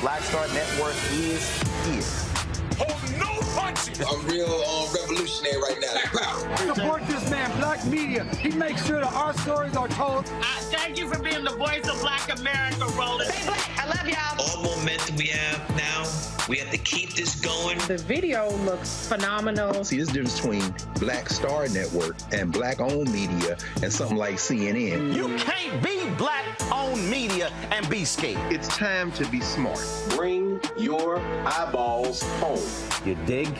Black Star Network is. Hold no punches. A real revolution. name right now. Support this man, Black Media. He makes sure that our stories are told. Thank you for being the voice of Black America, Roland. Stay black. I love y'all. All momentum we have now, we have to keep this going. The video looks phenomenal. See, this difference between Black Star Network and Black-owned media and something like CNN. You can't be Black-owned media and be scared. It's time to be smart. Bring your eyeballs home. You dig?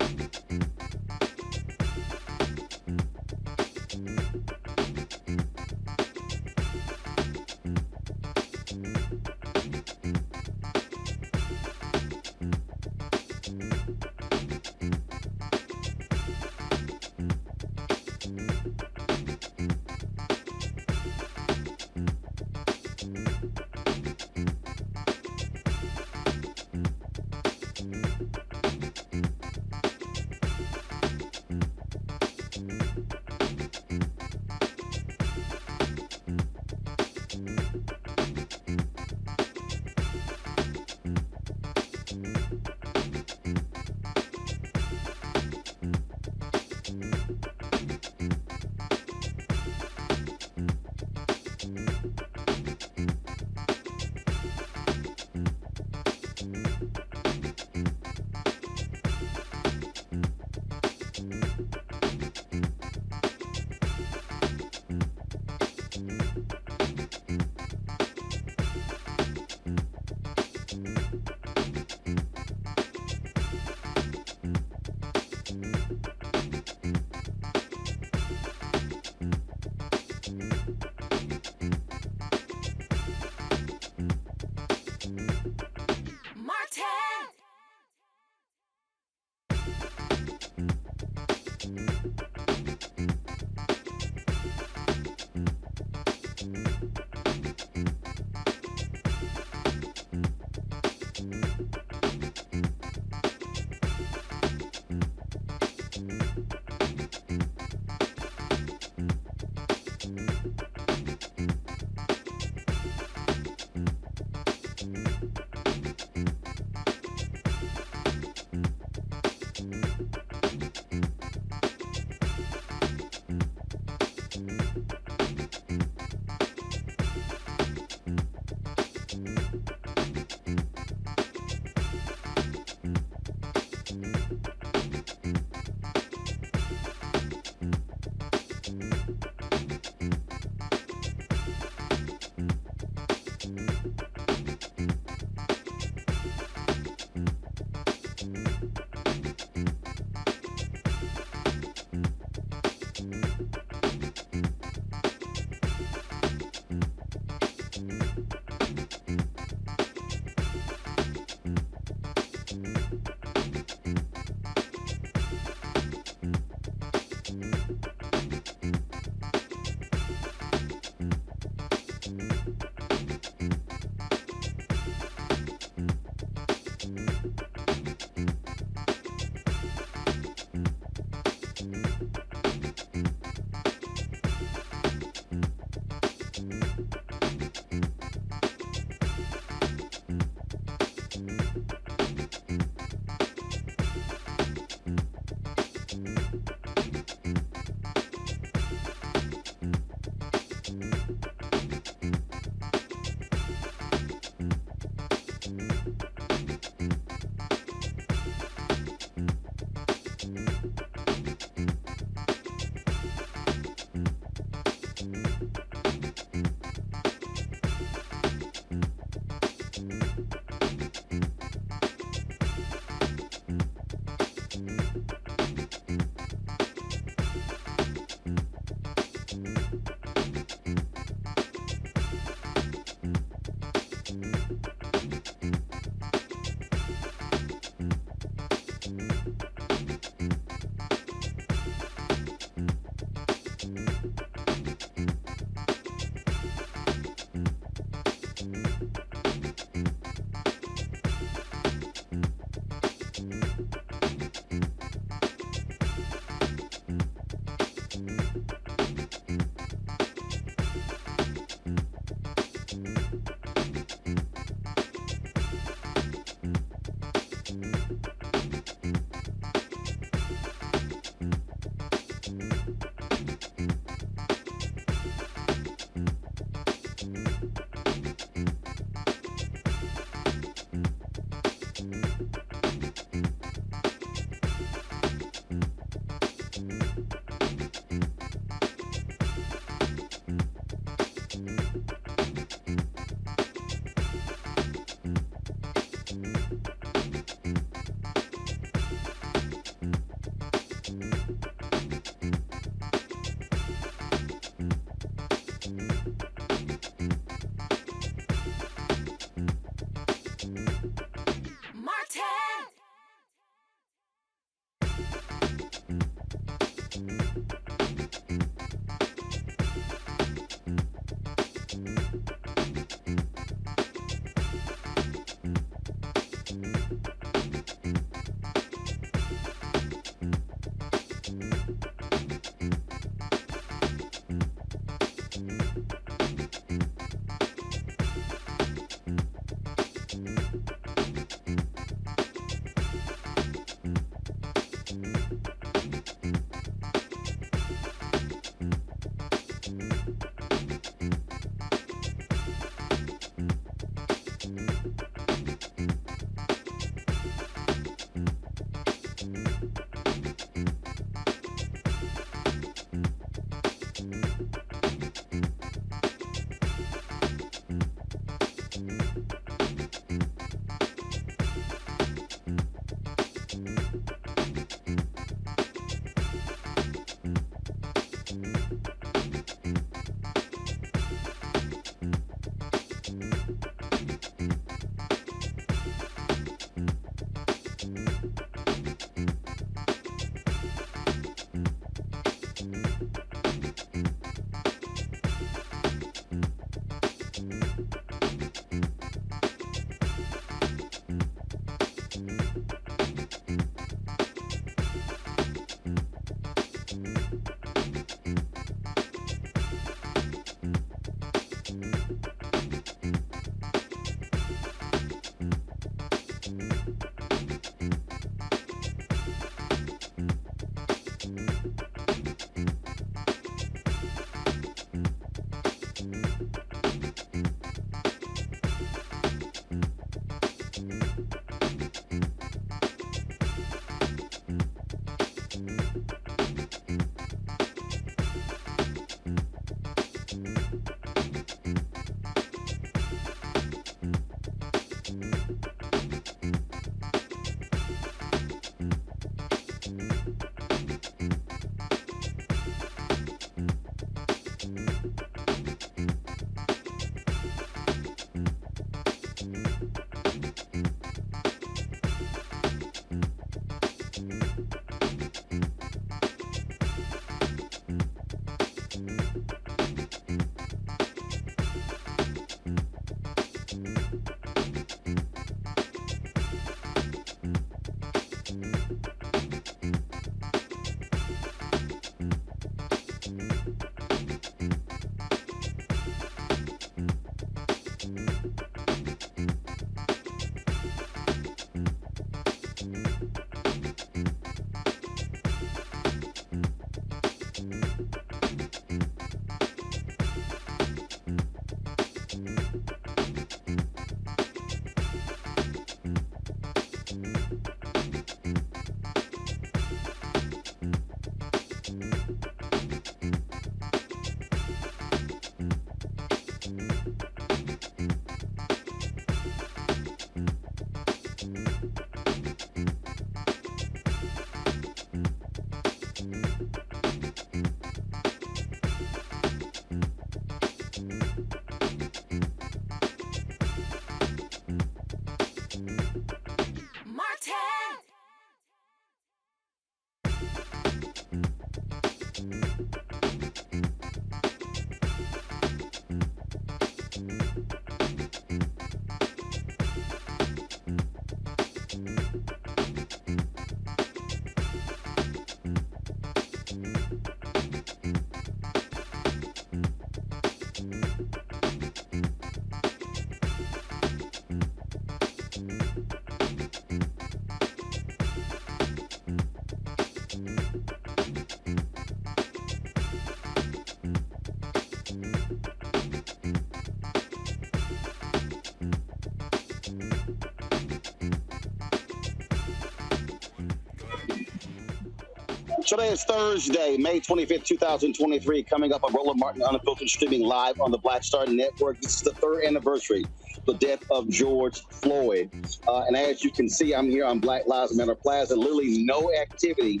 Today is Thursday, May 25th, 2023. Coming up on Roland Martin Unfiltered, streaming live on the Black Star Network. This is the third anniversary of the death of George Floyd. And as you can see, I'm here on Black Lives Matter Plaza. Literally no activity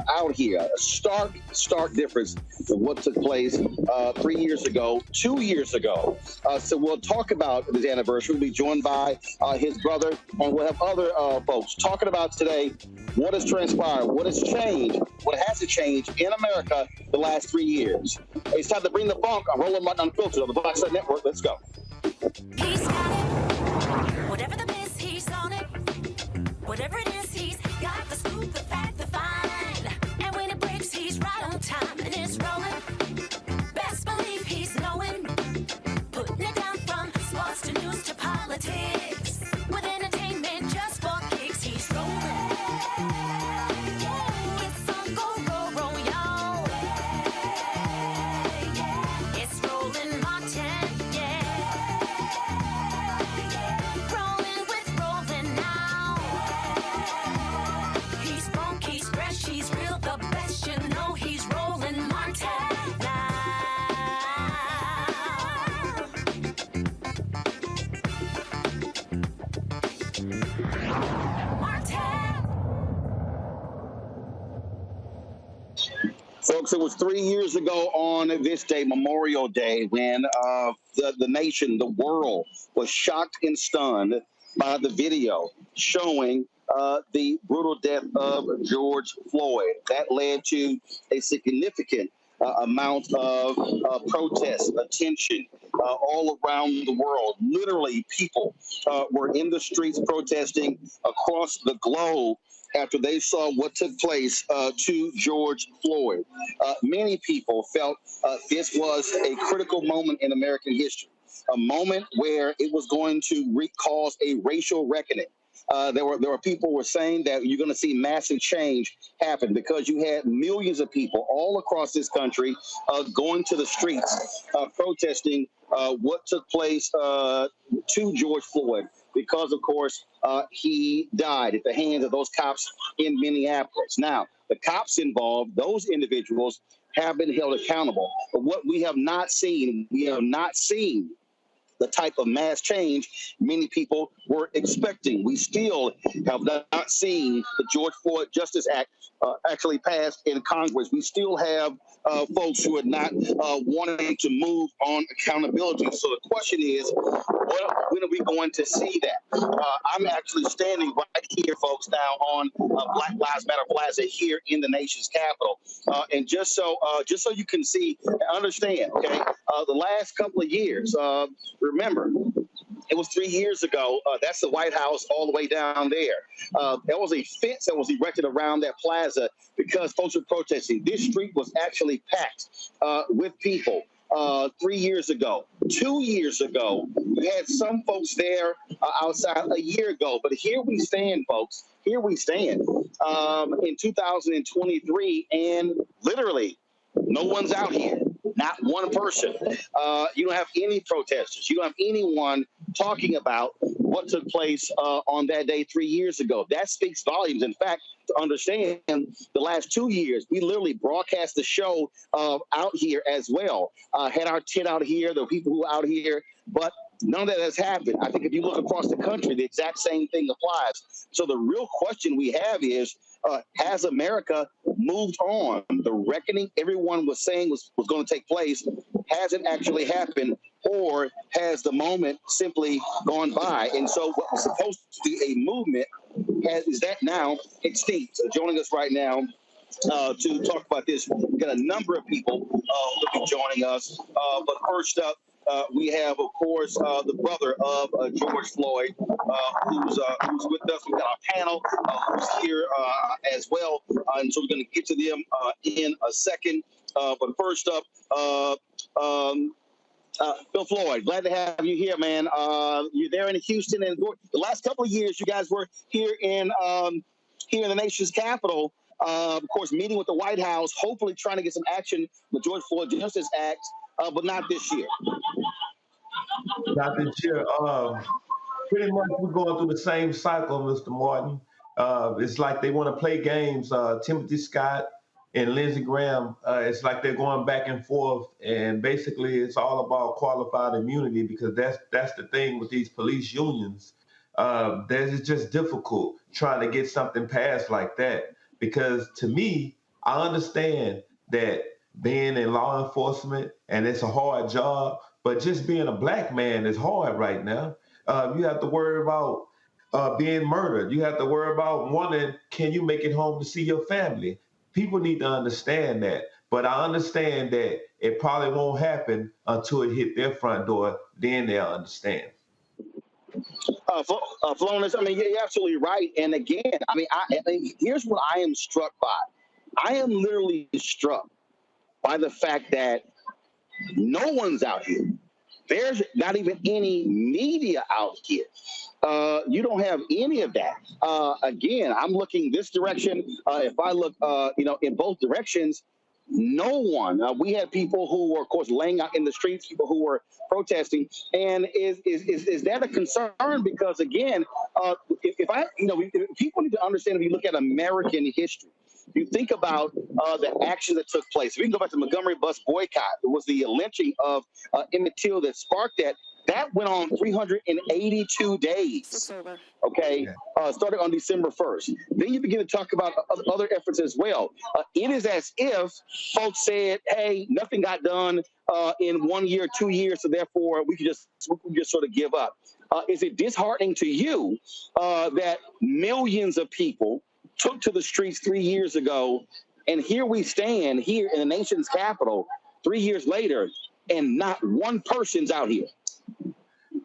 out here. A stark difference of what took place 3 years ago, 2 years ago. So we'll talk about this anniversary. We'll be joined by his brother, and we'll have other folks talking about today what has transpired, what has changed, what hasn't changed in America the last 3 years. It's time to bring the funk on Roland Martin Unfiltered on the Black Star Network. Let's go. He's got it. Whatever the miss, he's on it. Whatever it is, he's got the scoop, the fact, the find. And when it breaks, he's right on time and it's rolling. Best believe he's knowing. Putting it down from sports to news to politics. With entertainment just for kicks, he's rolling. It's on go, y'all. It's Roland Martin, rolling with Roland now. He's funk, he's fresh, he's real, the best, you know he's Roland Martin now. Folks, it was 3 years ago on this day, Memorial Day, when the nation, the world, was shocked and stunned by the video showing the brutal death of George Floyd. That led to a significant amount of protest, attention all around the world. Literally, people were in the streets protesting across the globe after they saw what took place to George Floyd. Many people felt this was a critical moment in American history, a moment where it was going to cause a racial reckoning. There were people who were saying that you're going to see massive change happen because you had millions of people all across this country going to the streets protesting what took place to George Floyd, because, of course, he died at the hands of those cops in Minneapolis. Now, the cops involved, those individuals, have been held accountable. But what we have not seen the type of mass change many people were expecting. We still have not seen the George Floyd Justice Act actually passed in Congress. We still have folks who are not wanting to move on accountability. So the question is, when are we going to see that? I'm actually standing right here, folks, now on Black Lives Matter Plaza here in the nation's capital. And just so you can see and understand, okay, the last couple of years, remember, it was 3 years ago. That's the White House all the way down there. There was a fence that was erected around that plaza because folks were protesting. This street was actually packed with people 3 years ago. 2 years ago, we had some folks there outside a year ago. But here we stand, folks. Here we stand in 2023, and literally no one's out here. Not one person. You don't have any protesters. You don't have anyone talking about what took place on that day 3 years ago. That speaks volumes. In fact, to understand, the last 2 years, we literally broadcast the show out here as well. Had our tent out here, the people who are out here, but none of that has happened. I think if you look across the country, the exact same thing applies. So the real question we have is, has America moved on? The reckoning everyone was saying was going to take place hasn't actually happened, or has the moment simply gone by? And so what was supposed to be a movement is that now extinct. So joining us right now to talk about this, we've got a number of people who will be joining us. But first up, we have, of course, the brother of George Floyd, who's with us. We've got our panel who's here as well, and so we're going to get to them in a second. But first up, Phil Floyd, glad to have you here, man. You're there in Houston, and the last couple of years, you guys were here in the nation's capital. Of course, meeting with the White House, hopefully trying to get some action with the George Floyd Justice Act but not this year. Not this year. Pretty much we're going through the same cycle, Mr. Martin. It's like they want to play games. Timothy Scott and Lindsey Graham, it's like they're going back and forth, and basically it's all about qualified immunity because that's the thing with these police unions. It's just difficult trying to get something passed like that because to me, I understand that being in law enforcement and it's a hard job, but just being a black man is hard right now. You have to worry about being murdered. You have to worry about wondering, can you make it home to see your family? People need to understand that. But I understand that it probably won't happen until it hit their front door. Then they'll understand. Philonise, I mean, you're absolutely right. And again, I mean, here's what I am struck by. I am literally struck by the fact that no one's out here. There's not even any media out here. You don't have any of that. Again, I'm looking this direction. If I look, in both directions, no one. We had people who were, of course, laying out in the streets, people who were protesting. And is that a concern? Because again, if people need to understand, if you look at American history, you think about the action that took place. If we can go back to Montgomery bus boycott, it was the lynching of Emmett Till that sparked that. That went on 382 days. Okay, started on December 1st. Then you begin to talk about other efforts as well. It is as if folks said, "Hey, nothing got done in 1 year, 2 years, so therefore we can just sort of give up." Is it disheartening to you that millions of people took to the streets 3 years ago, and here we stand here in the nation's capital 3 years later, and not one person's out here?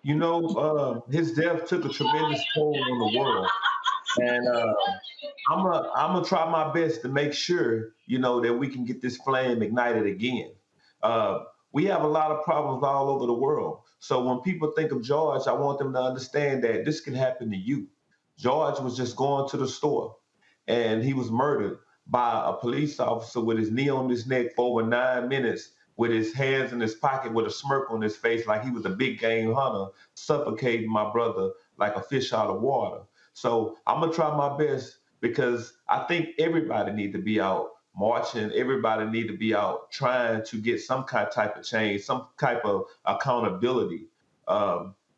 You know, his death took a tremendous toll on the world. And I'm gonna try my best to make sure, that we can get this flame ignited again. We have a lot of problems all over the world. So when people think of George, I want them to understand that this can happen to you. George was just going to the store and he was murdered by a police officer with his knee on his neck for over 9 minutes, with his hands in his pocket, with a smirk on his face, like he was a big game hunter, suffocating my brother like a fish out of water. So I'm gonna try my best because I think everybody need to be out marching. Everybody need to be out trying to get some kind of type of change, some type of accountability.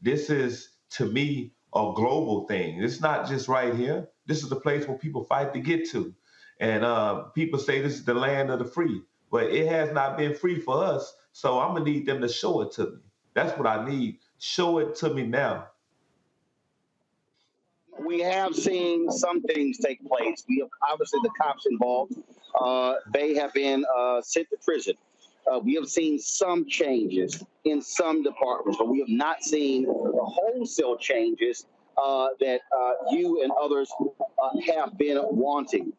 This is, to me, a global thing. It's not just right here. This is the place where people fight to get to. And people say this is the land of the free, but it has not been free for us. So I'm gonna need them to show it to me. That's what I need. Show it to me now. We have seen some things take place. We have obviously the cops involved. They have been sent to prison. We have seen some changes in some departments, but we have not seen the wholesale changes that you and others have been wanting.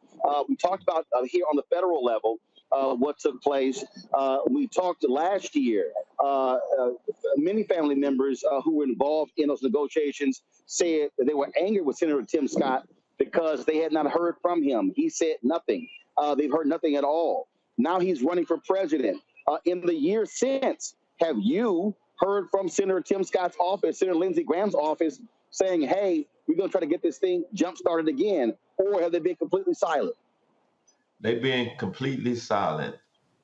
We talked about here on the federal level what took place. We talked last year. Many family members who were involved in those negotiations said that they were angry with Senator Tim Scott because they had not heard from him. He said nothing. They've heard nothing at all. Now he's running for president. In the year since, have you heard from Senator Tim Scott's office, Senator Lindsey Graham's office, saying, hey, we're going to try to get this thing jump-started again? Or have they been completely silent? They've been completely silent.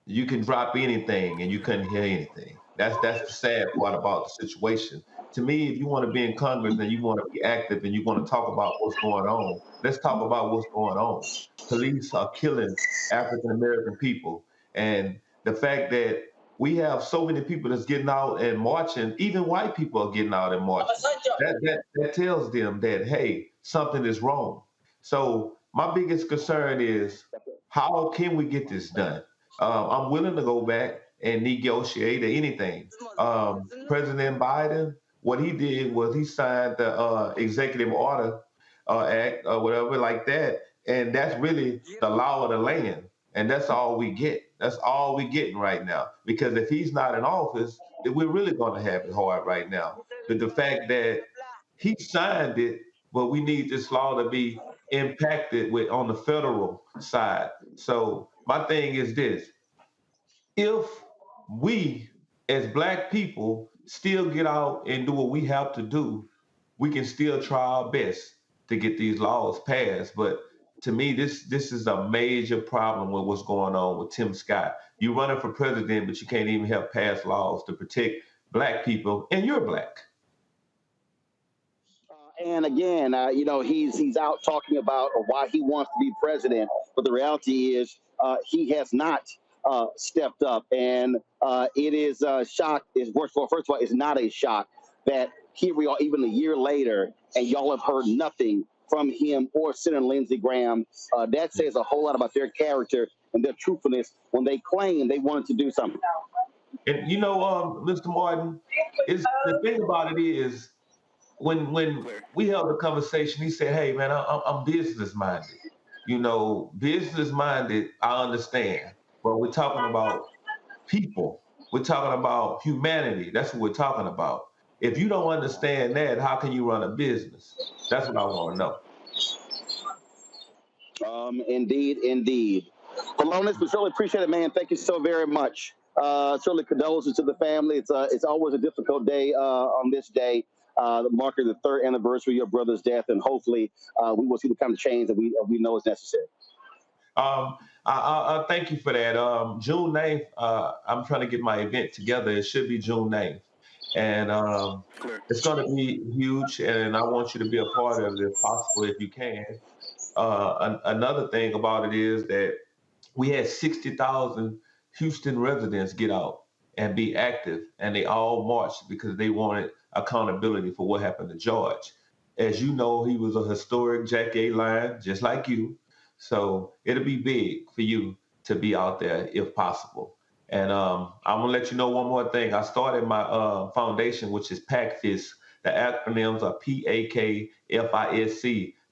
You can drop anything and you couldn't hear anything. That's the sad part about the situation. To me, if you want to be in Congress and you want to be active and you want to talk about what's going on, let's talk about what's going on. Police are killing African American people. And the fact that we have so many people that's getting out and marching, even white people are getting out and marching. That tells them that, hey, something is wrong. So my biggest concern is, how can we get this done? I'm willing to go back and negotiate or anything. President Biden, what he did was he signed the Executive Order Act or whatever like that, and that's really the law of the land. And that's all we get. That's all we're getting right now. Because if he's not in office, then we're really going to have it hard right now. But the fact that he signed it, but we need this law to be impacted with on the federal side. So my thing is this: if we as Black people still get out and do what we have to do, we can still try our best to get these laws passed. But to me, this is a major problem with what's going on with Tim Scott. You running for president, but you can't even help pass laws to protect Black people, and you're Black. And again, he's out talking about why he wants to be president, but the reality is he has not stepped up, and it is a shock. First of all, it's not a shock that here we are, even a year later, and y'all have heard nothing from him or Senator Lindsey Graham. That says a whole lot about their character and their truthfulness when they claim they wanted to do something. And Mr. Martin, the thing about it is, when we held the conversation, he said, "Hey, man, I'm business minded. Business minded. I understand, but we're talking about people. We're talking about humanity. That's what we're talking about. If you don't understand that, how can you run a business? That's what I want to know." Indeed. Philonise, we certainly appreciate it, man. Thank you so very much. Certainly condolences to the family. It's always a difficult day on this day, marking the 3rd anniversary of your brother's death, and hopefully we will see the kind of change that we know is necessary. I thank you for that. June 9th, I'm trying to get my event together. It should be June 9th. And it's going to be huge, and I want you to be a part of it if possible, if you can. Another thing about it is that we had 60,000 Houston residents get out and be active, and they all marched because they wanted accountability for what happened to George. As you know, he was a historic Jack A. Line, just like you. So it'll be big for you to be out there if possible. And I'm going to let you know one more thing. I started my foundation, which is PACFISC. The acronyms are PAKFISC,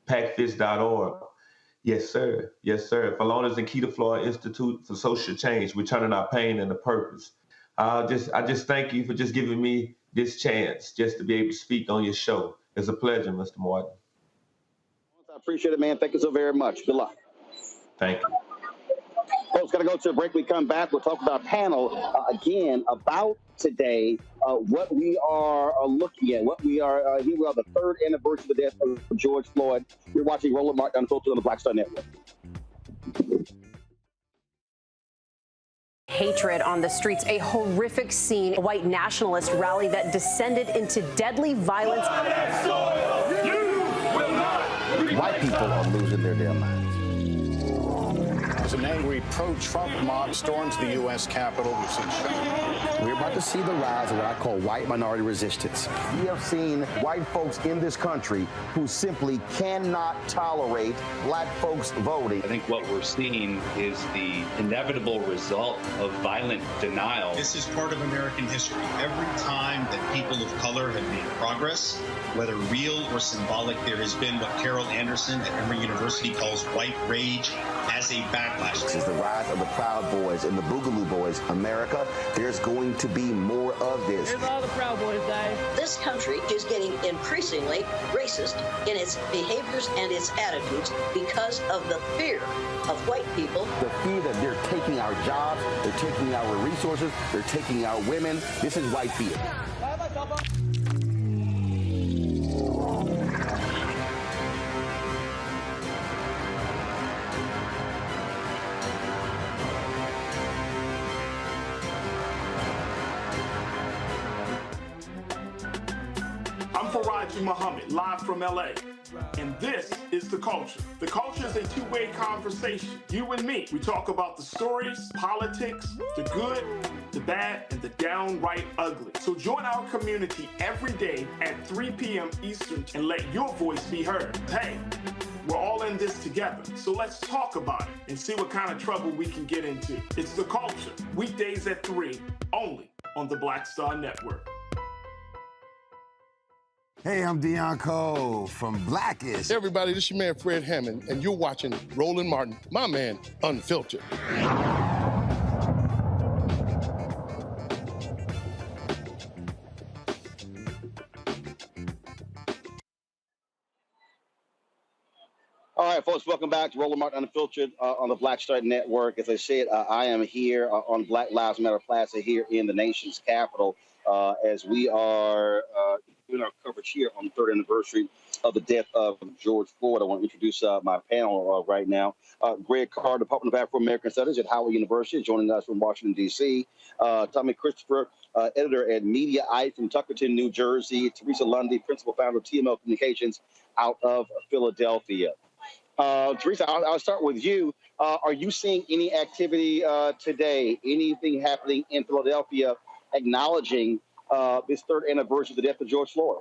PACFISC.org. Yes, sir. Philonise Keeta Floyd Institute for Social Change. We're turning our pain into purpose. I just thank you for just giving me this chance just to be able to speak on your show. It's a pleasure, Mr. Martin. I appreciate it, man. Thank you so very much. Good luck. Thank you. Folks, got to go to a break. We come back. We'll talk about a panel again about today, what we are looking at, what we are, here we are, the 3rd anniversary of the death of George Floyd. You're watching Roland Martin Unfiltered on the Black Star Network. Hatred on the streets, a horrific scene, a white nationalist rally that descended into deadly violence. White people are losing their damn minds. As an angry pro-Trump mob storms the U.S. Capitol, we're about to see the rise of what I call white minority resistance. We have seen white folks in this country who simply cannot tolerate Black folks voting. I think what we're seeing is the inevitable result of violent denial. This is part of American history. Every time that people of color have made progress, whether real or symbolic, there has been what Carol Anderson at Emory University calls white rage as a backlash. This is the rise of the Proud Boys and the Boogaloo Boys. America, there's going to be more of this. Here's all the Proud Boys, guys. This country is getting increasingly racist in its behaviors and its attitudes because of the fear of white people. The fear that they're taking our jobs, they're taking our resources, they're taking our women. This is white fear. I'm Faraji Muhammad, live from LA. And this is The Culture. The Culture is a two-way conversation. You and me. We talk about the stories, politics, the good, the bad, and the downright ugly. So join our community every day at 3 p.m. Eastern and let your voice be heard. Hey, we're all in this together. So let's talk about it and see what kind of trouble we can get into. It's The Culture, weekdays at 3, only on the Black Star Network. Hey, I'm Deion Cole from Blackish. Hey everybody, this is your man Fred Hammond, and you're watching Roland Martin, my man, Unfiltered. All right, folks, welcome back to Roland Martin Unfiltered on the Black Star Network. As I said, I am here on Black Lives Matter Plaza here in the nation's capital as we are doing our coverage here on the third anniversary of the death of George Floyd. I want to introduce my panel right now. Greg Carr, Department of Afro-American Studies at Howard University, joining us from Washington, D.C. Tommy Christopher, editor at Mediaite from Tuckerton, New Jersey. Teresa Lundy, principal founder of TML Communications out of Philadelphia. Teresa, I'll start with you. Are you seeing any activity today, anything happening in Philadelphia acknowledging this third anniversary of the death of George Floyd?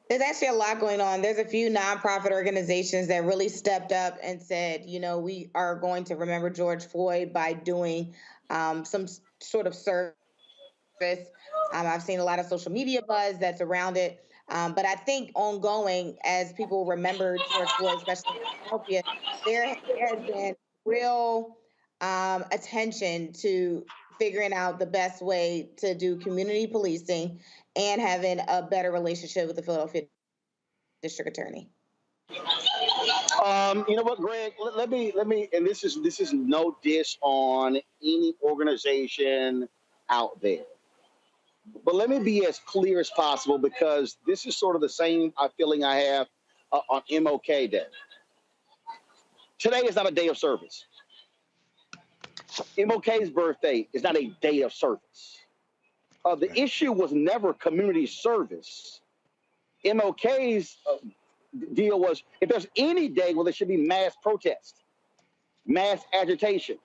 There's actually a lot going on. There's a few nonprofit organizations that really stepped up and said, you know, we are going to remember George Floyd by doing some sort of service. I've seen a lot of social media buzz that's around it. But I think ongoing, as people remember George Floyd, especially in Philadelphia, there has been real attention to figuring out the best way to do community policing and having a better relationship with the Philadelphia District Attorney. You know what, Greg? Let me, and this is no diss on any organization out there. But let me be as clear as possible, because this is sort of the same feeling I have on MOK Day. Today is not a day of service. MOK's birthday is not a day of service. The issue was never community service. MOK's deal was, if there's any day where there should be mass protest, mass agitation,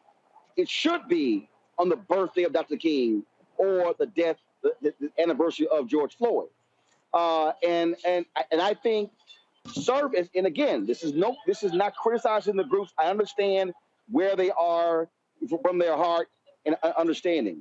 it should be on the birthday of Dr. King or the death, the anniversary of George Floyd. And I think service, and again, this is not criticizing the groups. I understand where they are from their heart and understanding.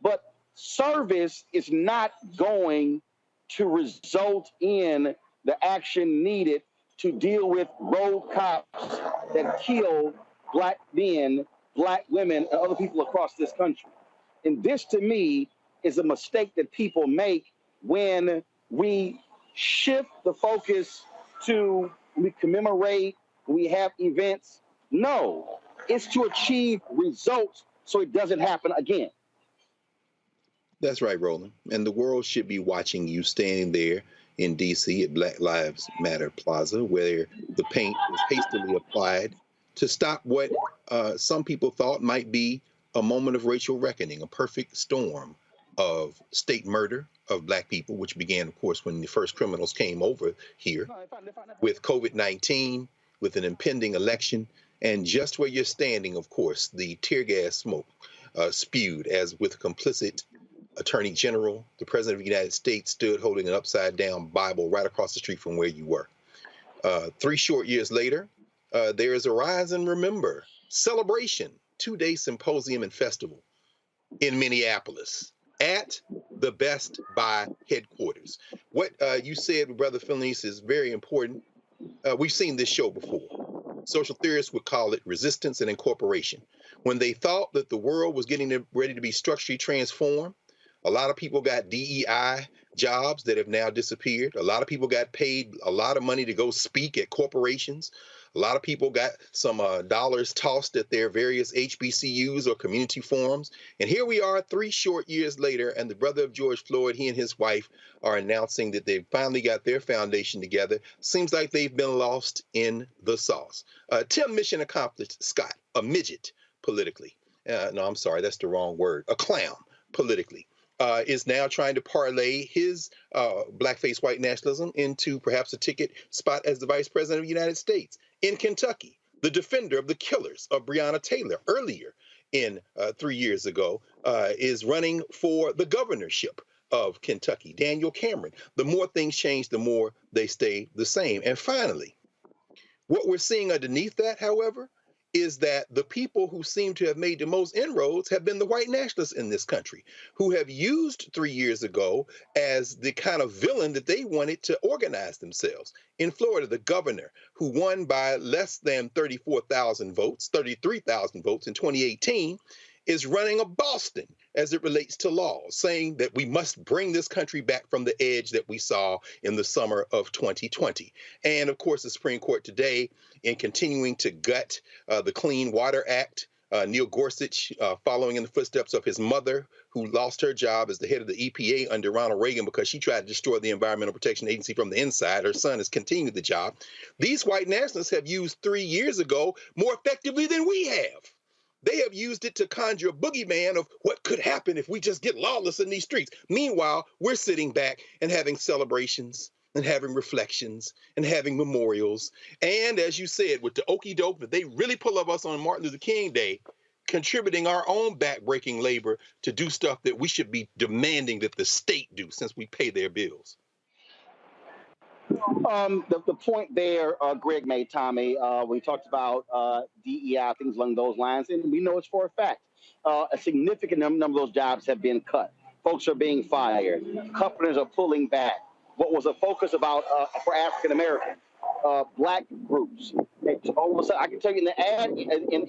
But service is not going to result in the action needed to deal with road cops that kill Black men, Black women, and other people across this country. And this, to me, is a mistake that people make when we shift the focus to, we commemorate, we have events. No, it's to achieve results so it doesn't happen again. That's right, Roland. And the world should be watching you standing there in D.C. at Black Lives Matter Plaza, where the paint was hastily applied to stop what some people thought might be a moment of racial reckoning, a perfect storm of state murder of Black people, which began, of course, when the first criminals came over here, with COVID-19, with an impending election, and just where you're standing, of course, the tear gas smoke spewed, as with complicit Attorney General, the President of the United States stood holding an upside-down Bible right across the street from where you were. 3 short years later, there is a Rise and Remember celebration, 2-day symposium and festival in Minneapolis at the Best Buy headquarters. What you said, Brother Philonise, is very important. We've seen this show before. Social theorists would call it resistance and incorporation. When they thought that the world was getting ready to be structurally transformed, a lot of people got DEI jobs that have now disappeared. A lot of people got paid a lot of money to go speak at corporations. A lot of people got some dollars tossed at their various HBCUs or community forums. And here we are 3 short years later, and the brother of George Floyd, he and his wife are announcing that they've finally got their foundation together. Seems like they've been lost in the sauce. Tim Mission Accomplished Scott, a midget politically. No, I'm sorry, that's the wrong word. A clown politically. Is now trying to parlay his blackface white nationalism into perhaps a ticket spot as the vice president of the United States. In Kentucky, the defender of the killers of Breonna Taylor earlier in 3 years ago is running for the governorship of Kentucky, Daniel Cameron. The more things change, the more they stay the same. And finally, what we're seeing underneath that, however, is that the people who seem to have made the most inroads have been the white nationalists in this country, who have used 3 years ago as the kind of villain that they wanted to organize themselves. In Florida, the governor, who won by less than 34,000 votes, 33,000 votes in 2018, is running a Boston as it relates to laws, saying that we must bring this country back from the edge that we saw in the summer of 2020. And of course, the Supreme Court today, in continuing to gut the Clean Water Act, Neil Gorsuch, following in the footsteps of his mother, who lost her job as the head of the EPA under Ronald Reagan because she tried to destroy the Environmental Protection Agency from the inside. Her son has continued the job. These white nationalists have used 3 years ago more effectively than we have. They have used it to conjure a boogeyman of what could happen if we just get lawless in these streets. Meanwhile, we're sitting back and having celebrations and having reflections and having memorials. And as you said, with the okey doke that they really pull up us on Martin Luther King Day, contributing our own backbreaking labor to do stuff that we should be demanding that the state do since we pay their bills. The point there, Greg made, Tommy, when he talked about DEI, things along those lines, and we know it's for a fact. A significant number of those jobs have been cut. Folks are being fired. Companies are pulling back. What was a focus about for African Americans, black groups. All of a sudden, I can tell you in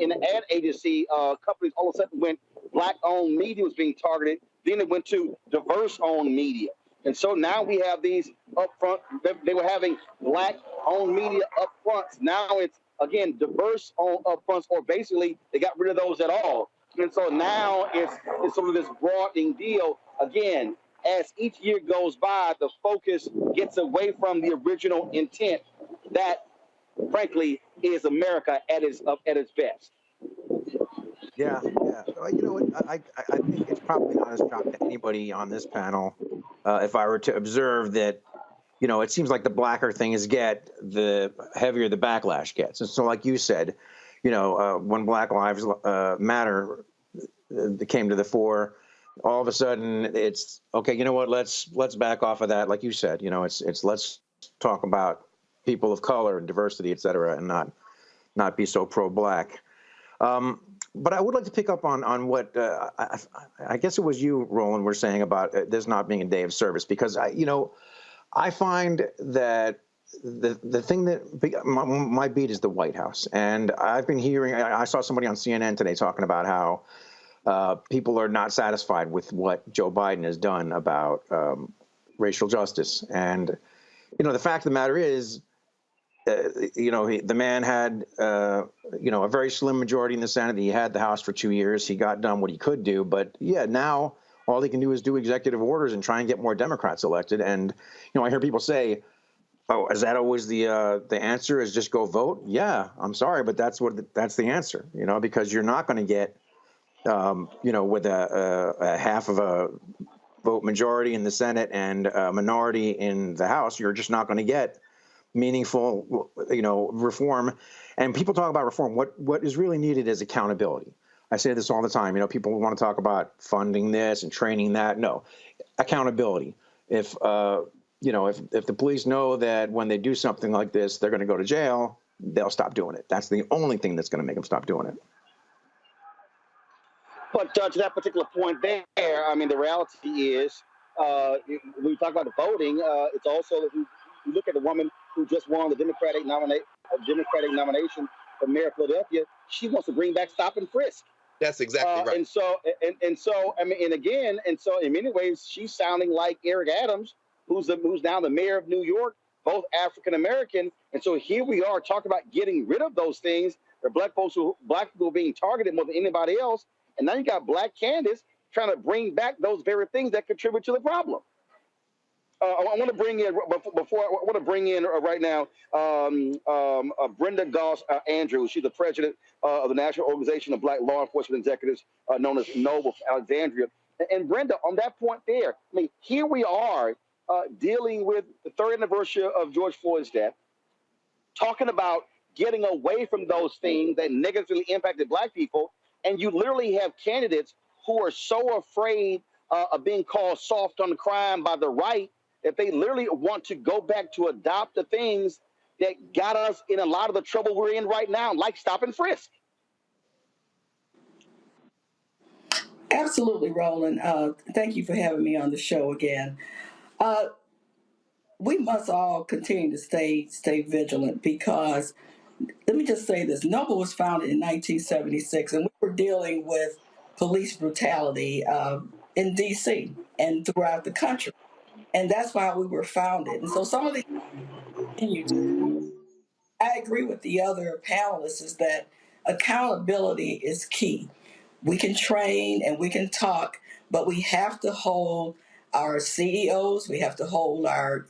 the ad agency, companies all of a sudden went black-owned media was being targeted. Then it went to diverse-owned media. And so now we have these upfront, they were having black-owned media upfronts. Now it's, again, diverse-owned upfronts, or basically they got rid of those at all. And so now it's sort of this broadening deal. Again, as each year goes by, the focus gets away from the original intent that, frankly, is America at its best. Yeah. Well, you know what? I think it's probably not a shock to anybody on this panel if I were to observe that, you know, it seems like the blacker things get, the heavier the backlash gets. And so, like you said, you know, when Black Lives Matter came to the fore, all of a sudden it's okay. You know what? Let's back off of that. Like you said, you know, it's let's talk about people of color and diversity, et cetera, and not be so pro-black. But I would like to pick up on what I guess it was you, Roland, were saying about this not being a day of service, because I find that the thing that my beat is the White House, and I've been hearing. I saw somebody on CNN today talking about how people are not satisfied with what Joe Biden has done about racial justice, and the fact of the matter is. The man had, a very slim majority in the Senate. He had the House for 2 years. He got done what he could do. But, yeah, now all he can do is do executive orders and try and get more Democrats elected. And, I hear people say, oh, is that always the answer is just go vote? Yeah, I'm sorry, but that's the answer, because you're not going to get, with a half of a vote majority in the Senate and a minority in the House, you're just not going to get meaningful, reform. And people talk about reform. What is really needed is accountability. I say this all the time. People want to talk about funding this and training that. No, accountability. If the police know that when they do something like this, they're going to go to jail, they'll stop doing it. That's the only thing that's going to make them stop doing it. But to that particular point there, I mean, the reality is, when we talk about the voting, it's also that you look at the woman who just won the Democratic nomination for mayor of Philadelphia. She wants to bring back stop and frisk. That's exactly right. And so I mean, and so in many ways, she's sounding like Eric Adams, who's now the mayor of New York, both African American. And so here we are talking about getting rid of those things. There are black people being targeted more than anybody else, and now you got black candidates trying to bring back those very things that contribute to the problem. I want to bring in right now Brenda Goss Andrews. She's the president of the National Organization of Black Law Enforcement Executives, known as NOBLE Alexandria. And Brenda, on that point there, I mean, here we are dealing with the 3rd anniversary of George Floyd's death, talking about getting away from those things that negatively impacted black people, and you literally have candidates who are so afraid of being called soft on crime by the right that they literally want to go back to adopt the things that got us in a lot of the trouble we're in right now, like stop and frisk. Absolutely, Roland. Thank you for having me on the show again. We must all continue to stay vigilant, because let me just say this. NOBLE was founded in 1976, and we were dealing with police brutality in D.C. and throughout the country. And that's why we were founded. And so some of the I agree with the other panelists is that accountability is key. We can train and we can talk, but we have to hold our CEOs, we have to hold our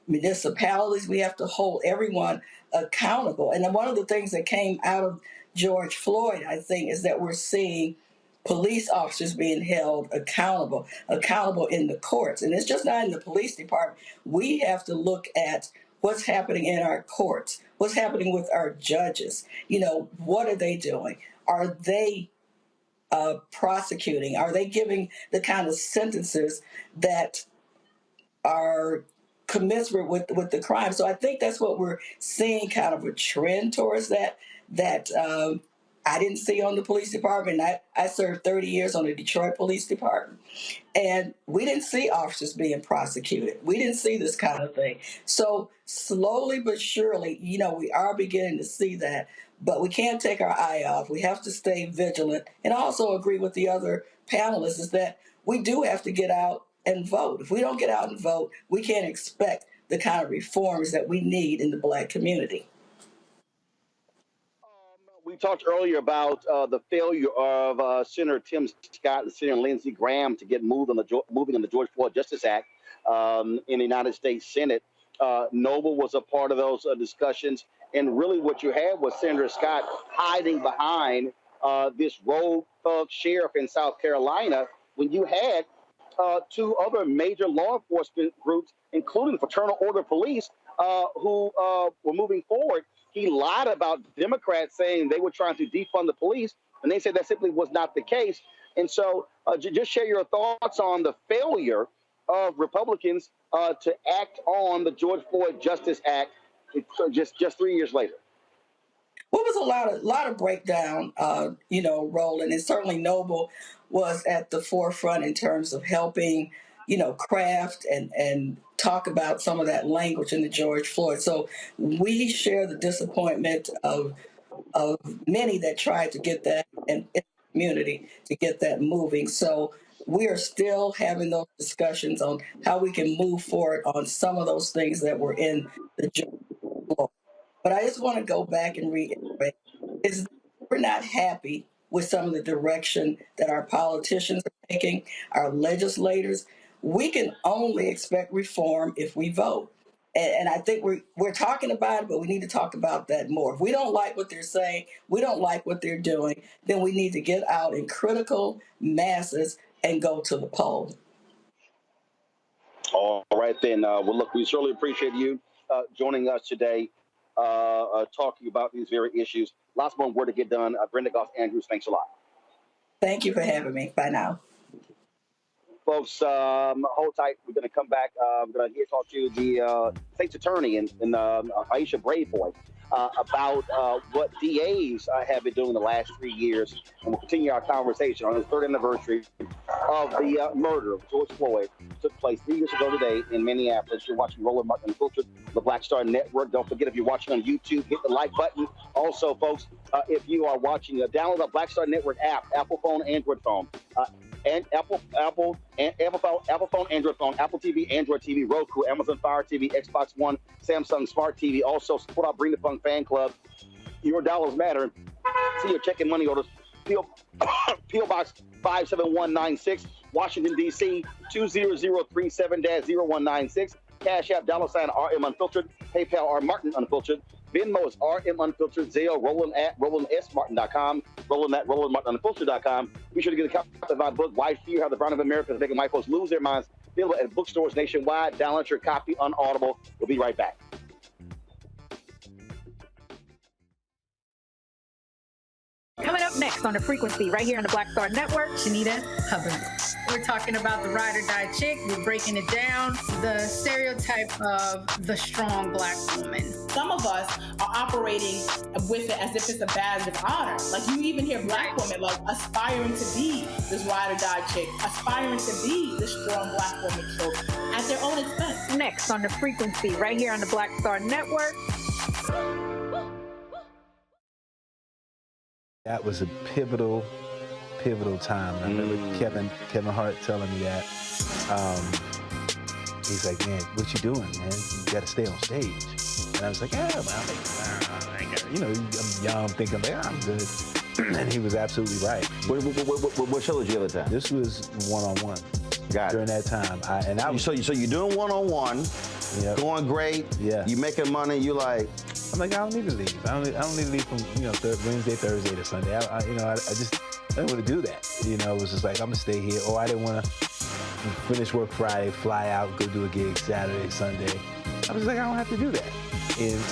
municipalities, we have to hold everyone accountable. And then one of the things that came out of George Floyd, I think, is that we're seeing police officers being held accountable in the courts. And it's just not in the police department. We have to look at what's happening in our courts, what's happening with our judges. You know, what are they doing? Are they prosecuting? Are they giving the kind of sentences that are commensurate with the crime? So I think that's what we're seeing, kind of a trend towards that I didn't see on the police department. I served 30 years on the Detroit Police Department, and we didn't see officers being prosecuted. We didn't see this kind of thing. So slowly but surely, you know, we are beginning to see that, but we can't take our eye off. We have to stay vigilant, and I also agree with the other panelists is that we do have to get out and vote. If we don't get out and vote, we can't expect the kind of reforms that we need in the Black community. We talked earlier about the failure of Senator Tim Scott and Senator Lindsey Graham to get moving on the George Floyd Justice Act in the United States Senate. Noble was a part of those discussions. And really what you had was Senator Scott hiding behind this rogue thug sheriff in South Carolina when you had two other major law enforcement groups, including Fraternal Order Police, who were moving forward. He lied about Democrats saying they were trying to defund the police, and they said that simply was not the case. And so just share your thoughts on the failure of Republicans to act on the George Floyd Justice Act just 3 years later. Well, it was a lot of breakdown, you know, Roland, and certainly Noble was at the forefront in terms of helping, you know, craft and talk about some of that language in the George Floyd. So we share the disappointment of many that tried to get that in the community to get that moving. So we are still having those discussions on how we can move forward on some of those things that were in the George Floyd. But I just want to go back and reiterate is we're not happy with some of the direction that our politicians are taking, our legislators. We can only expect reform if we vote. And I think we're talking about it, but we need to talk about that more. If we don't like what they're saying, we don't like what they're doing, then we need to get out in critical masses and go to the polls. All right, then. Well, look, we certainly appreciate you joining us today, talking about these very issues. Lots more work to get done. Brenda Goss Andrews, thanks a lot. Thank you for having me. Bye now. Folks, hold tight. We're going to come back. I'm going to talk to the state's attorney and Aisha Bravevoy about what DAs have been doing the last 3 years. And we'll continue our conversation on the third anniversary of the murder of George Floyd. Took place 3 years ago today in Minneapolis. You're watching Roland Martin Unfiltered, the Black Star Network. Don't forget, if you're watching on YouTube, hit the like button. Also, folks, if you are watching, download the Black Star Network app, Apple phone, Android phone. And Apple phone, Android phone, Apple TV, Android TV, Roku, Amazon Fire TV, Xbox One, Samsung Smart TV. Also, support our Bring the Fun fan club. Your dollars matter. See your check and money orders. P.O. Box 57196, Washington, D.C., 20037-0196. Cash App, $RM Unfiltered. PayPal, R Martin Unfiltered. Venmo is RM Unfiltered. Zelle, Roland at RolandSMartin.com. Roland at RolandMartinUnfiltered.com. Be sure to get a copy of my book, Why Fear: How the Brown of America is Making White Folks Lose Their Minds. Available at bookstores nationwide. Download your copy on Audible. We'll be right back. Coming up next on The Frequency, right here on the Black Star Network, Shanita Hubbard. We're talking about the ride or die chick. We're breaking it down. The stereotype of the strong Black woman. Some of us are operating with it as if it's a badge of honor. Like, you even hear Black women like aspiring to be this ride or die chick, aspiring to be this strong Black woman, so at their own expense. Next on The Frequency, right here on the Black Star Network. That was a pivotal pivotal time. And I remember Kevin Hart telling me that. He's like, man, what you doing, man? You got to stay on stage. And I was like, yeah, I'm young, thinking, like, I'm good. And he was absolutely right. What show did you have at the time? This was one-on-one. Got it. During that time. So you're doing one-on-one, going great. Yeah. You making money. You like. I'm like, I don't need to leave. I don't need to leave from Wednesday, Thursday to Sunday. I didn't want to do that. It was just like, I'm gonna stay here. Or I didn't want to finish work Friday, fly out, go do a gig Saturday, Sunday. I was like, I don't have to do that. And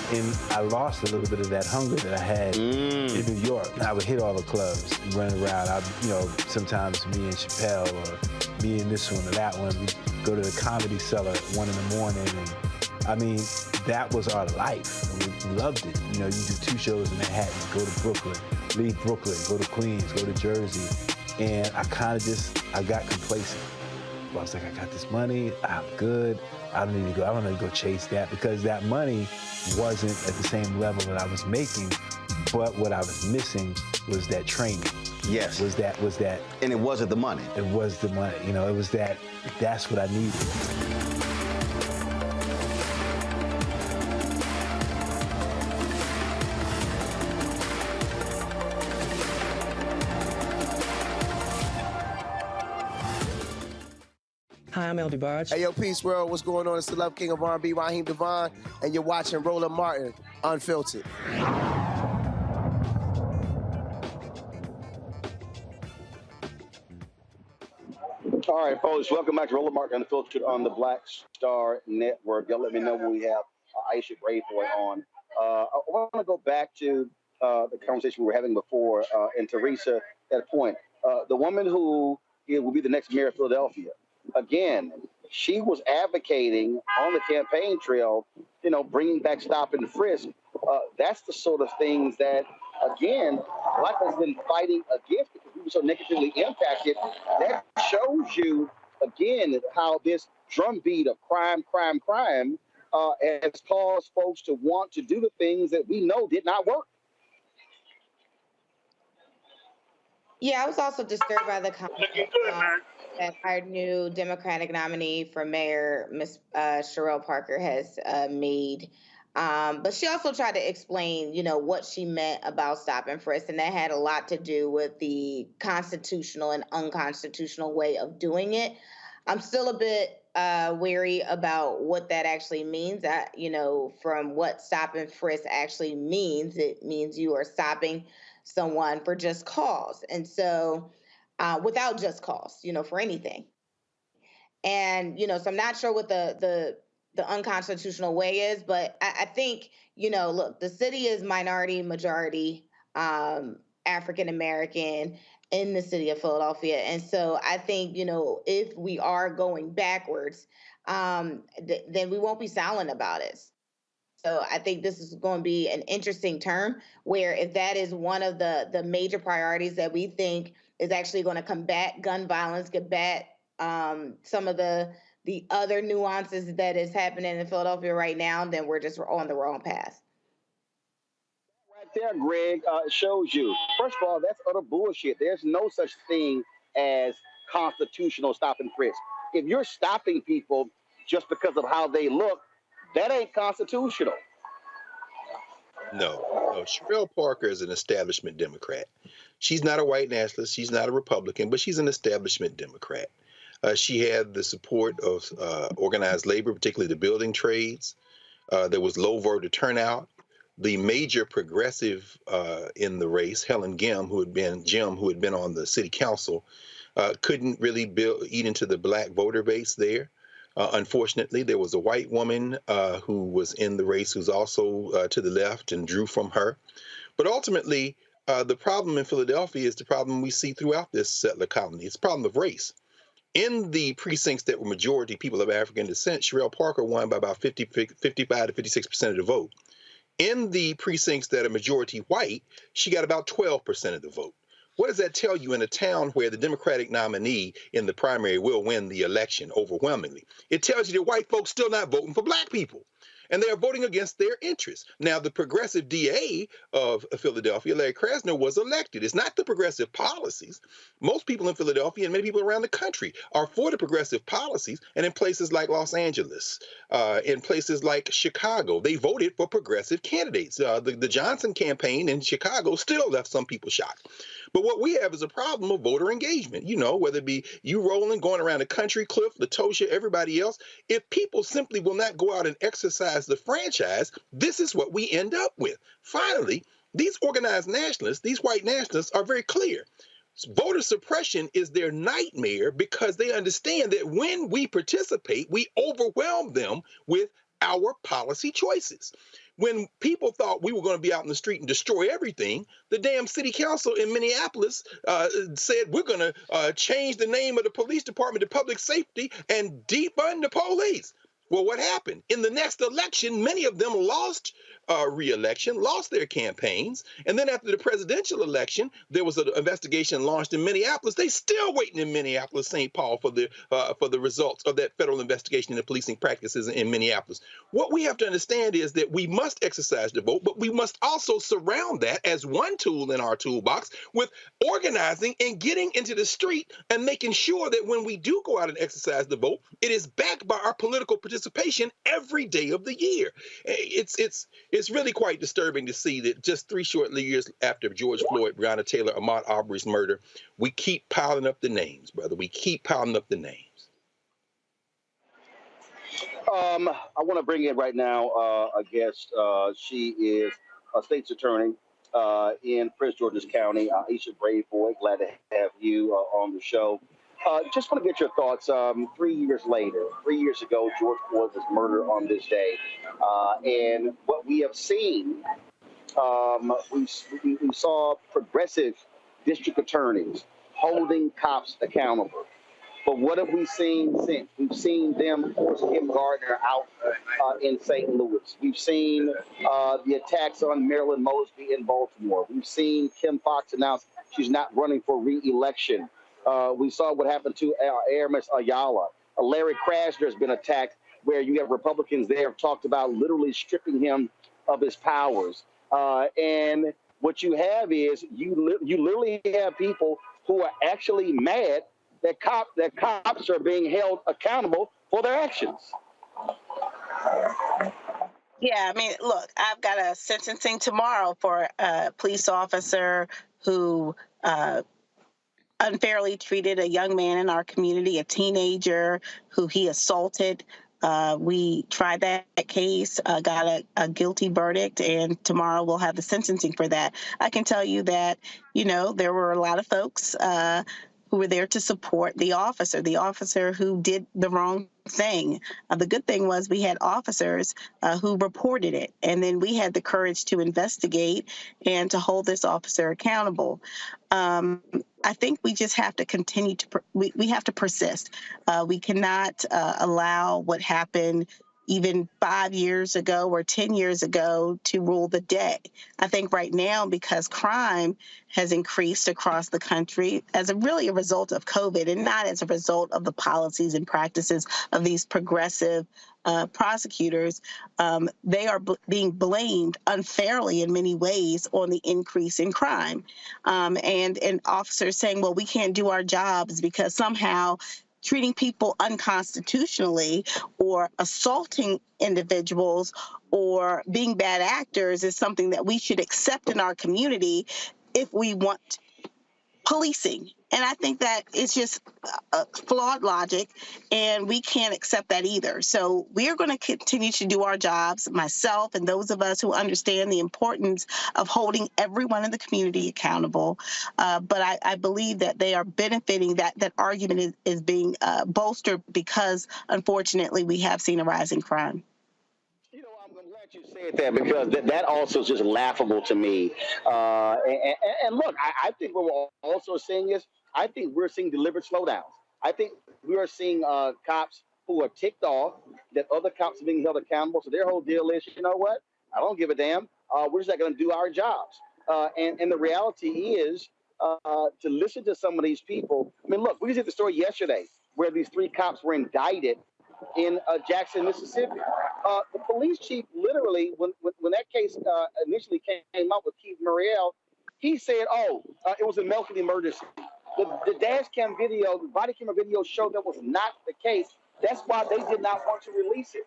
I lost a little bit of that hunger that I had in New York. I would hit all the clubs, run around. Sometimes me and Chappelle or me and this one or that one, we'd go to the Comedy Cellar at 1 in the morning. And that was our life. And we loved it. You do 2 shows in Manhattan, go to Brooklyn, leave Brooklyn, go to Queens, go to Jersey. And I got complacent. I was like, I got this money, I'm good. I don't need to go chase that, because that money wasn't at the same level that I was making, but what I was missing was that training. Yes. Was that. And it wasn't the money. It was the money. It was that's what I needed. Hi, I'm LD Barge. Hey, yo, Peace World. What's going on? It's the Love King of R&B, Raheem Devon, and you're watching Roland Martin, Unfiltered. All right, folks, welcome back to Roland Martin Unfiltered on the Black Star Network. Y'all let me know when we have Aisha Grayboy on. I want to go back to the conversation we were having before, and Teresa, that point. The woman who will be the next mayor of Philadelphia. Again, she was advocating on the campaign trail, bringing back stop and frisk. That's the sort of things that, again, Black has been fighting against because we were so negatively impacted. That shows you, again, how this drumbeat of crime has caused folks to want to do the things that we know did not work. Yeah, I was also disturbed by the comment that our new Democratic nominee for mayor, Ms. Sherelle Parker, has made. But she also tried to explain, what she meant about stop and frisk, and that had a lot to do with the constitutional and unconstitutional way of doing it. I'm still a bit wary about what that actually means. From what stop and frisk actually means, it means you are stopping someone for just cause. And so without just cause, for anything. And, so I'm not sure what the unconstitutional way is, but I think, look, the city is minority, majority, African-American in the city of Philadelphia. And so I think, if we are going backwards, then we won't be silent about it. So I think this is going to be an interesting term where if that is one of the major priorities that we think is actually going to combat gun violence, combat some of the other nuances that is happening in Philadelphia right now, then we're just on the wrong path. Right there, Greg, shows you. First of all, that's utter bullshit. There's no such thing as constitutional stop and frisk. If you're stopping people just because of how they look, that ain't constitutional. No. Sherelle Parker is an establishment Democrat. She's not a white nationalist. She's not a Republican, but she's an establishment Democrat. She had the support of organized labor, particularly the building trades. There was low voter turnout. The major progressive in the race, Helen Gim, who had been on the city council, couldn't really eat into the black voter base there. Unfortunately, there was a white woman who was in the race who's also to the left and drew from her. But ultimately, the problem in Philadelphia is the problem we see throughout this settler colony. It's a problem of race. In the precincts that were majority people of African descent, Sherelle Parker won by about 55 to 56% of the vote. In the precincts that are majority white, she got about 12% of the vote. What does that tell you in a town where the Democratic nominee in the primary will win the election overwhelmingly? It tells you that white folks still not voting for black people. and they are voting against their interests. Now, the progressive DA of Philadelphia, Larry Krasner, was elected. It's not the progressive policies. Most people in Philadelphia and many people around the country are for the progressive policies, and in places like Los Angeles, in places like Chicago, they voted for progressive candidates. The Johnson campaign in Chicago still left some people shocked. But what we have is a problem of voter engagement. You know, whether it be you, Roland, going around the country, Cliff, Latosha, everybody else, if people simply will not go out and exercise the franchise, this is what we end up with. Finally, these organized nationalists, these white nationalists, are very clear. Voter suppression is their nightmare because they understand that when we participate, we overwhelm them with our policy choices. When people thought we were going to be out in the street and destroy everything, the damn city council in Minneapolis said we're going to change the name of the police department to public safety and defund the police. Well, what happened? In the next election, many of them lost re-election, lost their campaigns. And then after the presidential election, there was an investigation launched in Minneapolis. They still waiting in Minneapolis, St. Paul, for the results of that federal investigation into policing practices in Minneapolis. What we have to understand is that we must exercise the vote, but we must also surround that as one tool in our toolbox with organizing and getting into the street and making sure that when we do go out and exercise the vote, it is backed by our political participation every day of the year. It's really quite disturbing to see that just 3 short years after George Floyd, Breonna Taylor, Ahmaud Arbery's murder, we keep piling up the names, brother. We keep piling up the names. I want to bring in right now a guest. She is a state's attorney in Prince George's County. Aisha Braveboy, glad to have you on the show. Just want to get your thoughts. 3 years later, 3 years ago, George Floyd was murdered on this day. And what we have seen, we saw progressive district attorneys holding cops accountable. But what have we seen since? We've seen them force Kim Gardner out in St. Louis. We've seen the attacks on Marilyn Mosby in Baltimore. We've seen Kim Foxx announce she's not running for re-election. We saw what happened to Aramis Ayala. Larry Krasner has been attacked, where you have Republicans there have talked about literally stripping him of his powers. And what you have is you literally have people who are actually mad that cops are being held accountable for their actions. Yeah, I mean, look, I've got a sentencing tomorrow for a police officer who unfairly treated a young man in our community, a teenager who he assaulted. We tried that case, got a guilty verdict, and tomorrow we'll have the sentencing for that. I can tell you that, there were a lot of folks who were there to support the officer who did the wrong thing. The good thing was we had officers who reported it, and then we had the courage to investigate and to hold this officer accountable. I think we just have to continue to, we have to persist. We cannot allow what happened even 5 years ago or 10 years ago to rule the day. I think right now, because crime has increased across the country as really a result of COVID and not as a result of the policies and practices of these progressive prosecutors, they are being blamed unfairly in many ways on the increase in crime. And officers saying, well, we can't do our jobs because somehow treating people unconstitutionally or assaulting individuals or being bad actors is something that we should accept in our community if we want policing. And I think that it's just a flawed logic, and we can't accept that either. So we are going to continue to do our jobs, myself and those of us who understand the importance of holding everyone in the community accountable. But I believe that they are benefiting, that argument is being bolstered because, unfortunately, we have seen a rise in crime. You said that because that also is just laughable to me. And look, I think what we're also seeing is, I think we're seeing deliberate slowdowns. I think we are seeing cops who are ticked off that other cops are being held accountable. So their whole deal is, you know what? I don't give a damn. We're just not going to do our jobs. And the reality is to listen to some of these people. I mean, look, we just did the story yesterday where these 3 cops were indicted in Jackson, Mississippi. The police chief literally, when that case initially came up with Keith Muriel, he said, "Oh, it was a medical emergency." The dash cam video, the body camera video showed that was not the case. That's why they did not want to release it.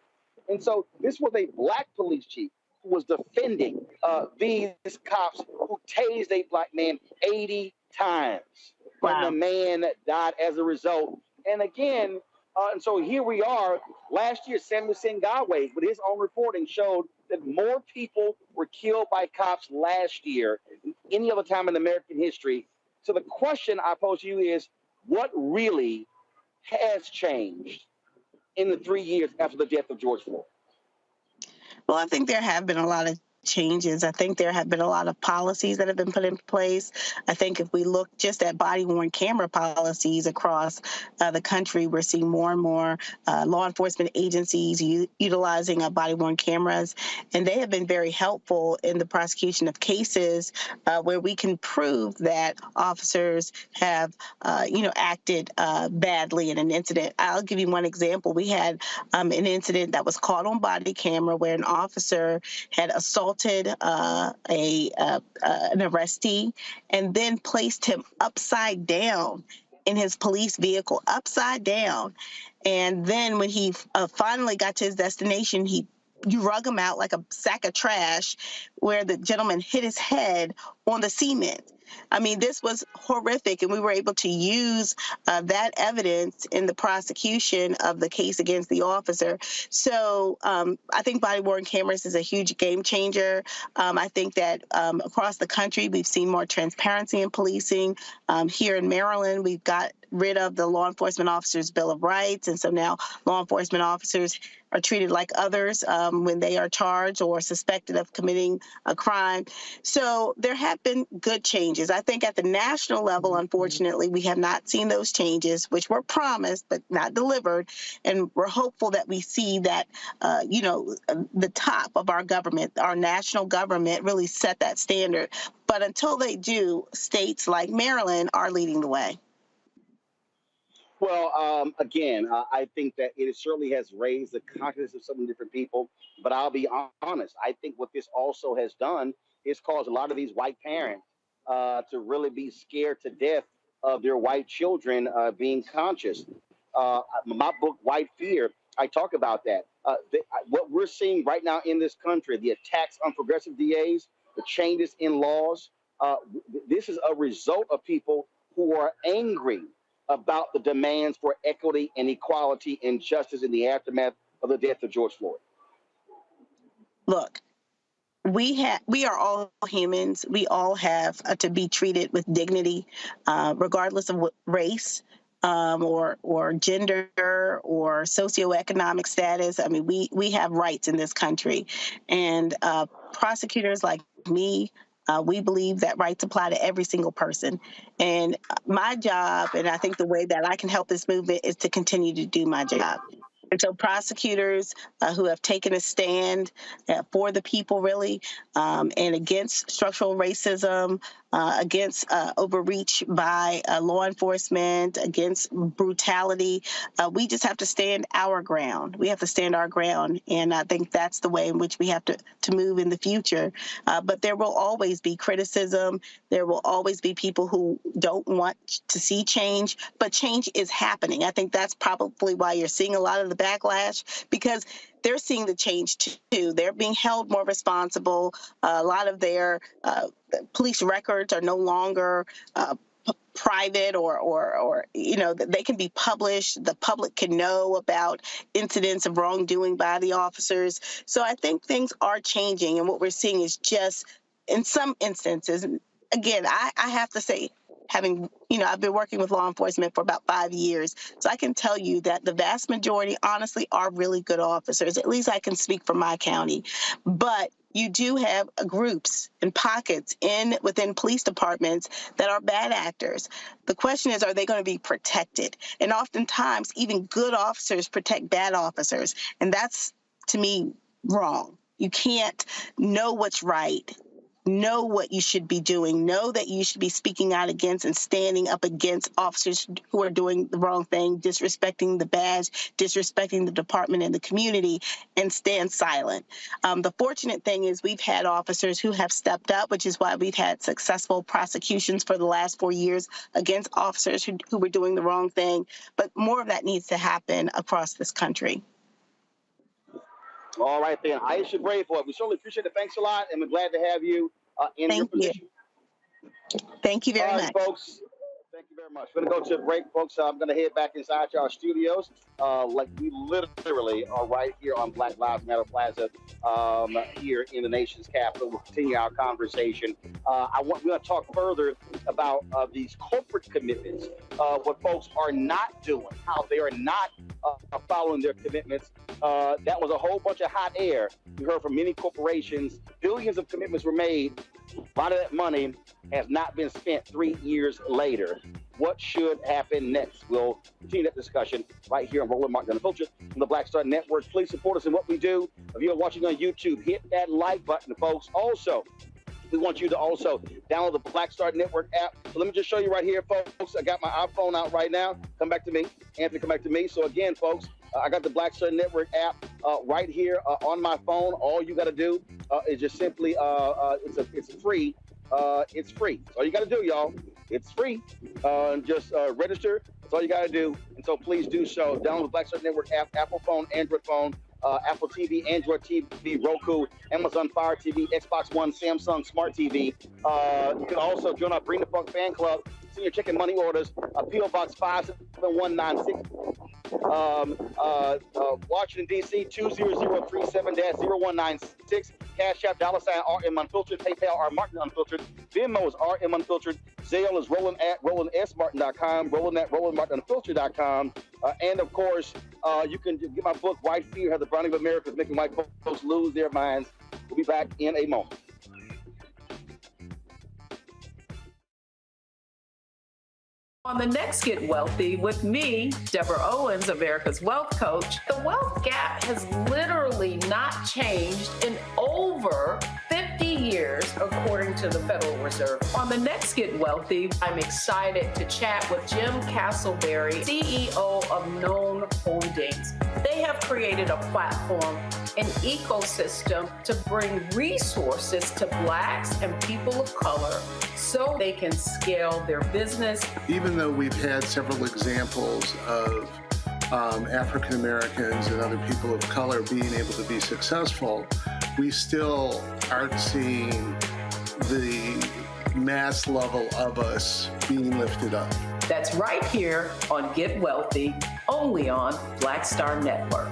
And so this was a black police chief who was defending these cops who tased a black man 80 times. Wow. And the man died as a result. And again, and so here we are. Last year, Samuel Sengawe, with his own reporting, showed that more people were killed by cops last year than any other time in American history. So the question I pose to you is, what really has changed in the 3 years after the death of George Floyd? Well, I think there have been a lot of changes. I think there have been a lot of policies that have been put in place. I think if we look just at body-worn camera policies across the country, we're seeing more and more law enforcement agencies utilizing body-worn cameras, and they have been very helpful in the prosecution of cases where we can prove that officers have, acted badly in an incident. I'll give you one example. We had an incident that was caught on body camera where an officer had assaulted an arrestee and then placed him upside down in his police vehicle, upside down. And then when he finally got to his destination, you rug him out like a sack of trash, where the gentleman hit his head on the cement. I mean, this was horrific, and we were able to use that evidence in the prosecution of the case against the officer. So I think body-worn cameras is a huge game changer. I think that across the country, we've seen more transparency in policing. Here in Maryland, we've got rid of the Law Enforcement Officers Bill of Rights, and so now law enforcement officers are treated like others when they are charged or suspected of committing a crime. So there have been good changes. I think at the national level, unfortunately, we have not seen those changes, which were promised but not delivered. And we're hopeful that we see that, the top of our government, our national government, really set that standard. But until they do, states like Maryland are leading the way. Well, again, I think that it certainly has raised the consciousness of some different people. But I'll be honest, I think what this also has done is caused a lot of these white parents to really be scared to death of their white children being conscious. My book, White Fear, I talk about that. What we're seeing right now in this country, the attacks on progressive DAs, the changes in laws, this is a result of people who are angry about the demands for equity and equality and justice in the aftermath of the death of George Floyd. Look, we are all humans. We all have to be treated with dignity, regardless of what race or gender or socioeconomic status. I mean, we have rights in this country, and prosecutors like me, we believe that rights apply to every single person. And my job, and I think the way that I can help this movement, is to continue to do my job. And so prosecutors who have taken a stand for the people, really, and against structural racism, against overreach by law enforcement, against brutality, we just have to stand our ground. We have to stand our ground. And I think that's the way in which we have to move in the future. But there will always be criticism. There will always be people who don't want to see change, but change is happening. I think that's probably why you're seeing a lot of the backlash, because they're seeing the change too. They're being held more responsible. A lot of their police records are no longer private or they can be published. The public can know about incidents of wrongdoing by the officers. So I think things are changing, and what we're seeing is just, in some instances, again, I have to say, I've been working with law enforcement for about 5 years, so I can tell you that the vast majority, honestly, are really good officers. At least I can speak for my county. But you do have groups and pockets within police departments that are bad actors. The question is, are they going to be protected? And oftentimes, even good officers protect bad officers, and that's, to me, wrong. You can't know what's right know what you should be doing, know that you should be speaking out against and standing up against officers who are doing the wrong thing, disrespecting the badge, disrespecting the department and the community, and stand silent. The fortunate thing is we've had officers who have stepped up, which is why we've had successful prosecutions for the last 4 years against officers who were doing the wrong thing. But more of that needs to happen across this country. All right, then. Aisha Braveheart, we certainly appreciate it. Thanks a lot, and we're glad to have you in your position. Thank you very much. All right, folks. Thank you very much. We're going to go to a break, folks. I'm going to head back inside to our studios. Like we literally are right here on Black Lives Matter Plaza here in the nation's capital. We'll continue our conversation. We're going to talk further about these corporate commitments, what folks are not doing, how they are not following their commitments. That was a whole bunch of hot air. We heard from many corporations. Billions of commitments were made. A lot of that money has not been spent 3 years later. What should happen next? We'll continue that discussion right here on Roland Martin Unfiltered from the Black Star Network. Please support us in what we do. If you're watching on YouTube, hit that like button, folks. Also, we want you to also download the Black Star Network app. So let me just show you right here, folks. I got my iPhone out right now. Come back to me. Anthony, come back to me. So again, folks, I got the Black Star Network app right here on my phone. All you got to do is just simply, it's free. It's free. That's all you got to do, y'all. It's free. Just register. That's all you got to do. And so please do so. Download the Black Star Network app, Apple phone, Android phone, Apple TV, Android TV, Roku, Amazon Fire TV, Xbox One, Samsung Smart TV. You can also join our Bring the Funk fan club. Send your checking money orders. P.O. Box 57196. Washington, D.C. 20037-0196. Cash App, $RM Unfiltered. PayPal, R Martin Unfiltered. Venmo is RM Unfiltered. Zelle is Roland at RolandSMartin.com. Roland at RolandMartinUnfiltered.com. And of course, you can get my book, White Fear, How the Browning of America is Making White Folks Lose Their Minds. We'll be back in a moment. On the next Get Wealthy with me, Deborah Owens, America's Wealth Coach, the wealth gap has literally not changed in over 50 years, according to the Federal Reserve. On the next Get Wealthy, I'm excited to chat with Jim Castleberry, CEO of Known Holdings. They have created a platform, an ecosystem to bring resources to Blacks and people of color so they can scale their business. Even though we've had several examples of African Americans and other people of color being able to be successful, we still aren't seeing the mass level of us being lifted up. That's right here on Get Wealthy, only on Black Star Network.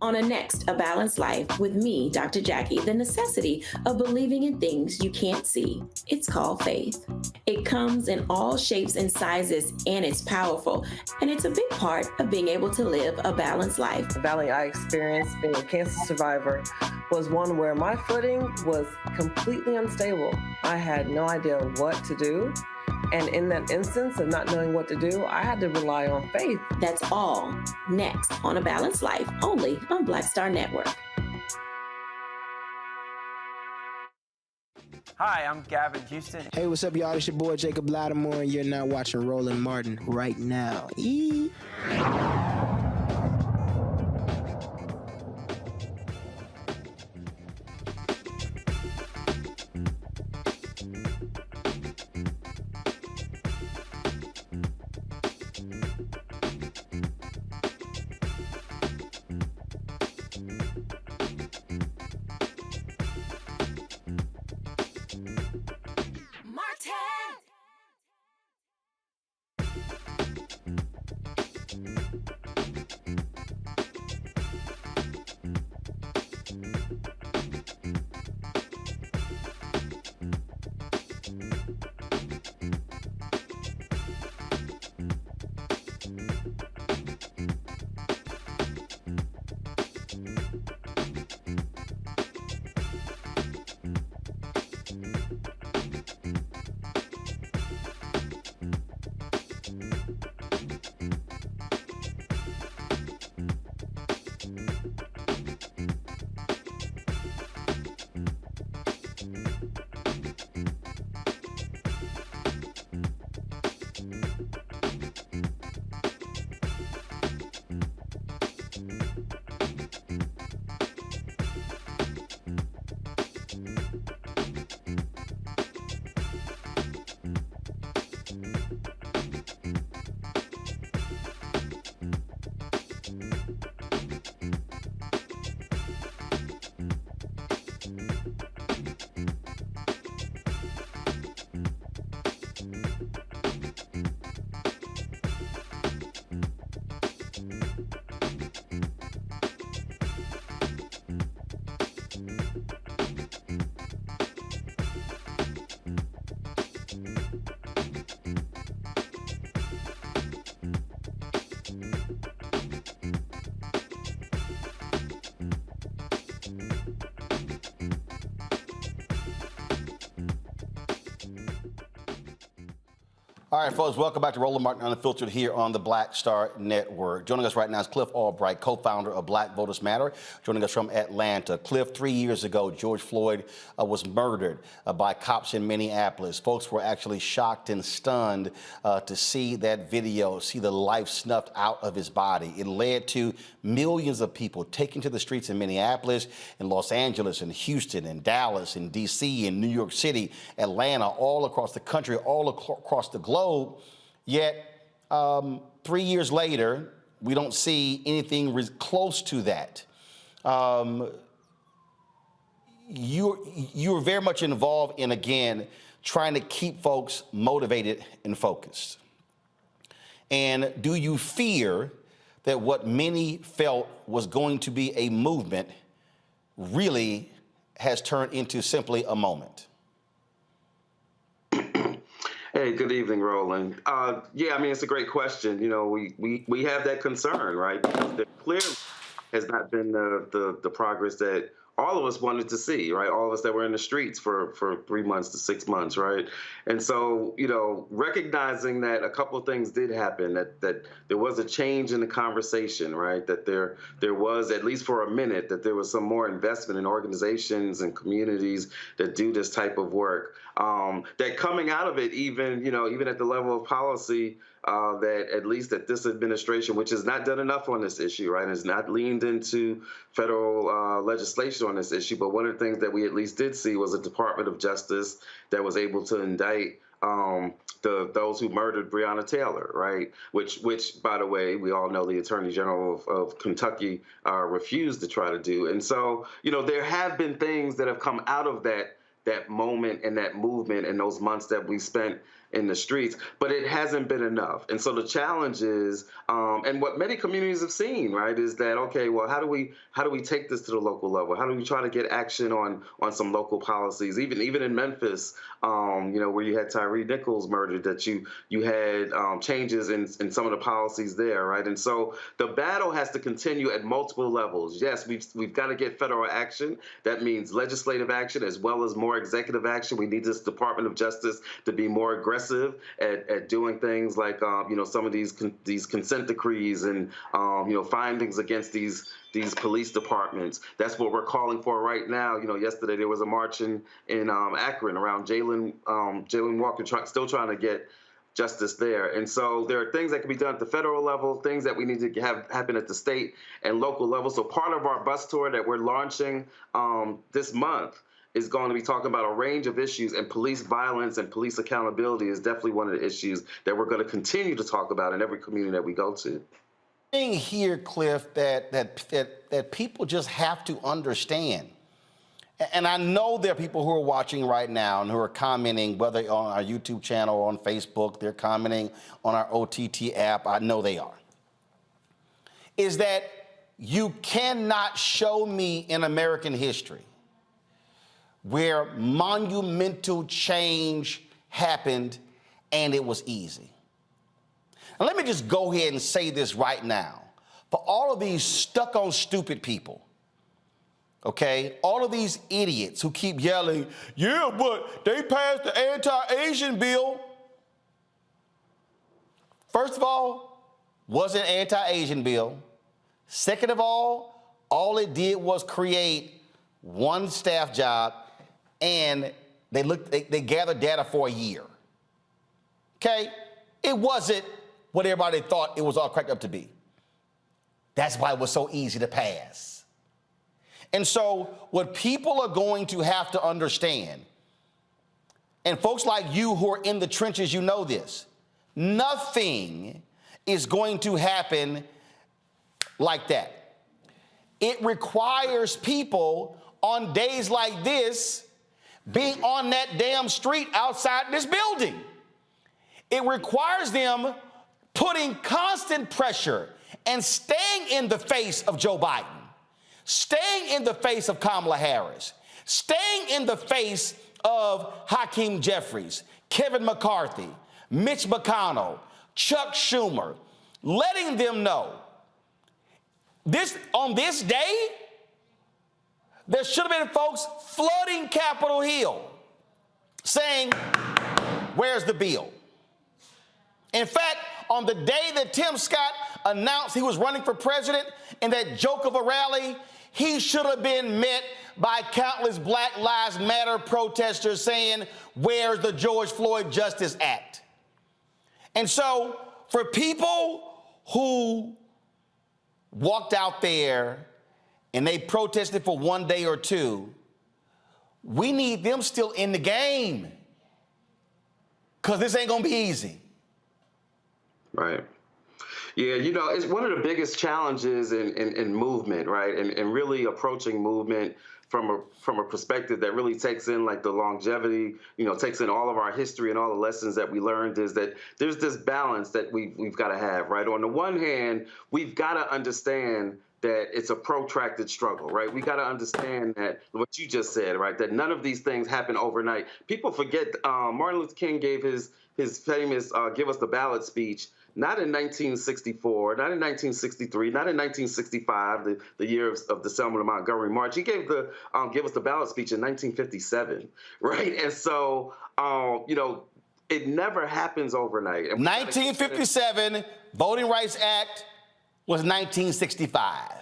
On Next, A Balanced Life with me, Dr. Jackie, the necessity of believing in things you can't see. It's called faith. It comes in all shapes and sizes, and it's powerful. And it's a big part of being able to live a balanced life. The valley I experienced being a cancer survivor was one where my footing was completely unstable. I had no idea what to do. And in that instance of not knowing what to do, I had to rely on faith. That's all next on A Balanced Life, only on Black Star Network. Hi, I'm Gavin Houston. Hey, what's up, y'all? It's your boy Jacob Lattimore, and you're now watching Roland Martin right now. All right, folks, welcome back to Roland Martin Unfiltered here on the Black Star Network. Joining us right now is Cliff Albright, co-founder of Black Voters Matter, joining us from Atlanta. Cliff, 3 years ago, George Floyd was murdered by cops in Minneapolis. Folks were actually shocked and stunned to see that video, see the life snuffed out of his body. It led to millions of people taking to the streets in Minneapolis, in Los Angeles, in Houston, in Dallas, in D.C., in New York City, Atlanta, all across the country, all across the globe. Yet, 3 years later, we don't see anything close to that. You're very much involved in, again, trying to keep folks motivated and focused. And do you fear that what many felt was going to be a movement really has turned into simply a moment? Hey, good evening, Roland. Yeah, I mean, it's a great question. You know, we have that concern, right? Because there clearly has not been the progress that all of us wanted to see, right? All of us that were in the streets for 3 months to 6 months, right? And so, you know, recognizing that a couple of things did happen, that there was a change in the conversation, right? That there was, at least for a minute, that there was some more investment in organizations and communities that do this type of work. That coming out of it, even at the level of policy, that at least that this administration, which has not done enough on this issue, right, has not leaned into federal legislation on this issue. But one of the things that we at least did see was a Department of Justice that was able to indict those who murdered Breonna Taylor, right? Which, by the way, we all know the Attorney General of Kentucky refused to try to do. And so, you know, there have been things that have come out of that moment and that movement and those months that we spent in the streets, but it hasn't been enough. And so the challenge is, and what many communities have seen, right, is that, okay, well, how do we take this to the local level? How do we try to get action on some local policies? Even in Memphis, you know, where you had Tyree Nichols murdered, that you had changes in some of the policies there, right? And so the battle has to continue at multiple levels. Yes, we've got to get federal action. That means legislative action as well as more executive action. We need this Department of Justice to be more aggressive at doing things like you know, some of these consent decrees and you know, findings against these police departments. That's what we're calling for right now. You know, yesterday there was a march in Akron around Jayland Walker, still trying to get justice there. And so there are things that can be done at the federal level, things that we need to have happen at the state and local level. So part of our bus tour that we're launching this month is going to be talking about a range of issues, and police violence and police accountability is definitely one of the issues that we're going to continue to talk about in every community that we go to. Thing here, Cliff, that people just have to understand, and I know there are people who are watching right now and who are commenting, whether on our YouTube channel or on Facebook, they're commenting on our OTT app, I know they are, is that you cannot show me in American history where monumental change happened and it was easy. And let me just go ahead and say this right now. For all of these stuck on stupid people, okay, all of these idiots who keep yelling, yeah, but they passed the anti-Asian bill. First of all, wasn't an anti-Asian bill. Second of all it did was create one staff job, and they gathered data for a year. Okay? It wasn't what everybody thought it was all cracked up to be. That's why it was so easy to pass. And so what people are going to have to understand, and folks like you who are in the trenches, you know this, nothing is going to happen like that. It requires people on days like this being on that damn street outside this building. It requires them putting constant pressure and staying in the face of Joe Biden, staying in the face of Kamala Harris, staying in the face of Hakeem Jeffries, Kevin McCarthy, Mitch McConnell, Chuck Schumer, letting them know on this day, there should have been folks flooding Capitol Hill saying, where's the bill? In fact, on the day that Tim Scott announced he was running for president in that joke of a rally, he should have been met by countless Black Lives Matter protesters saying, "Where's the George Floyd Justice Act?" And so for people who walked out there and they protested for one day or two, we need them still in the game, because this ain't gonna be easy. Right. Yeah, you know, it's one of the biggest challenges in movement, right? And really approaching movement from a perspective that really takes in like the longevity, you know, takes in all of our history and all the lessons that we learned, is that there's this balance that we've got to have, right? On the one hand, we've got to understand that it's a protracted struggle, right? We got to understand that what you just said, right? That none of these things happen overnight. People forget Martin Luther King gave his famous "Give Us the Ballot" speech, not in 1964, not in 1963, not in 1965, the year of the Selma to Montgomery March. He gave the "Give Us the Ballot" speech in 1957, right? And so, you know, it never happens overnight. And 1957, Voting Rights Act was 1965.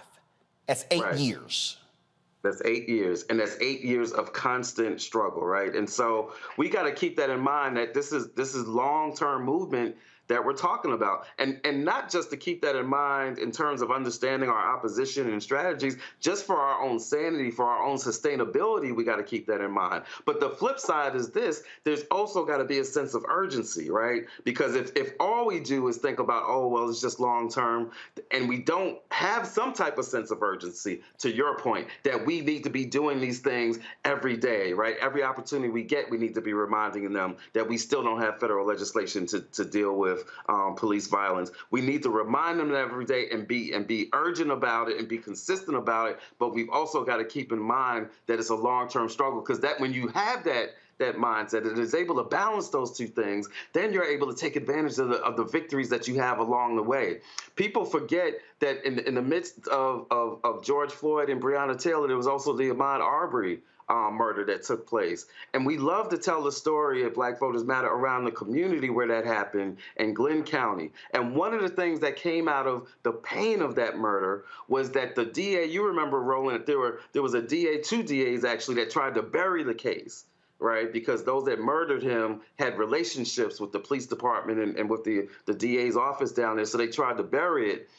That's 8 years. That's 8 years, and that's 8 years of constant struggle, right? And so we got to keep that in mind, that this is long-term movement that we're talking about, and not just to keep that in mind in terms of understanding our opposition and strategies, just for our own sanity, for our own sustainability, we got to keep that in mind. But the flip side is this: there's also got to be a sense of urgency, right? Because if all we do is think about, oh, well, it's just long term, and we don't have some type of sense of urgency, to your point, that we need to be doing these things every day, right? Every opportunity we get, we need to be reminding them that we still don't have federal legislation to deal with police violence. We need to remind them that every day and be urgent about it and be consistent about it. But we've also got to keep in mind that it's a long-term struggle, because that when you have that mindset and is able to balance those two things, then you're able to take advantage of the victories that you have along the way. People forget that in the midst of George Floyd and Breonna Taylor, there was also the Ahmaud Arbery murder that took place. And we love to tell the story at Black Voters Matter around the community where that happened in Glenn County. And one of the things that came out of the pain of that murder was that the DA, you remember, Roland, there was a DA, two DAs actually, that tried to bury the case, right? Because those that murdered him had relationships with the police department and with the DA's office down there, so they tried to bury it.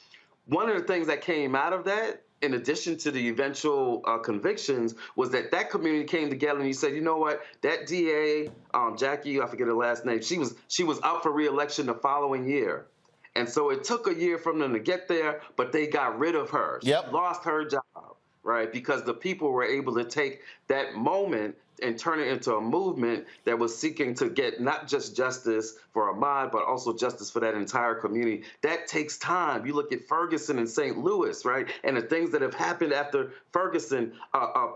One of the things that came out of that, in addition to the eventual convictions, was that community came together and you said, you know what, that DA, Jackie, I forget her last name, she was up for re-election the following year. And so it took a year for them to get there, but they got rid of her. Yep. She lost her job, right? Because the people were able to take that moment and turn it into a movement that was seeking to get not just justice for Ahmaud, but also justice for that entire community. That takes time. You look at Ferguson and St. Louis, right? And the things that have happened after Ferguson,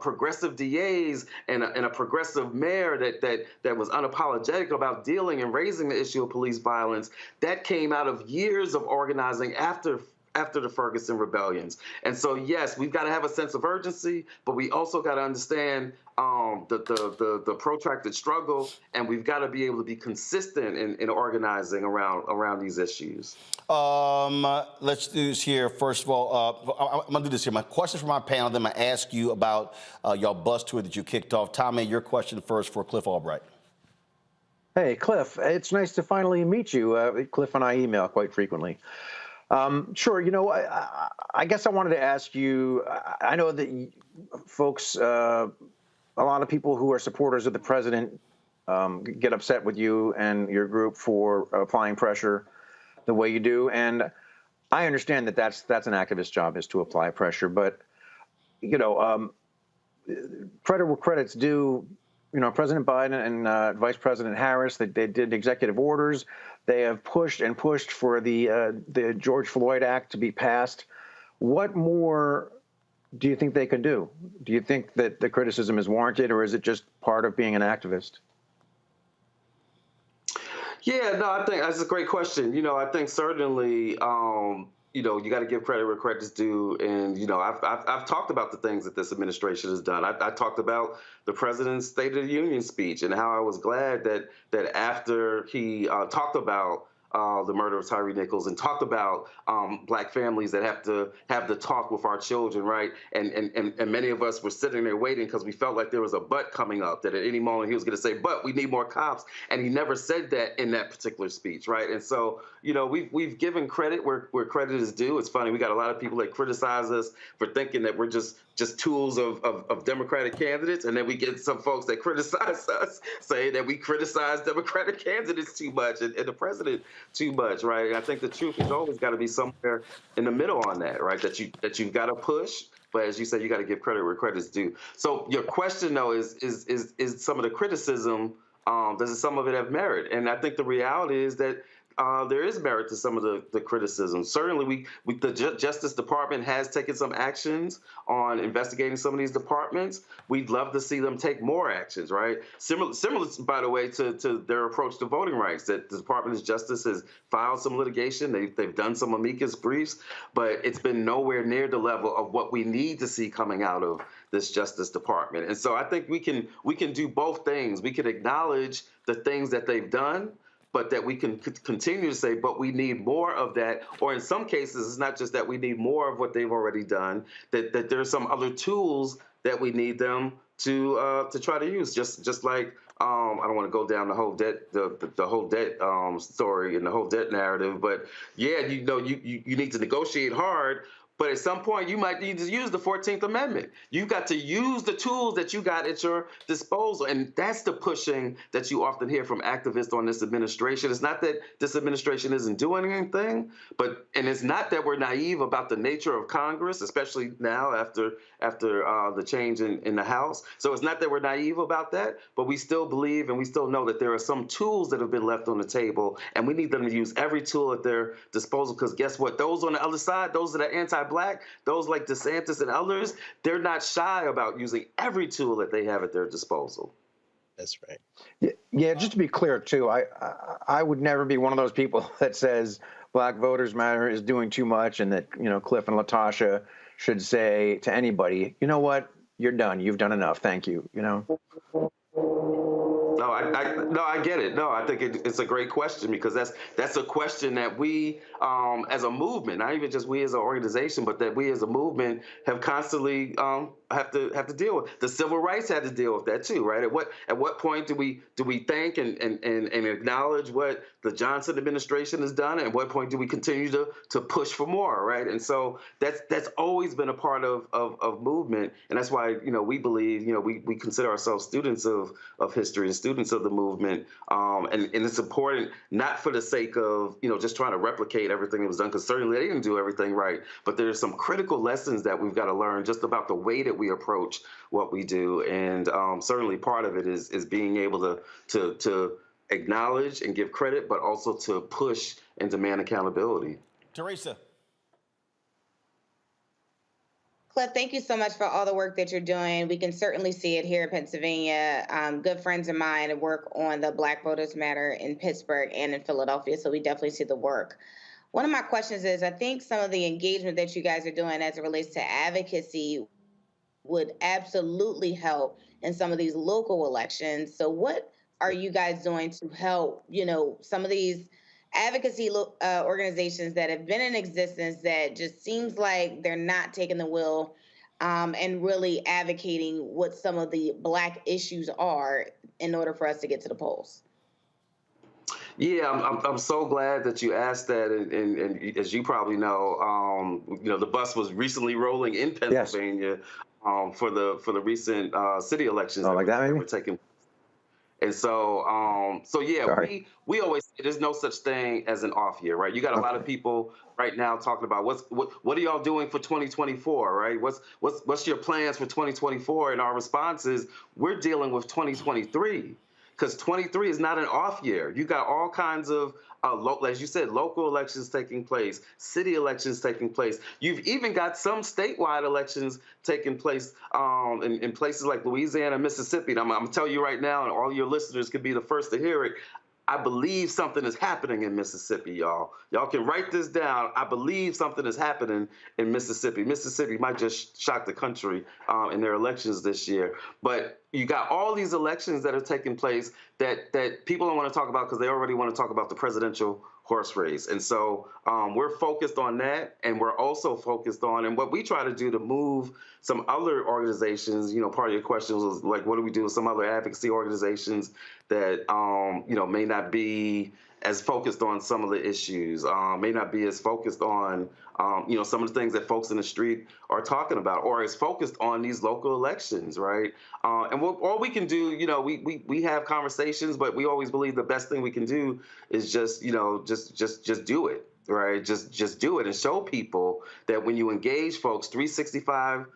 progressive DAs and a progressive mayor that was unapologetic about dealing and raising the issue of police violence. That came out of years of organizing after the Ferguson rebellions. And so, yes, we've got to have a sense of urgency, but we also got to understand the protracted struggle, and we've got to be able to be consistent in organizing around these issues. Let's do this here. First of all, I'm going to do this here. My question for my panel, then I'm going to ask you about your bus tour that you kicked off. Tommy, your question first for Cliff Albright. Hey, Cliff, it's nice to finally meet you. Cliff and I email quite frequently. Sure. You know, I guess I wanted to ask you, I know that folks, a lot of people who are supporters of the president get upset with you and your group for applying pressure the way you do. And I understand that that's an activist job, is to apply pressure. But, you know, credit where credit's due. You know, President Biden and Vice President Harris, they did executive orders. They have pushed and pushed for the George Floyd Act to be passed. What more do you think they can do? Do you think that the criticism is warranted, or is it just part of being an activist? Yeah, no, I think that's a great question. You know, I think certainly, you know, you got to give credit where credit's due. And, you know, I've talked about the things that this administration has done. I talked about the president's State of the Union speech and how I was glad that after he talked about the murder of Tyree Nichols and talked about Black families that have to have the talk with our children, right? And many of us were sitting there waiting because we felt like there was a but coming up, that at any moment he was going to say, but we need more cops. And he never said that in that particular speech, right? And so, you know, we've given credit where credit is due. It's funny, we got a lot of people that criticize us for thinking that we're just tools of Democratic candidates, and then we get some folks that criticize us, saying that we criticize Democratic candidates too much and the president too much, right? And I think the truth has always got to be somewhere in the middle on that, right? That you've got to push, but as you said, you got to give credit where credit's due. So your question, though, is some of the criticism, does some of it have merit? And I think the reality is that there is merit to some of the criticism. Certainly, the Justice Department has taken some actions on investigating some of these departments. We'd love to see them take more actions, right? Similar, by the way, to their approach to voting rights, that the Department of Justice has filed some litigation. They've done some amicus briefs, but it's been nowhere near the level of what we need to see coming out of this Justice Department. And so I think we can do both things. We can acknowledge the things that they've done, but that we can continue to say, but we need more of that. Or in some cases, it's not just that we need more of what they've already done, that there's some other tools that we need them to try to use. Just like I don't want to go down the whole debt, the whole debt story and the whole debt narrative, but yeah, you know, you need to negotiate hard. But at some point, you might need to use the 14th Amendment. You've got to use the tools that you got at your disposal. And that's the pushing that you often hear from activists on this administration. It's not that this administration isn't doing anything, and it's not that we're naive about the nature of Congress, especially now after the change in the House. So it's not that we're naive about that, but we still believe and we still know that there are some tools that have been left on the table, and we need them to use every tool at their disposal, because guess what? Those on the other side, those that are anti-Black, those like DeSantis and others, they're not shy about using every tool that they have at their disposal. That's right. Yeah, just to be clear, too, I would never be one of those people that says Black Voters Matter is doing too much and that, you know, Cliff and Latasha should say to anybody, you know what, you're done. You've done enough. Thank you. You know? No, I get it. No, I think it's a great question, because that's a question that we, as a movement, not even just we as an organization, but that we as a movement have constantly have to deal with. The civil rights had to deal with that too, right? At what point do we thank and acknowledge what the Johnson administration has done? At what point do we continue to push for more, right? And so that's always been a part of movement, and that's why, you know, we believe, you know, we consider ourselves students of history and students of the movement, and it's important, not for the sake of, you know, just trying to replicate everything that was done, because certainly they didn't do everything right, but there's some critical lessons that we've got to learn just about the way that we approach what we do, and certainly part of it is being able to acknowledge and give credit, but also to push and demand accountability. Teresa. Cliff, thank you so much for all the work that you're doing. We can certainly see it here in Pennsylvania. Good friends of mine work on the Black Voters Matter in Pittsburgh and in Philadelphia, so we definitely see the work. One of my questions is, I think some of the engagement that you guys are doing as it relates to advocacy would absolutely help in some of these local elections. So what are you guys doing to help, you know, some of these advocacy organizations that have been in existence that just seems like they're not taking the wheel and really advocating what some of the Black issues are in order for us to get to the polls? Yeah, I'm so glad that you asked that, and as you probably know, you know, the bus was recently rolling in Pennsylvania for the recent city elections that were taking. And so, yeah, we always say there's no such thing as an off year, right? You got a lot of people right now talking about what are y'all doing for 2024, right? What's your plans for 2024? And our response is we're dealing with 2023. Because 23 is not an off year. You got all kinds of, as you said, local elections taking place, city elections taking place. You've even got some statewide elections taking place in places like Louisiana, Mississippi. And I'm going to tell you right now, and all your listeners could be the first to hear it, I believe something is happening in Mississippi, y'all. Y'all can write this down. I believe something is happening in Mississippi. Mississippi might just shock the country in their elections this year. But you got all these elections that are taking place that people don't want to talk about because they already want to talk about the presidential horse race. And so we're focused on that, and we're also focused on, and what we try to do to move some other organizations, part of your question was like, what do we do with some other advocacy organizations that, may not be as focused on some of the issues, may not be as focused on, some of the things that folks in the street are talking about, or is focused on these local elections, right? And all we can do, we have conversations, but we always believe the best thing we can do is just do it, right? Just do it and show people that when you engage folks 365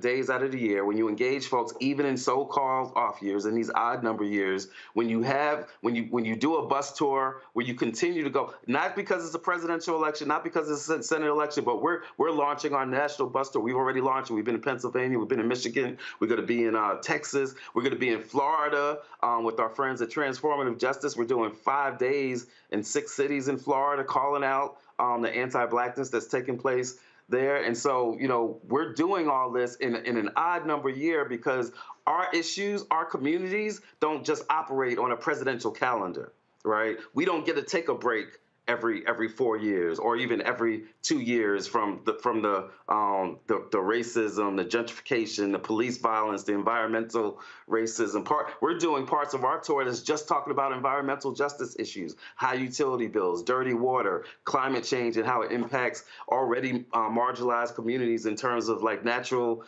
days out of the year, when you engage folks even in so-called off years and these odd number years, when you do a bus tour where you continue to go, not because it's a presidential election, not because it's a Senate election, but we're launching our national bus tour. We've already launched. We've been in Pennsylvania. We've been in Michigan. We're going to be in Texas. We're going to be in Florida with our friends at Transformative Justice. We're doing 5 days in 6 cities in Florida, calling out the anti-blackness that's taking place there. And so, we're doing all this in an odd number year because our issues, our communities don't just operate on a presidential calendar, right? We don't get to take a break every 4 years or even every 2 years from the racism, the gentrification, the police violence, the environmental racism. We're doing parts of our tour that's just talking about environmental justice issues, high utility bills, dirty water, climate change, and how it impacts already marginalized communities in terms of like natural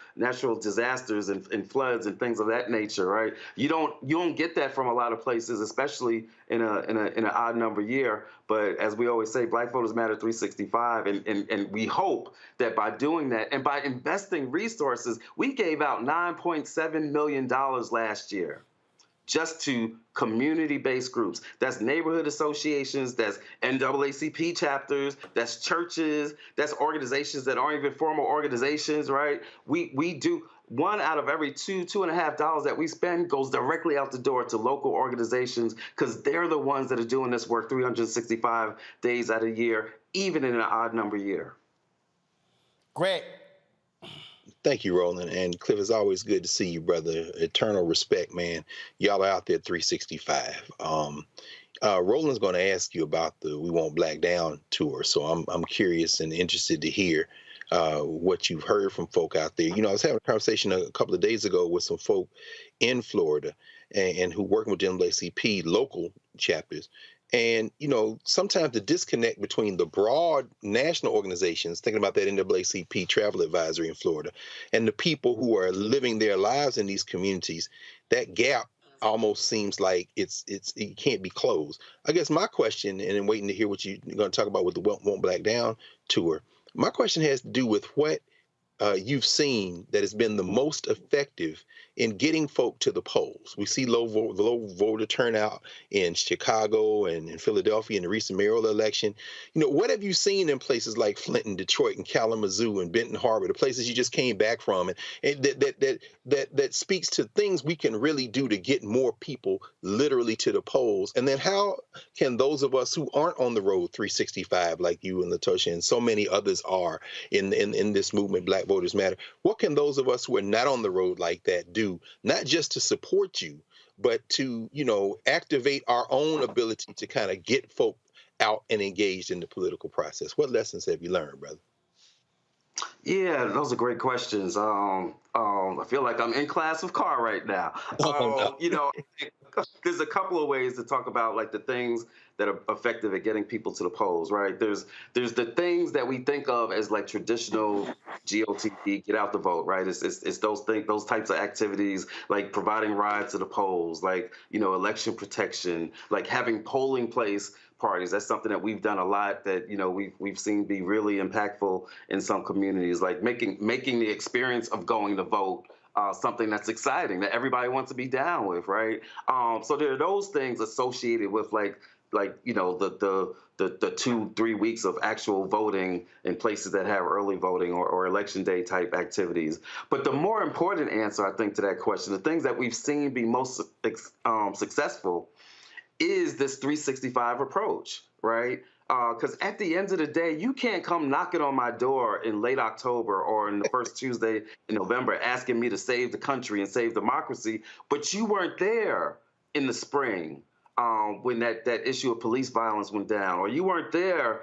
disasters and floods and things of that nature, right? You don't get that from a lot of places, especially in an odd number year. But as we always say, Black Voters Matter 365, and we hope that by doing that and by investing resources, we gave out $9.7 million last year just to community-based groups. That's neighborhood associations, that's NAACP chapters, that's churches, that's organizations that aren't even formal organizations, right? We do. $1 out of every $2.5 that we spend goes directly out the door to local organizations because they're the ones that are doing this work 365 days out of the year, even in an odd number year. Greg. Thank you, Roland. And Cliff, it's always good to see you, brother. Eternal respect, man. Y'all are out there 365. Roland's going to ask you about the We Won't Black Down tour. So I'm curious and interested to hear what you've heard from folk out there. I was having a conversation a couple of days ago with some folk in Florida and who working with NAACP local chapters. And, sometimes the disconnect between the broad national organizations, thinking about that NAACP travel advisory in Florida, and the people who are living their lives in these communities, that gap almost seems like it can't be closed. I guess my question, and I'm waiting to hear what you're going to talk about with the Won't Black Down tour, my question has to do with what you've seen that has been the most effective in getting folk to the polls. We see low voter turnout in Chicago and in Philadelphia in the recent mayoral election. What have you seen in places like Flint and Detroit and Kalamazoo and Benton Harbor, the places you just came back from, and that speaks to things we can really do to get more people literally to the polls? And then how can those of us who aren't on the road 365 like you and Latosha and so many others are in this movement, Black Voters Matter, what can those of us who are not on the road like that do, not just to support you, but to, activate our own ability to kind of get folk out and engaged in the political process? What lessons have you learned, brother? Yeah, those are great questions. I feel like I'm in class of Carr right now. There's a couple of ways to talk about like the things that are effective at getting people to the polls, right? There's the things that we think of as like traditional GOTV, get out the vote, right? It's those types of activities like providing rides to the polls, like election protection, like having polling place parties. That's something that we've done a lot that we've seen be really impactful in some communities, like making the experience of going to vote something that's exciting that everybody wants to be down with, right? So there are those things associated with the 2-3 weeks of actual voting in places that have early voting or election day type activities. But the more important answer, I think, to that question, the things that we've seen be most successful is this 365 approach, right? Because at the end of the day, you can't come knocking on my door in late October or in the first Tuesday in November asking me to save the country and save democracy, but you weren't there in the spring when that issue of police violence went down, or you weren't there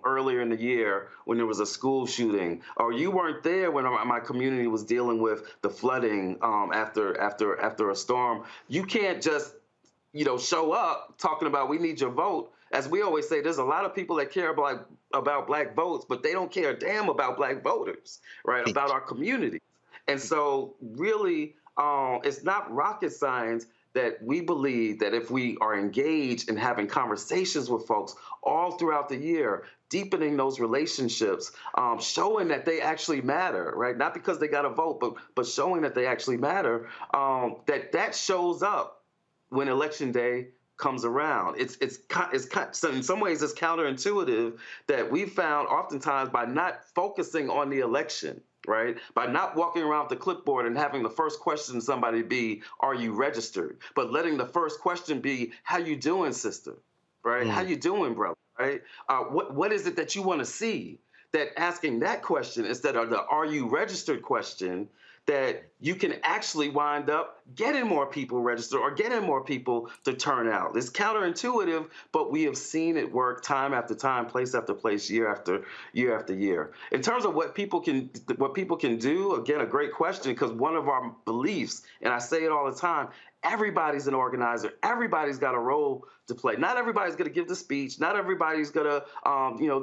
earlier in the year when there was a school shooting, or you weren't there when my community was dealing with the flooding after a storm. You can't just show up talking about we need your vote. As we always say, there's a lot of people that care about black votes, but they don't care a damn about black voters, right? About our community. And so really, it's not rocket science that we believe that if we are engaged in having conversations with folks all throughout the year, deepening those relationships, showing that they actually matter, right? Not because they got a vote, but showing that they actually matter, that shows up when election day comes around. So in some ways, it's counterintuitive that we found oftentimes by not focusing on the election, right? By not walking around with the clipboard and having the first question somebody be, are you registered? But letting the first question be, how you doing, sister? Right? How you doing, brother? Right? What is it that you want to see? That asking that question instead of the are you registered question, that you can actually wind up getting more people registered or getting more people to turn out. It's counterintuitive, but we have seen it work time after time, place after place, year after year after year. In terms of what people can do, again, a great question, because one of our beliefs, and I say it all the time, everybody's an organizer. Everybody's got a role to play. Not everybody's going to give the speech. Not everybody's going to,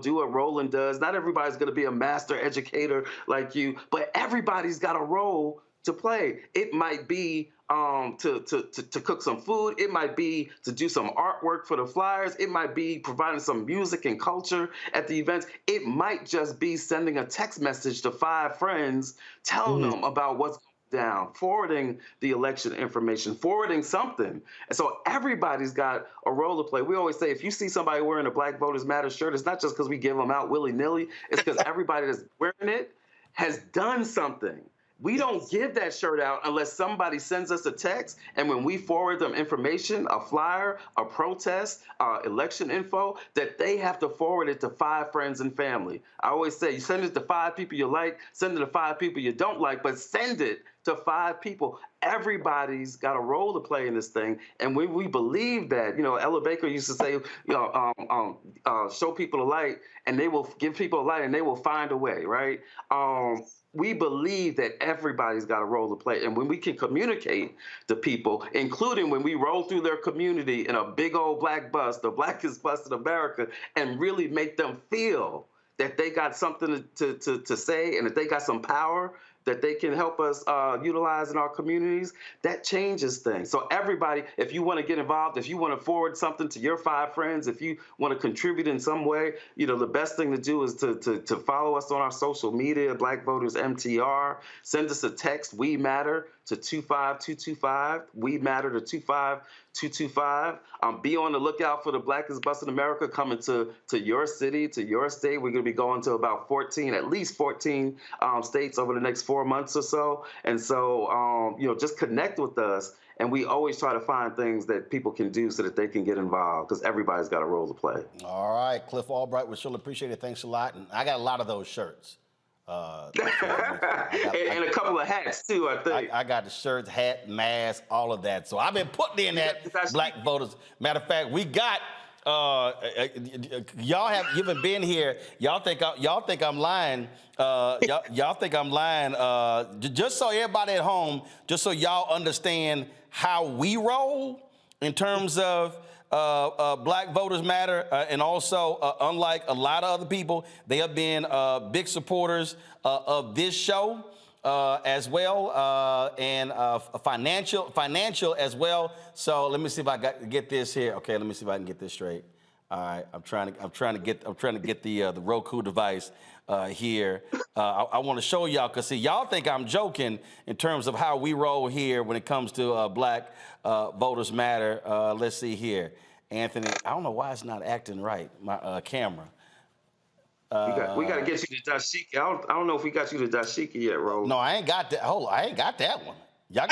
do what Roland does. Not everybody's going to be a master educator like you. But everybody's got a role to play. It might be to cook some food. It might be to do some artwork for the flyers. It might be providing some music and culture at the events. It might just be sending a text message to 5 friends, telling them about what's down, forwarding the election information, forwarding something. And so everybody's got a role to play. We always say, if you see somebody wearing a Black Voters Matter shirt, it's not just because we give them out willy-nilly. It's because everybody that's wearing it has done something. We don't give that shirt out unless somebody sends us a text, and when we forward them information, a flyer, a protest, election info, that they have to forward it to 5 friends and family. I always say, you send it to 5 people you like, send it to 5 people you don't like, but send it to 5 people. Everybody's got a role to play in this thing, and when we believe that, Ella Baker used to say, show people the light, and they will give people a light, and they will find a way, right? We believe that everybody's got a role to play. And when we can communicate to people, including when we roll through their community in a big old black bus, the blackest bus in America, and really make them feel that they got something to say and that they got some power that they can help us utilize in our communities, that changes things. So everybody, if you want to get involved, if you want to forward something to your 5 friends, if you want to contribute in some way, the best thing to do is to follow us on our social media, Black Voters MTR. Send us a text, We Matter, to 25225. We Matter to 25225. Be on the lookout for the Blackest Bus in America coming to your city, to your state. We're going to be going to about at least 14 states over the next 4 months or so. And so, just connect with us. And we always try to find things that people can do so that they can get involved, because everybody's got a role to play. All right, Cliff Albright, we surely appreciate it. Thanks a lot. And I got a lot of those shirts. And a couple of hats too, I think. I got the shirts, hat, mask, all of that. So I've been putting in that Black Voters. Matter of fact, we got y'all haven't been here. Y'all think I'm lying. Y'all think I'm lying. Just so everybody at home, just so y'all understand how we roll in terms of Black Voters Matter, and also, unlike a lot of other people, they have been big supporters of this show as well, and financial as well. So let me see if I get this here. Okay, let me see if I can get this straight. All right, I'm trying to get the Roku device here. I want to show y'all, because see, y'all think I'm joking in terms of how we roll here when it comes to Black Voters Matter. Let's see here, Anthony. I don't know why it's not acting right. My camera. We got to get you to dashiki. I don't know if we got you to dashiki yet, Roland. No, I ain't got that. Hold on, I ain't got that one. Y'all.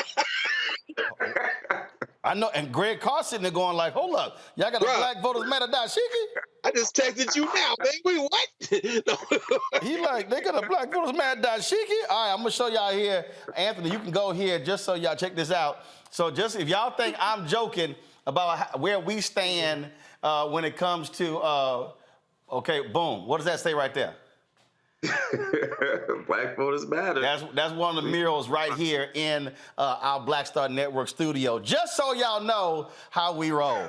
I know, and Greg Carr sitting there going like, hold up, y'all got a Black Voters Matter dashiki? I just texted you now, man. Wait, what? He like, they got a Black Voters Matter dashiki? All right, I'm gonna show y'all here. Anthony, you can go here just so y'all check this out. So just if y'all think I'm joking, about where we stand when it comes to, okay, boom. What does that say right there? Black voters matter. That's one of the murals right here in our Black Star Network studio. Just so y'all know how we roll.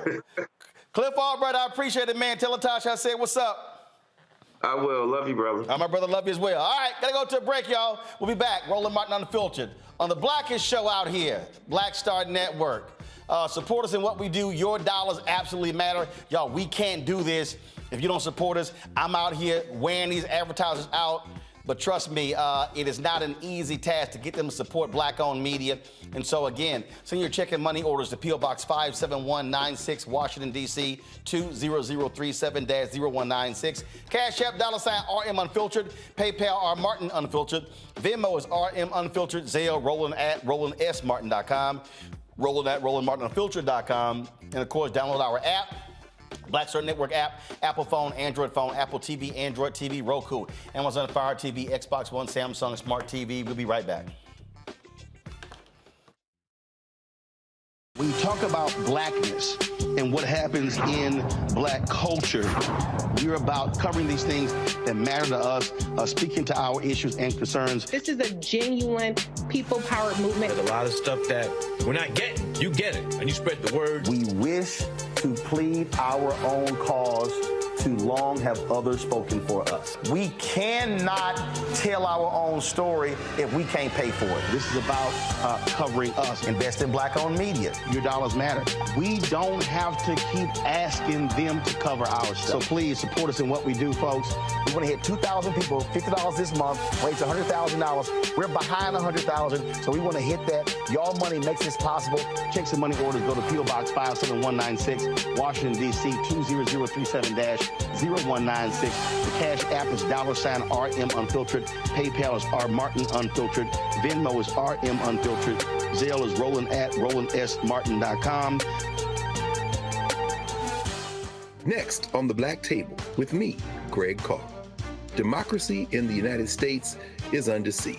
Cliff Albright, I appreciate it, man. Tell Latasha I said what's up. I will. Love you, brother. My brother, love you as well. All right, gotta go to a break, y'all. We'll be back. Roland Martin Unfiltered on the blackest show out here, Black Star Network. Support us in what we do. Your dollars absolutely matter. Y'all, we can't do this if you don't support us. I'm out here wearing these advertisers out. But trust me, it is not an easy task to get them to support black-owned media. And so, again, send your check and money orders to P.O. Box 57196, Washington, D.C., 20037-0196. Cash App, $RM Unfiltered. PayPal, R Martin Unfiltered. Venmo is RM Unfiltered. Zelle, Roland at RolandSMartin.com. Roland at RolandMartinUnfiltered.com. And, of course, download our app. Black Star Network app, Apple phone, Android phone, Apple TV, Android TV, Roku, Amazon Fire TV, Xbox One, Samsung Smart TV. We'll be right back. When you talk about blackness and what happens in black culture, we're about covering these things that matter to us, speaking to our issues and concerns. This is a genuine people-powered movement. There's a lot of stuff that we're not getting. You get it, and you spread the word. We wish to plead our own cause. Too long have others spoken for us. We cannot tell our own story if we can't pay for it. This is about covering us. Invest in black-owned media. Your dollars matter. We don't have to keep asking them to cover our stuff. So please support us in what we do, folks. We want to hit 2,000 people, $50 this month, raise $100,000. We're behind 100,000, so we want to hit that. Y'all money makes this possible. Checks and money orders go to P.O. Box 57196, Washington, D.C., 20037-0196. The Cash App is $RM Unfiltered. PayPal is R Martin Unfiltered. Venmo is RM Unfiltered. Zelle is Roland at RolandSMartin.com. Next on the Black Table with me, Greg Carr. Democracy in the United States is under siege.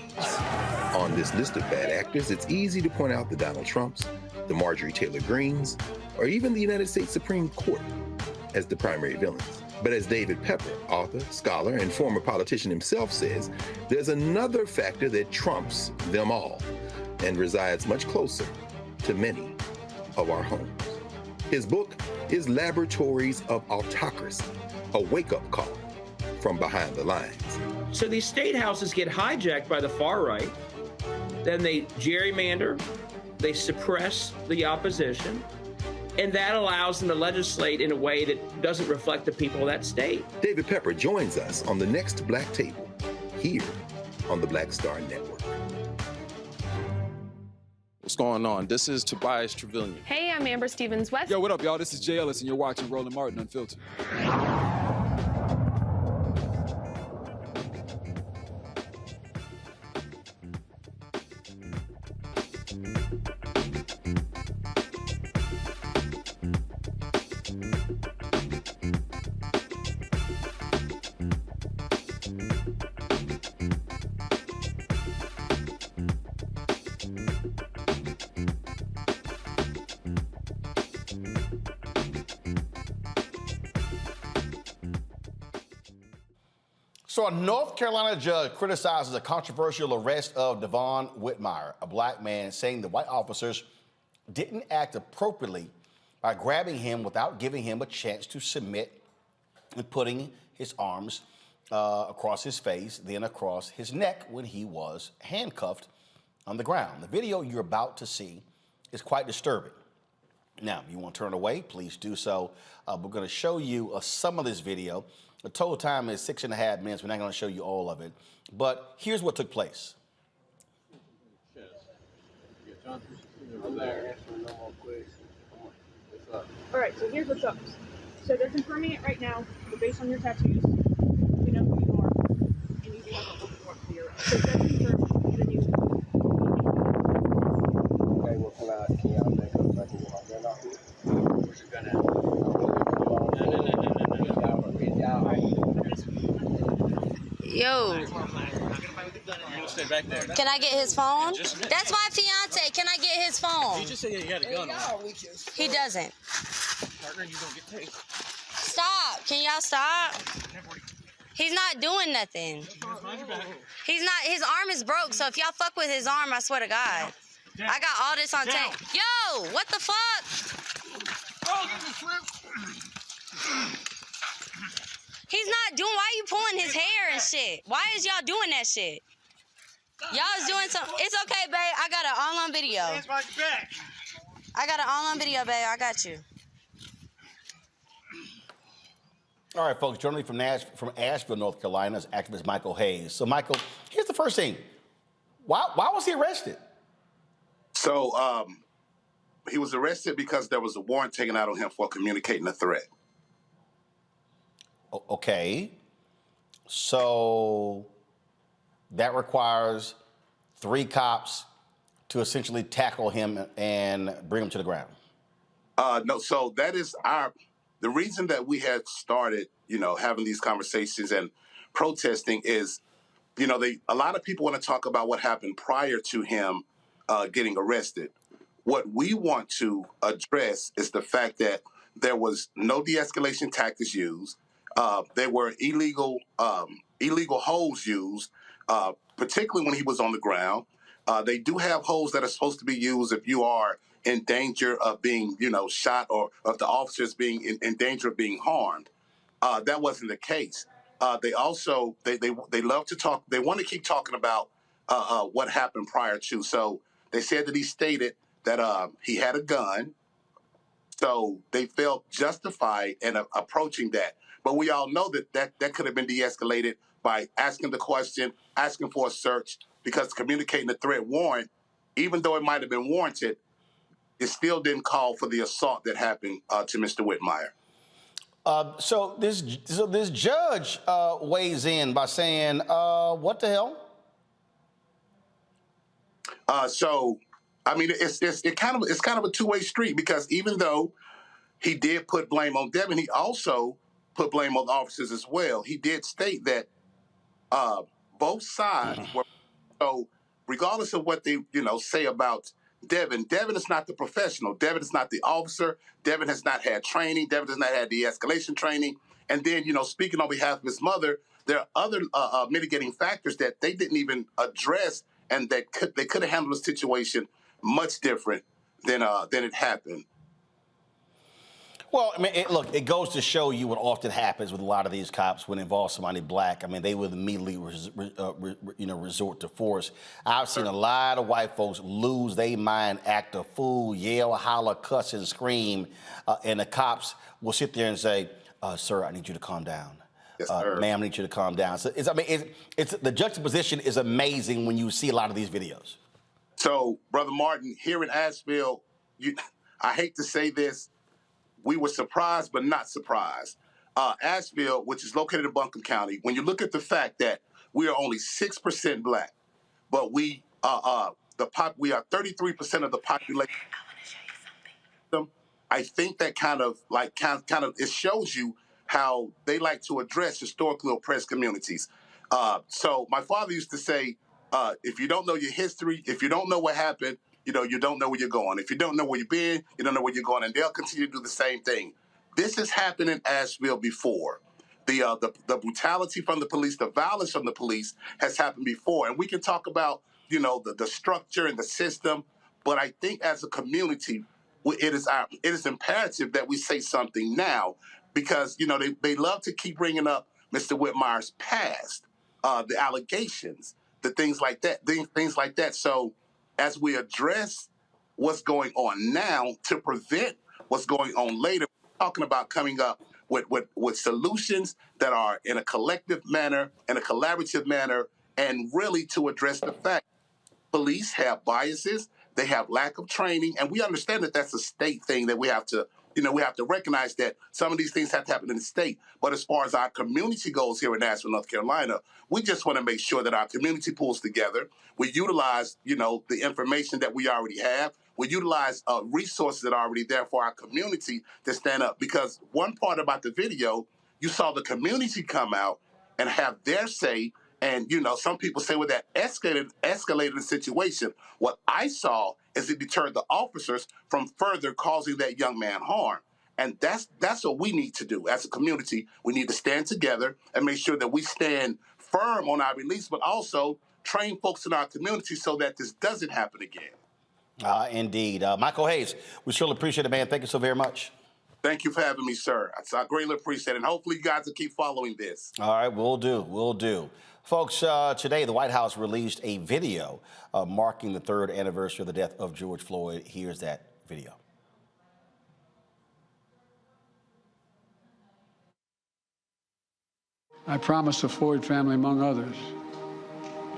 On this list of bad actors, it's easy to point out the Donald Trumps, the Marjorie Taylor Greens, or even the United States Supreme Court as the primary villains. But as David Pepper, author, scholar, and former politician himself says, there's another factor that trumps them all and resides much closer to many of our homes. His book is Laboratories of Autocracy, a wake-up call from behind the lines. So these state houses get hijacked by the far right, then they gerrymander, they suppress the opposition, and that allows them to legislate in a way that doesn't reflect the people of that state. David Pepper joins us on the next Black Table, here on the Black Star Network. What's going on? This is Tobias Trevelyan. Hey, I'm Amber Stevens-West. Yo, what up, y'all? This is Jay Ellis, and you're watching Roland Martin Unfiltered. So a North Carolina judge criticizes a controversial arrest of Devon Whitmire, a black man, saying the white officers didn't act appropriately by grabbing him without giving him a chance to submit and putting his arms across his face, then across his neck when he was handcuffed on the ground. The video you're about to see is quite disturbing. Now, if you want to turn away, please do so. We're going to show you some of this video. The total time is 6.5 minutes. We're not going to show you all of it. But here's what took place. All right, so here's what's up. So they're confirming it right now, but based on your tattoos, we know who you are, and you do have a open warrant for your arrest. So they're confirmed that you. Okay, well, can y'all make up like you want to run off here? Where's your gun at? Yo. Stay back there. Can I get his phone? Just a minute. That's my fiance. Can I get his phone? He just said he had a gun on. He doesn't. Partner, you gonna get tased. Stop. Can y'all stop? He's not doing nothing. He's not. His arm is broke, so if y'all fuck with his arm, I swear to God. I got all this on tape. Yo, what the fuck? He's not doing, why are you pulling his hair and shit? Why is y'all doing that shit? Y'all is doing something. It's okay, babe. I got it all on video. I got it all on video, babe. I got you. All right, folks, joining me from Asheville, North Carolina is activist Michael Hayes. So, Michael, here's the first thing. Why was he arrested? So, he was arrested because there was a warrant taken out on him for communicating a threat. Okay. So that requires 3 cops to essentially tackle him and bring him to the ground. No, so that is the reason that we had started, having these conversations and protesting is, a lot of people want to talk about what happened prior to him getting arrested. What we want to address is the fact that there was no de-escalation tactics used. There were illegal holds used, particularly when he was on the ground. They do have holds that are supposed to be used if you are in danger of being, shot, or if the officers being in danger of being harmed. That wasn't the case. They also they love to talk. They want to keep talking about what happened prior to. So they said that he stated that he had a gun. So they felt justified in approaching that. But we all know that could have been de-escalated by asking the question, asking for a search, because communicating the threat warrant, even though it might have been warranted, it still didn't call for the assault that happened to Mr. Whitmire. So this judge weighs in by saying, what the hell? So, I mean, it's kind of a two-way street, because even though he did put blame on Devin, he also put blame on the officers as well. He did state that both sides were, so regardless of what they say about Devin is not the professional. Devin is not the officer. Devin has not had training. Devin has not had de-escalation training. And then, speaking on behalf of his mother, there are other mitigating factors that they didn't even address, and that they could have handled the situation much different than it happened. Well, I mean, look, it goes to show you what often happens with a lot of these cops when it involves somebody black. I mean, they would immediately resort to force. I've seen a lot of white folks lose their mind, act a fool, yell, holler, cuss, and scream, and the cops will sit there and say, "Sir, I need you to calm down. Yes, ma'am, I need you to calm down." So it's the juxtaposition is amazing when you see a lot of these videos. So, Brother Martin, here in Asheville, I hate to say this, we were surprised, but not surprised. Asheville, which is located in Buncombe County, when you look at the fact that we are only 6% black, but we are 33% of the population. I think that kind of it shows you how they like to address historically oppressed communities. So my father used to say, if you don't know your history, if you don't know what happened, you don't know where you're going. If you don't know where you've been, you don't know where you're going, and they'll continue to do the same thing. This has happened in Asheville before. The brutality from the police, the violence from the police has happened before, and we can talk about the structure and the system, but I think as a community, it is imperative that we say something now, because they love to keep bringing up Mr. Whitmire's past, the allegations, the things like that. So as we address what's going on now to prevent what's going on later, we're talking about coming up with solutions that are in a collective manner, in a collaborative manner, and really to address the fact police have biases, they have lack of training, and we understand that that's a state thing that we have to recognize that some of these things have to happen in the state. But as far as our community goes here in Asheville, North Carolina, we just want to make sure that our community pulls together. We utilize, the information that we already have. We utilize resources that are already there for our community to stand up. Because one part about the video, you saw the community come out and have their say And, some people say, well, that escalated the situation. What I saw is it deterred the officers from further causing that young man harm. And that's what we need to do as a community. We need to stand together and make sure that we stand firm on our release, but also train folks in our community so that this doesn't happen again. Indeed. Michael Hayes, we surely appreciate it, man. Thank you so very much. Thank you for having me, sir. I greatly appreciate it. And hopefully you guys will keep following this. All right, we'll do. Folks, today the White House released a video marking the 3rd anniversary of the death of George Floyd. Here's that video. I promise the Floyd family, among others,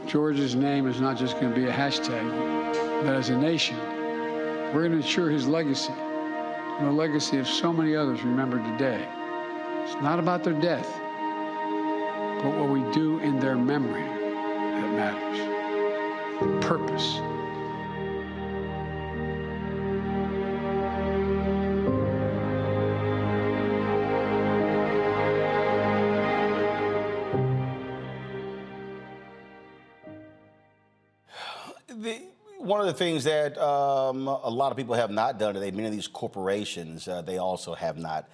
George's name is not just going to be a hashtag, but as a nation, we're going to ensure his legacy and the legacy of so many others remembered today. It's not about their death, but what we do in their memory that matters. The purpose. One of the things that a lot of people have not done today, many of these corporations, they also have not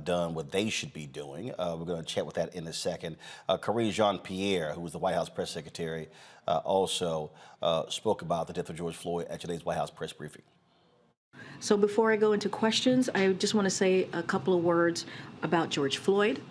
done what they should be doing. We're going to chat with that in a second. Karine Jean-Pierre, who was the White House press secretary, also spoke about the death of George Floyd at today's White House press briefing. So before I go into questions, I just want to say a couple of words about George Floyd.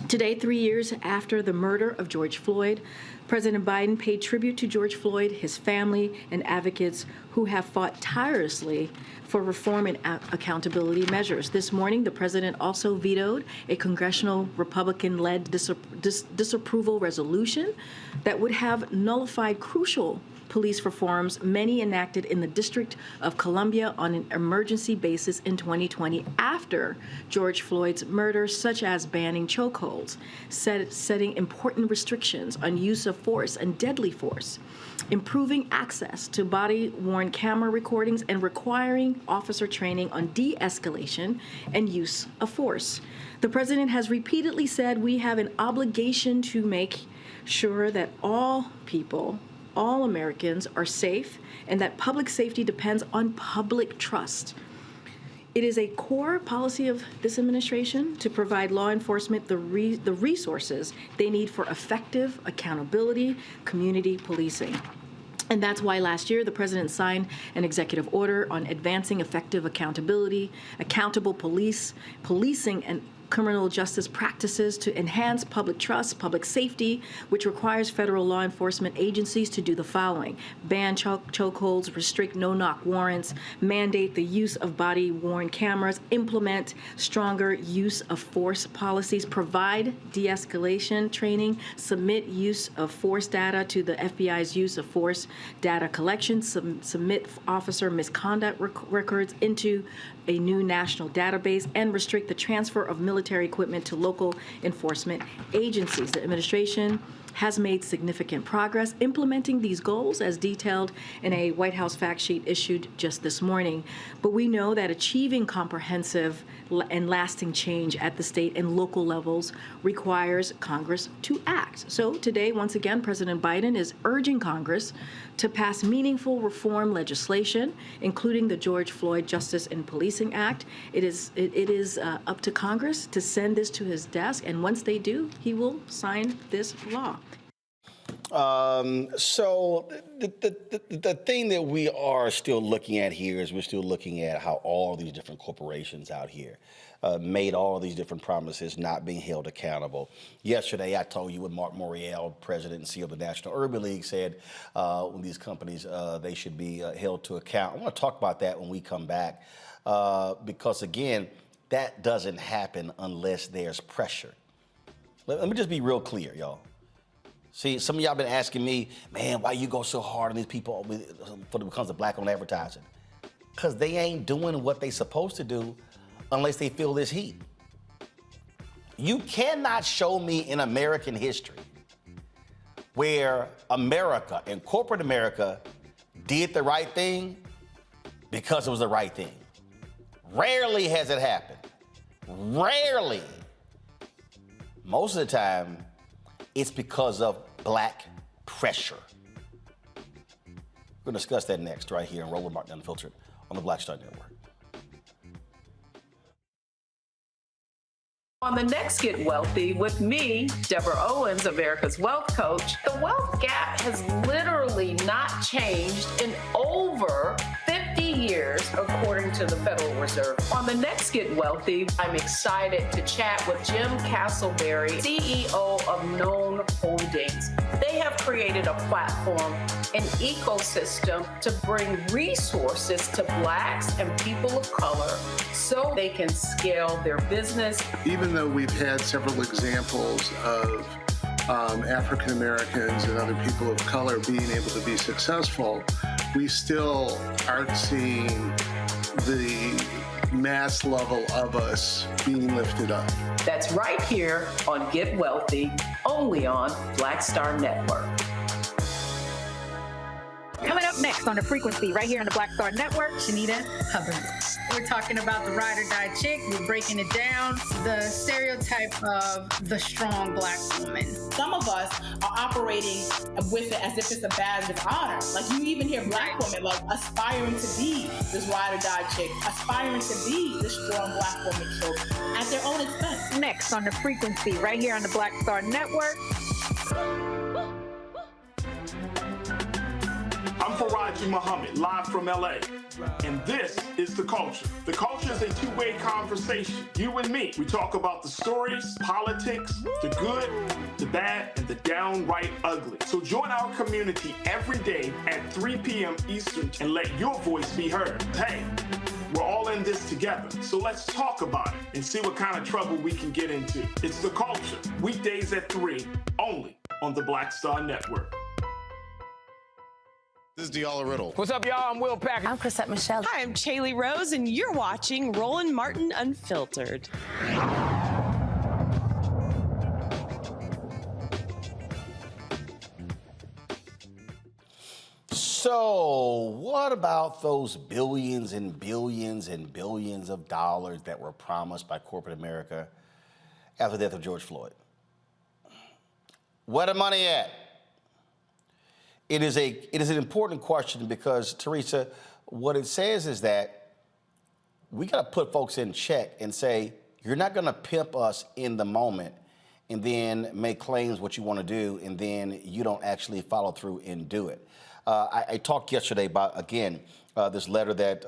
Today, 3 years after the murder of George Floyd, President Biden paid tribute to George Floyd, his family, and advocates who have fought tirelessly for reform and accountability measures. This morning, the president also vetoed a congressional Republican-led disapproval resolution that would have nullified crucial police reforms, many enacted in the District of Columbia on an emergency basis in 2020 after George Floyd's murder, such as banning chokeholds, setting important restrictions on use of force and deadly force, improving access to body-worn camera recordings, and requiring officer training on de-escalation and use of force. The president has repeatedly said we have an obligation to make sure that all people, all Americans are safe, and that public safety depends on public trust. It is a core policy of this administration to provide law enforcement the resources they need for effective accountability, community policing. And that's why last year the president signed an executive order on advancing effective accountability, accountable policing, and criminal justice practices to enhance public trust, public safety, which requires federal law enforcement agencies to do the following: ban chokeholds, restrict no-knock warrants, mandate the use of body-worn cameras, implement stronger use of force policies, provide de-escalation training, submit use of force data to the FBI's use of force data collection, submit officer misconduct records into a new national database, and restrict the transfer of military equipment to local enforcement agencies. The administration has made significant progress implementing these goals as detailed in a White House fact sheet issued just this morning. But we know that achieving comprehensive and lasting change at the state and local levels requires Congress to act. So today, once again, President Biden is urging Congress to pass meaningful reform legislation, including the George Floyd Justice in Policing Act. It is up to Congress to send this to his desk, and once they do, he will sign this law. So the thing that we are still looking at here is we're still looking at how all these different corporations out here made all these different promises, not being held accountable. Yesterday, I told you what Mark Morial, president and CEO of the National Urban League, said when these companies, they should be held to account. I want to talk about that when we come back because, again, that doesn't happen unless there's pressure. Let me just be real clear, y'all. See, some of y'all been asking me, man, why you go so hard on these people when it comes to black-owned advertising? Because they ain't doing what they supposed to do unless they feel this heat. You cannot show me in American history where America and corporate America did the right thing because it was the right thing. Rarely has it happened. Rarely. Most of the time, it's because of black pressure? We're going to discuss that next right here on Roland Martin Unfiltered on the Black Star Network. On the next Get Wealthy with me, Deborah Owens, America's Wealth Coach, the wealth gap has literally not changed in over 50 years, according to the Federal Reserve. On the next Get Wealthy, I'm excited to chat with Jim Castleberry, CEO of Known Holdings. They have created a platform, an ecosystem to bring resources to Blacks and people of color so they can scale their business. Even though we've had several examples of African Americans and other people of color being able to be successful, we still aren't seeing the mass level of us being lifted up. That's right here on Get Wealthy, only on Black Star Network. Coming up next on The Frequency, right here on the Black Star Network, Shanita Hubbard. We're talking about the ride or die chick. We're breaking it down. The stereotype of the strong Black woman. Some of us are operating with it as if it's a badge of honor. Like, you even hear Black women like aspiring to be this ride or die chick, aspiring to be this strong Black woman trope at their own expense. Next on The Frequency, right here on the Black Star Network. I'm Faraji Muhammad, live from LA. And this is The Culture. The Culture is a two-way conversation. You and me. We talk about the stories, politics, the good, the bad, and the downright ugly. So join our community every day at 3 p.m. Eastern and let your voice be heard. Hey, we're all in this together. So let's talk about it and see what kind of trouble we can get into. It's The Culture. Weekdays at 3, only on the Black Star Network. This is Diala Riddle. What's up, y'all? I'm Will Packer. I'm Chrisette Michelle. Hi, I'm Chaley Rose, and you're watching Roland Martin Unfiltered. So, what about those billions and billions and billions of dollars that were promised by corporate America after the death of George Floyd? Where the money at? It is an important question because, Teresa, what it says is that we got to put folks in check and say, you're not going to pimp us in the moment and then make claims what you want to do, and then you don't actually follow through and do it. I talked yesterday about, again, this letter that,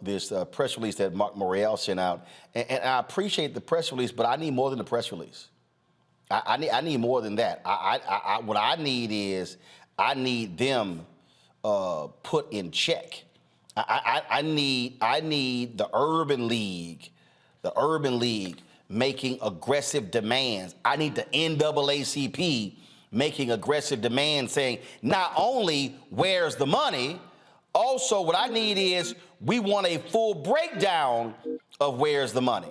this press release that Mark Morial sent out, and I appreciate the press release, but I need more than the press release. I need more than that. What I need is, I need them put in check. I need the Urban League making aggressive demands. I need the NAACP making aggressive demands saying, not only where's the money, also what I need is we want a full breakdown of where's the money.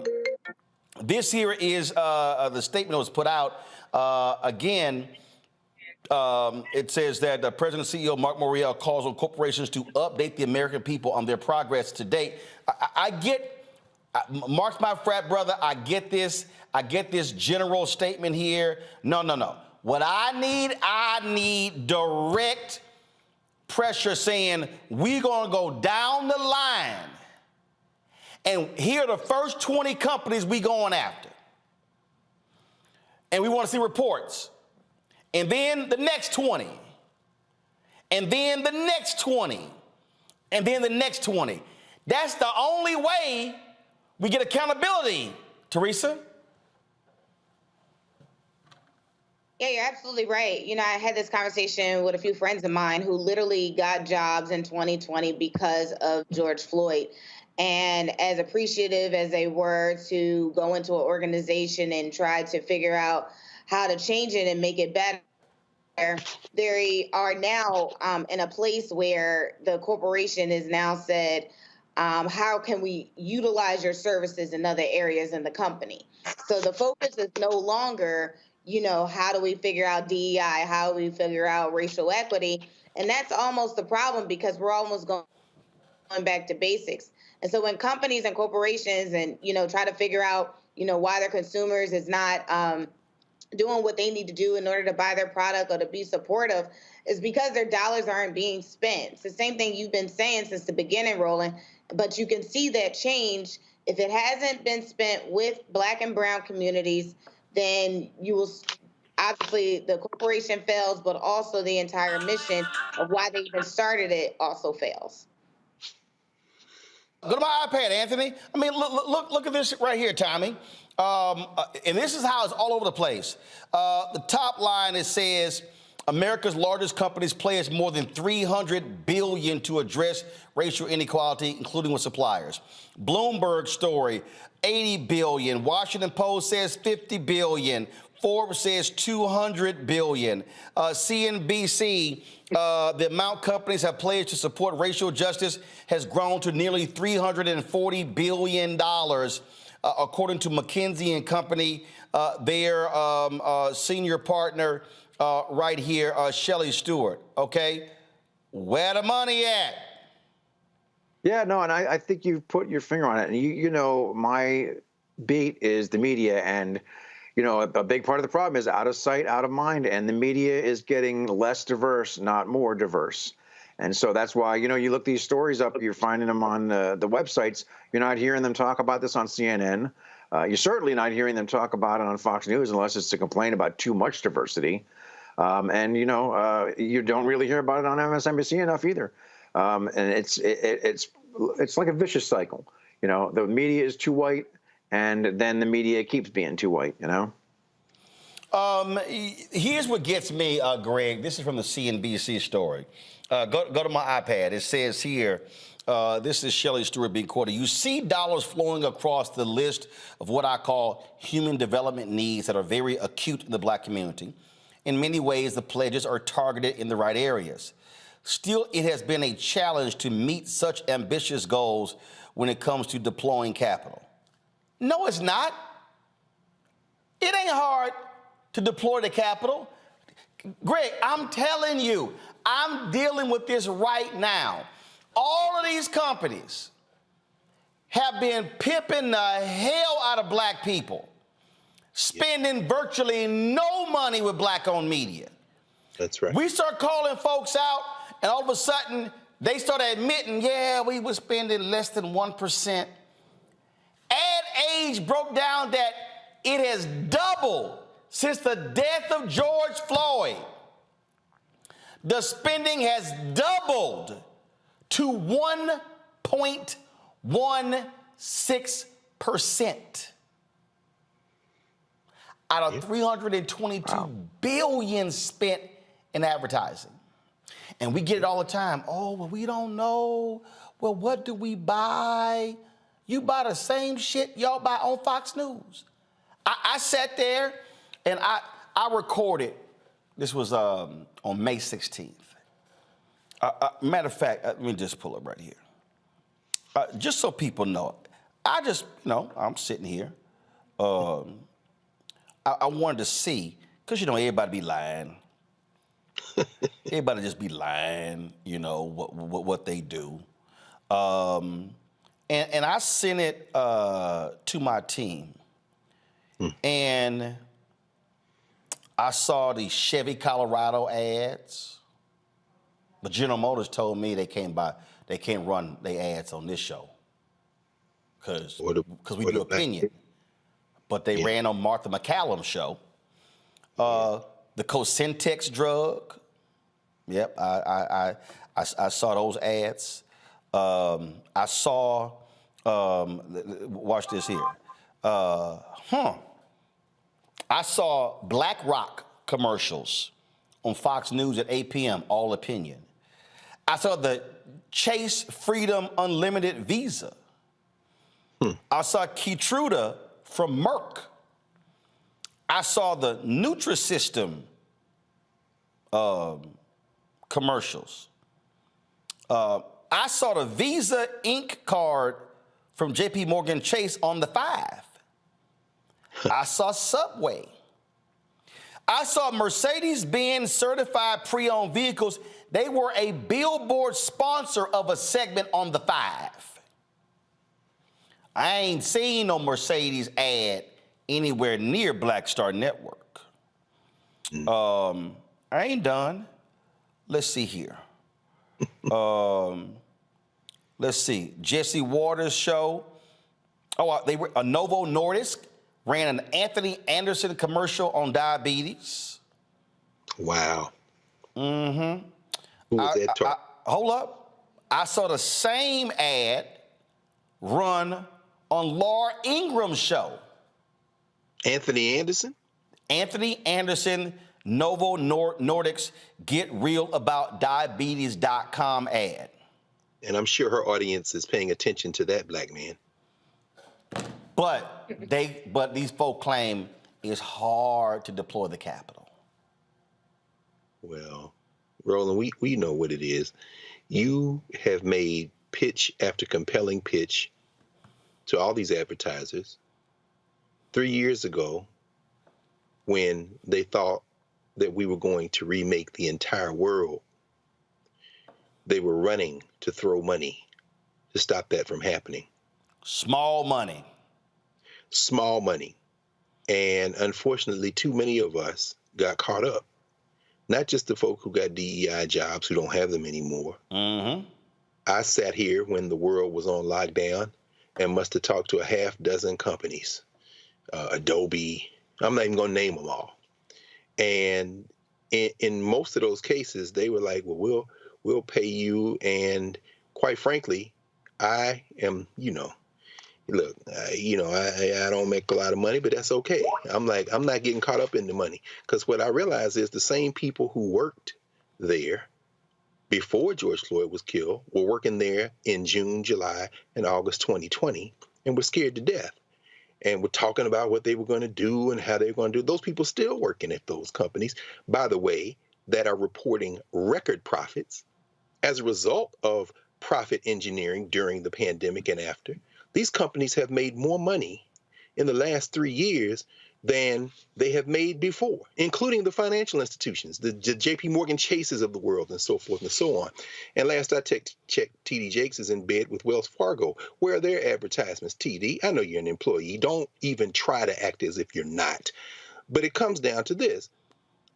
This here is the statement that was put out. Again, it says that the President and CEO Mark Morial calls on corporations to update the American people on their progress to date. I get, Mark's my frat brother, I get this general statement here. No. What I need direct pressure saying we're gonna go down the line and here are the first 20 companies we going after. And we want to see reports. And then the next 20. And then the next 20. And then the next 20. That's the only way we get accountability, Teresa. Yeah, you're absolutely right. You know, I had this conversation with a few friends of mine who literally got jobs in 2020 because of George Floyd. And as appreciative as they were to go into an organization and try to figure out how to change it and make it better, they are now in a place where the corporation has now said, how can we utilize your services in other areas in the company? So the focus is no longer, you know, how do we figure out DEI? How do we figure out racial equity? And that's almost the problem because we're almost going back to basics. And so when companies and corporations and, you know, try to figure out, you know, why their consumers is not doing what they need to do in order to buy their product or to be supportive is because their dollars aren't being spent. It's the same thing you've been saying since the beginning, Roland, but you can see that change. If it hasn't been spent with Black and brown communities, then you will, obviously the corporation fails, but also the entire mission of why they even started it also fails. Go to my iPad, Anthony. I mean, look at this right here, Tommy. And this is how it's all over the place. The top line, it says, America's largest companies pledge more than $300 billion to address racial inequality, including with suppliers. Bloomberg story, $80 billion. Washington Post says $50 billion. Forbes says $200 billion. CNBC, the amount companies have pledged to support racial justice has grown to nearly $340 billion, according to McKinsey & Company, their senior partner right here, Shelley Stewart, okay? Where the money at? Yeah, no, and I think you've put your finger on it. And, you know, my beat is the media, and you know, a big part of the problem is out of sight, out of mind, and the media is getting less diverse, not more diverse. And so that's why, you know, you look these stories up, you're finding them on the websites. You're not hearing them talk about this on CNN. You're certainly not hearing them talk about it on Fox News unless it's to complain about too much diversity. And, you know, you don't really hear about it on MSNBC enough either. And it's like a vicious cycle. You know, the media is too white, and then the media keeps being too white, you know? Here's what gets me, Greg. This is from the CNBC story. Go to my iPad. It says here, this is Shelley Stewart being quoted. You see dollars flowing across the list of what I call human development needs that are very acute in the Black community. In many ways, the pledges are targeted in the right areas. Still, it has been a challenge to meet such ambitious goals when it comes to deploying capital. No, it's not. It ain't hard to deploy the capital. Greg, I'm telling you, I'm dealing with this right now. All of these companies have been pimping the hell out of Black people, spending virtually no money with Black-owned media. That's right. We start calling folks out, and all of a sudden, they start admitting, yeah, we were spending less than 1%. Ad Age broke down that it has doubled since the death of George Floyd. The spending has doubled to 1.16% out of $322 billion spent in advertising. And we get it all the time. Oh, well, we don't know. Well, what do we buy? You buy the same shit y'all buy on Fox News. I sat there and I recorded. This was on May 16th. Matter of fact, let me just pull up right here. Just so people know, I'm sitting here. I wanted to see, because, you know, everybody be lying. Everybody just be lying, you know, what they do. And I sent it to my team. And I saw the Chevy Colorado ads. But General Motors told me they can't run their ads on this show. Because we do opinion. But they ran on Martha McCallum's show. The Cosentex drug. Yep, I saw those ads. I saw, watch this here. I saw BlackRock commercials on Fox News at 8 p.m., all opinion. I saw the Chase Freedom Unlimited Visa. I saw Keytruda from Merck. I saw the Nutrisystem commercials. I saw the Visa Inc. card from JP Morgan Chase on the 5. I saw Subway. I saw Mercedes-Benz certified pre-owned vehicles. They were a billboard sponsor of a segment on the 5. I ain't seen no Mercedes ad anywhere near Black Star Network. I ain't done. Let's see here. Let's see. Jesse Waters' show. Novo Nordisk ran an Anthony Anderson commercial on diabetes. Wow. Mm-hmm. Who was that? Hold up. I saw the same ad run on Laura Ingram's show. Anthony Anderson? Anthony Anderson, Novo Nordisk's Get Real About Diabetes.com ad. And I'm sure her audience is paying attention to that black man. But these folk claim it's hard to deploy the Capitol. Well, Roland, we know what it is. You have made pitch after compelling pitch to all these advertisers 3 years ago when they thought that we were going to remake the entire world. They were running to throw money to stop that from happening. Small money. Small money. And unfortunately, too many of us got caught up. Not just the folk who got DEI jobs who don't have them anymore. Mm-hmm. I sat here when the world was on lockdown and must have talked to a half dozen companies. Adobe, I'm not even going to name them all. And in most of those cases, they were like, well, we'll pay you. And quite frankly, I am, look, I don't make a lot of money, but that's okay. I'm not getting caught up in the money. Because what I realize is the same people who worked there before George Floyd was killed were working there in June, July, and August 2020 and were scared to death. And we're talking about what they were going to do and how they were going to do. Those people still working at those companies, by the way, that are reporting record profits as a result of profit engineering during the pandemic and after. These companies have made more money in the last 3 years than they have made before, including the financial institutions, the JP Morgan Chases of the world and so forth and so on. And last I checked, TD Jakes is in bed with Wells Fargo. Where are their advertisements, TD? I know you're an employee. Don't even try to act as if you're not. But it comes down to this.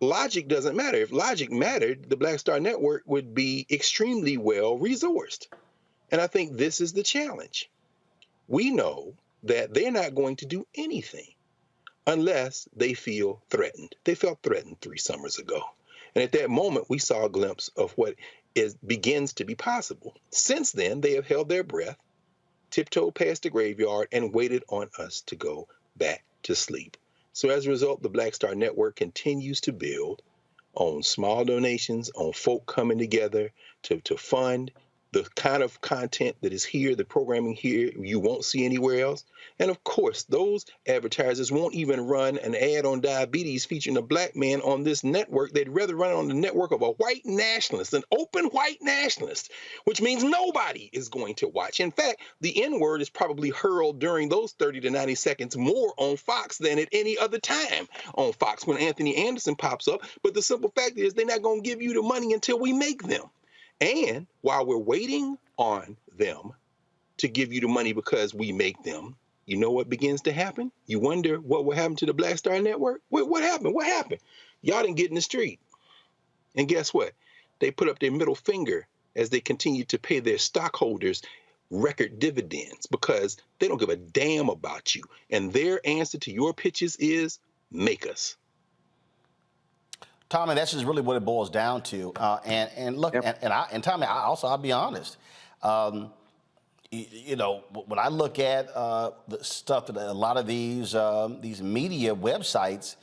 Logic doesn't matter. If logic mattered, the Black Star Network would be extremely well resourced. And I think this is the challenge. We know that they're not going to do anything unless they feel threatened. They felt threatened 3 summers ago. And at that moment, we saw a glimpse of what begins to be possible. Since then, they have held their breath, tiptoed past the graveyard, and waited on us to go back to sleep. So as a result, the Black Star Network continues to build on small donations, on folk coming together to fund the kind of content that is here, the programming here, you won't see anywhere else. And of course, those advertisers won't even run an ad on diabetes featuring a black man on this network. They'd rather run it on the network of a white nationalist, an open white nationalist, which means nobody is going to watch. In fact, the N-word is probably hurled during those 30 to 90 seconds more on Fox than at any other time on Fox when Anthony Anderson pops up. But the simple fact is they're not going to give you the money until we make them. And while we're waiting on them to give you the money because we make them, you know what begins to happen? You wonder what will happen to the Black Star Network? What happened? What happened? Y'all didn't get in the street. And guess what? They put up their middle finger as they continue to pay their stockholders record dividends because they don't give a damn about you. And their answer to your pitches is make us. Tommy, that's just really what it boils down to. And look, yep. and Tommy, I'll be honest. When I look at the stuff that a lot of these media websites,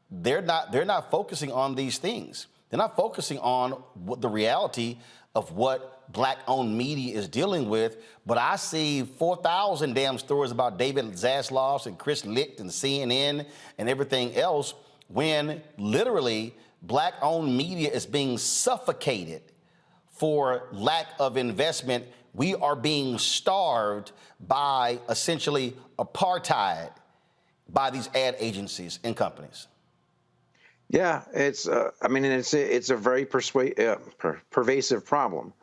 they're not focusing on these things. They're not focusing on what the reality of what black-owned media is dealing with. But I see 4,000 damn stories about David Zaslav's and Chris Licht and CNN and everything else when literally black-owned media is being suffocated for lack of investment. We are being starved by essentially apartheid by these ad agencies and companies. Yeah, it's it's a very pervasive problem.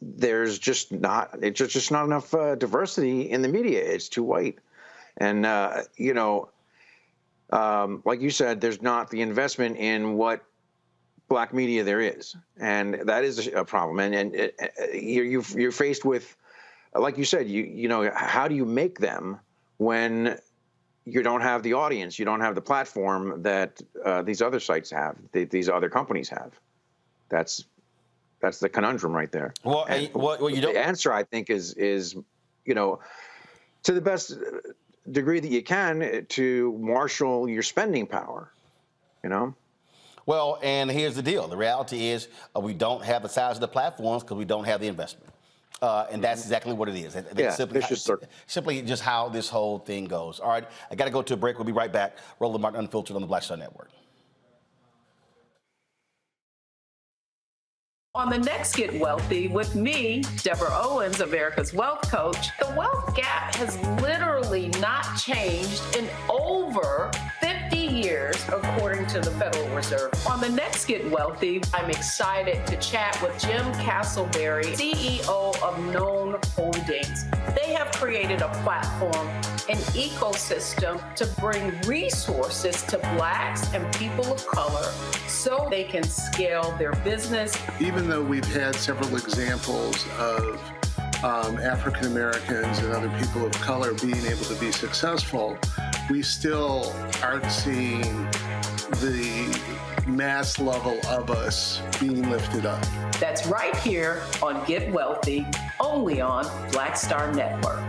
There's just not enough diversity in the media. It's too white, and like you said, there's not the investment in what black media there is, and that is a problem. And you're faced with, like you said, you know, how do you make them when you don't have the audience, you don't have the platform that these other sites have, these other companies have? That's the conundrum right there. Well, the answer, I think, is you know, to the best degree that you can, to marshal your spending power, you know? Well, and here's the deal. The reality is we don't have the size of the platforms because we don't have the investment. And that's exactly what it is. Yeah, simply just how this whole thing goes. All right, I got to go to a break. We'll be right back. Roland Martin Unfiltered on the Black Star Network. On the next Get Wealthy with me, Deborah Owens, America's Wealth Coach, the wealth gap has literally not changed in over 50 years, according to the Federal Reserve. On the next Get Wealthy, I'm excited to chat with Jim Castleberry, CEO of Known Holdings. They have created a platform, an ecosystem to bring resources to Blacks and people of color so they can scale their business. Even though we've had several examples of African Americans and other people of color being able to be successful, we still aren't seeing the mass level of us being lifted up. That's right here on Get Wealthy, only on Black Star Network.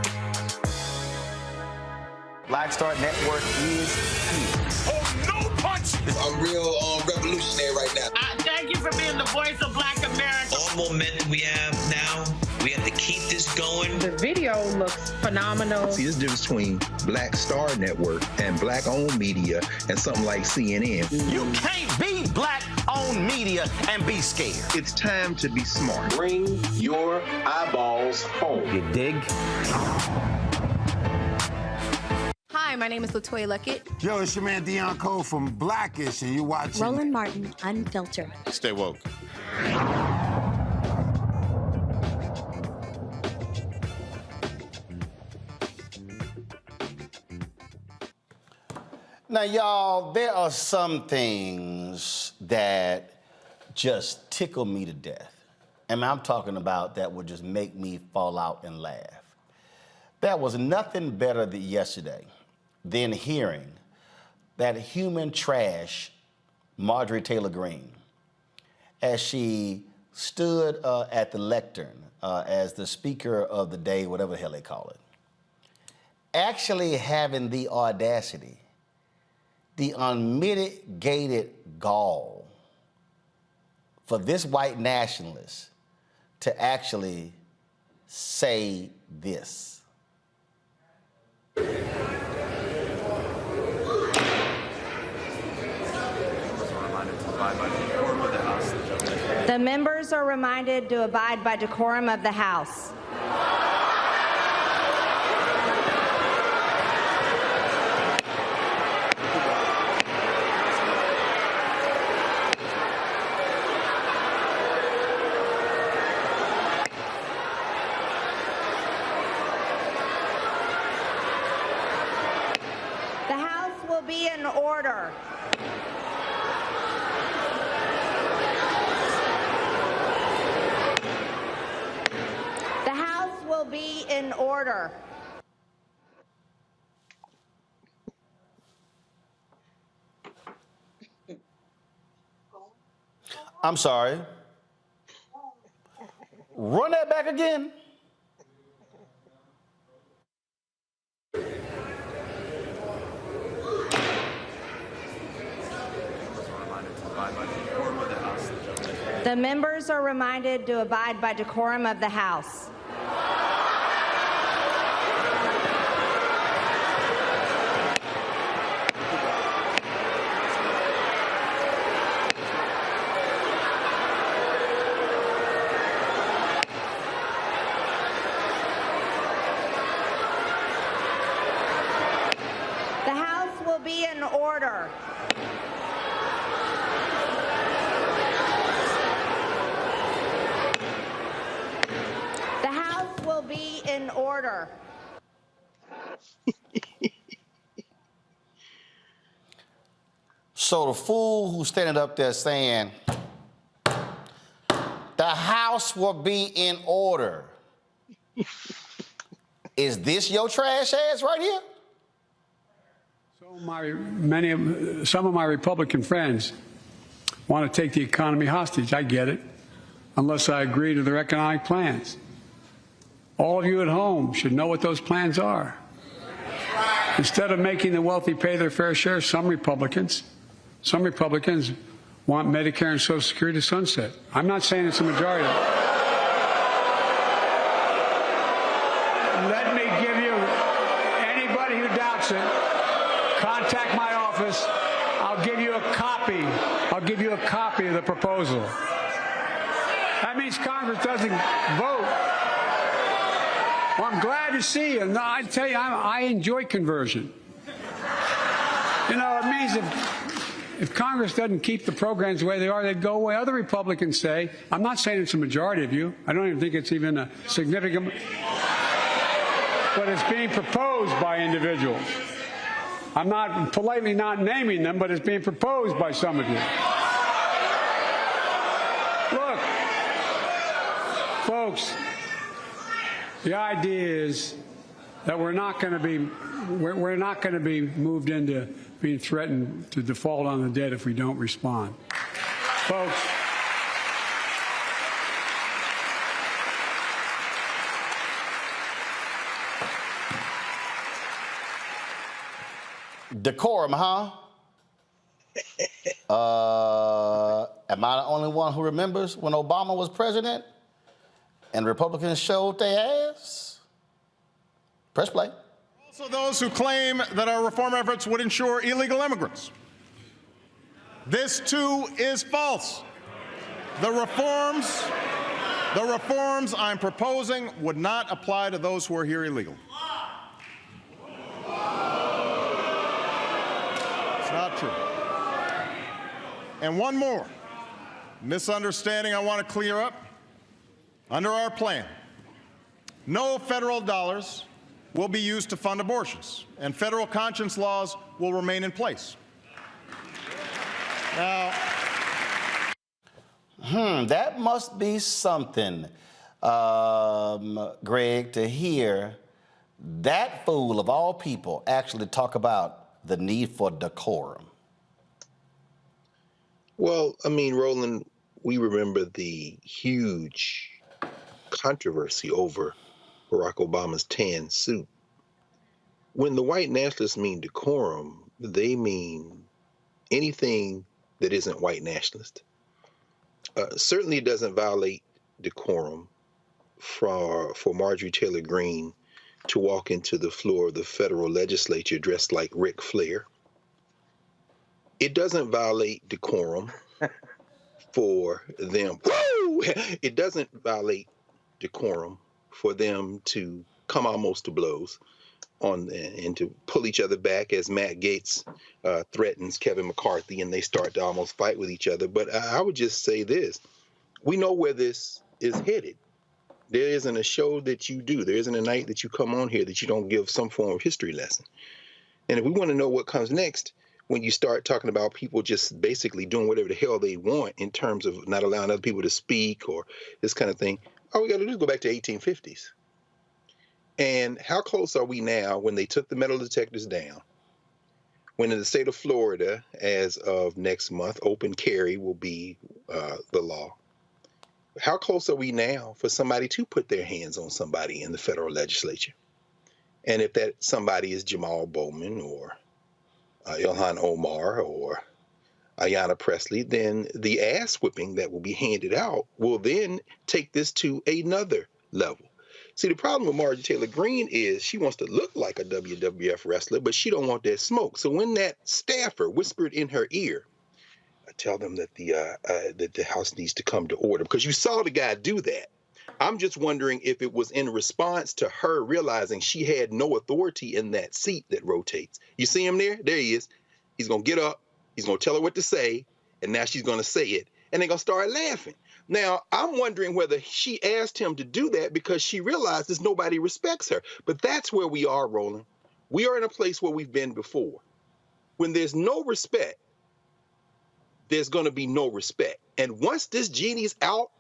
Black Star Network is here. Oh, no punch! I'm real revolutionary right now. Thank you for being the voice of Black America. All momentum we have now, we have to keep this going. The video looks phenomenal. See, there's a difference between Black Star Network and black-owned media and something like CNN. You can't be black-owned media and be scared. It's time to be smart. Bring your eyeballs home. You dig? Hi, my name is LaToya Luckett. Yo, it's your man Dion Cole from Blackish, and you're watching Roland Martin Unfiltered. Stay woke. Now, y'all, there are some things that just tickle me to death. And I'm talking about that would just make me fall out and laugh. There was nothing better than yesterday than hearing that human trash, Marjorie Taylor Greene, as she stood at the lectern as the speaker of the day, whatever the hell they call it, actually having the audacity, the unmitigated gall for this white nationalist to actually say this. The members are reminded to abide by decorum of the House. The House will be in order. The House will be in order. I'm sorry. Run that back again. The members are reminded to abide by decorum of the House. The House will be in order. The House will be in order. So the fool who's standing up there saying, the house will be in order. Is this your trash ass right here? Some of my Republican friends want to take the economy hostage. I get it, unless I agree to their economic plans. All of you at home should know what those plans are. Instead of making the wealthy pay their fair share, some Republicans want Medicare and Social Security to sunset. I'm not saying it's a majority. Let me give you, anybody who doubts it, contact my office. I'll give you a copy. I'll give you a copy of the proposal. That means Congress doesn't vote. Well, I'm glad to see you. No, I tell you, I enjoy conversion. You know, it means if Congress doesn't keep the programs the way they are, they'd go away. Other Republicans say, I'm not saying it's a majority of you. I don't even think it's even a significant, but it's being proposed by individuals. I'm not politely not naming them, but it's being proposed by some of you. Look, folks, the idea is that we're not going to be moved into being threatened to default on the debt if we don't respond. Folks, decorum, huh? Am I the only one who remembers when Obama was president and Republicans showed their ass? Press play. Also those who claim that our reform efforts would ensure illegal immigrants. This too is false. The reforms I'm proposing would not apply to those who are here illegally. It's not true. And one more misunderstanding I want to clear up. Under our plan, no federal dollars will be used to fund abortions, and federal conscience laws will remain in place. Now, that must be something, Greg, to hear that fool of all people actually talk about the need for decorum. Well, I mean, Roland, we remember the huge controversy over Barack Obama's tan suit. When the white nationalists mean decorum, they mean anything that isn't white nationalist. Certainly it doesn't violate decorum for Marjorie Taylor Greene to walk into the floor of the federal legislature dressed like Ric Flair. It doesn't violate decorum for them. Woo! It doesn't violate decorum for them to come almost to blows and to pull each other back as Matt Gaetz threatens Kevin McCarthy and they start to almost fight with each other. But I would just say this. We know where this is headed. There isn't a show that you do. There isn't a night that you come on here that you don't give some form of history lesson. And if we want to know what comes next, when you start talking about people just basically doing whatever the hell they want in terms of not allowing other people to speak or this kind of thing, all we got to do is go back to 1850s. And how close are we now when they took the metal detectors down, when in the state of Florida, as of next month, open carry will be the law? How close are we now for somebody to put their hands on somebody in the federal legislature? And if that somebody is Jamal Bowman or Ilhan Omar or Ayanna Pressley, then the ass whipping that will be handed out will then take this to another level. See, the problem with Marjorie Taylor Greene is she wants to look like a WWF wrestler, but she don't want that smoke. So when that staffer whispered in her ear, tell them that the House needs to come to order, because you saw the guy do that. I'm just wondering if it was in response to her realizing she had no authority in that seat that rotates. You see him there? There he is. He's going to get up. He's going to tell her what to say, and now she's going to say it, and they're going to start laughing. Now, I'm wondering whether she asked him to do that because she realizes nobody respects her. But that's where we are, Roland. We are in a place where we've been before. When there's no respect, there's going to be no respect. And once this genie's out,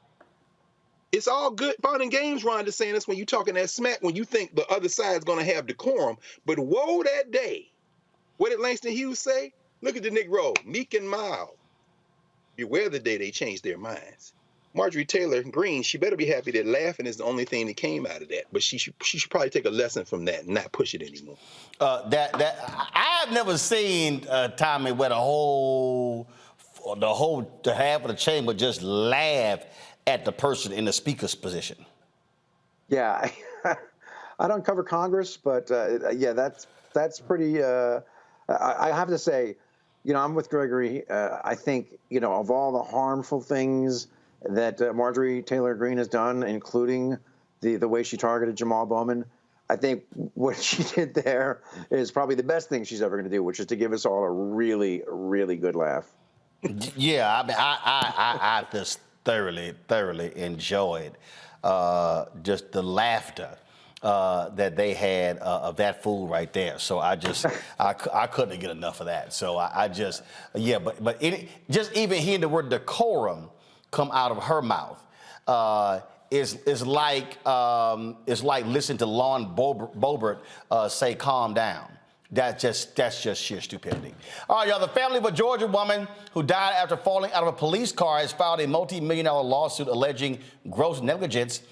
it's all good fun and games, Ron DeSantis, when you're talking that smack, when you think the other side's going to have decorum. But woe that day. What did Langston Hughes say? Look at the Negro, meek and mild. Beware the day they change their minds. Marjorie Taylor Greene, she better be happy that laughing is the only thing that came out of that. But she should probably take a lesson from that and not push it anymore. I've never seen Tommy where the half of the chamber just laugh at the person in the speaker's position. Yeah, I don't cover Congress, but yeah, that's pretty. I have to say, I'm with Gregory. I think of all the harmful things that Marjorie Taylor Greene has done, including the way she targeted Jamal Bowman, I think what she did there is probably the best thing she's ever going to do, which is to give us all a really, really good laugh. Yeah, I mean, I just thoroughly enjoyed just the laughter that they had of that fool right there. So I couldn't get enough of that. So but just even hearing the word decorum come out of her mouth is like listening to Lon Boebert say calm down. That's just sheer stupidity. All right, y'all, the family of a Georgia woman who died after falling out of a police car has filed a multi-million-dollar lawsuit alleging gross negligence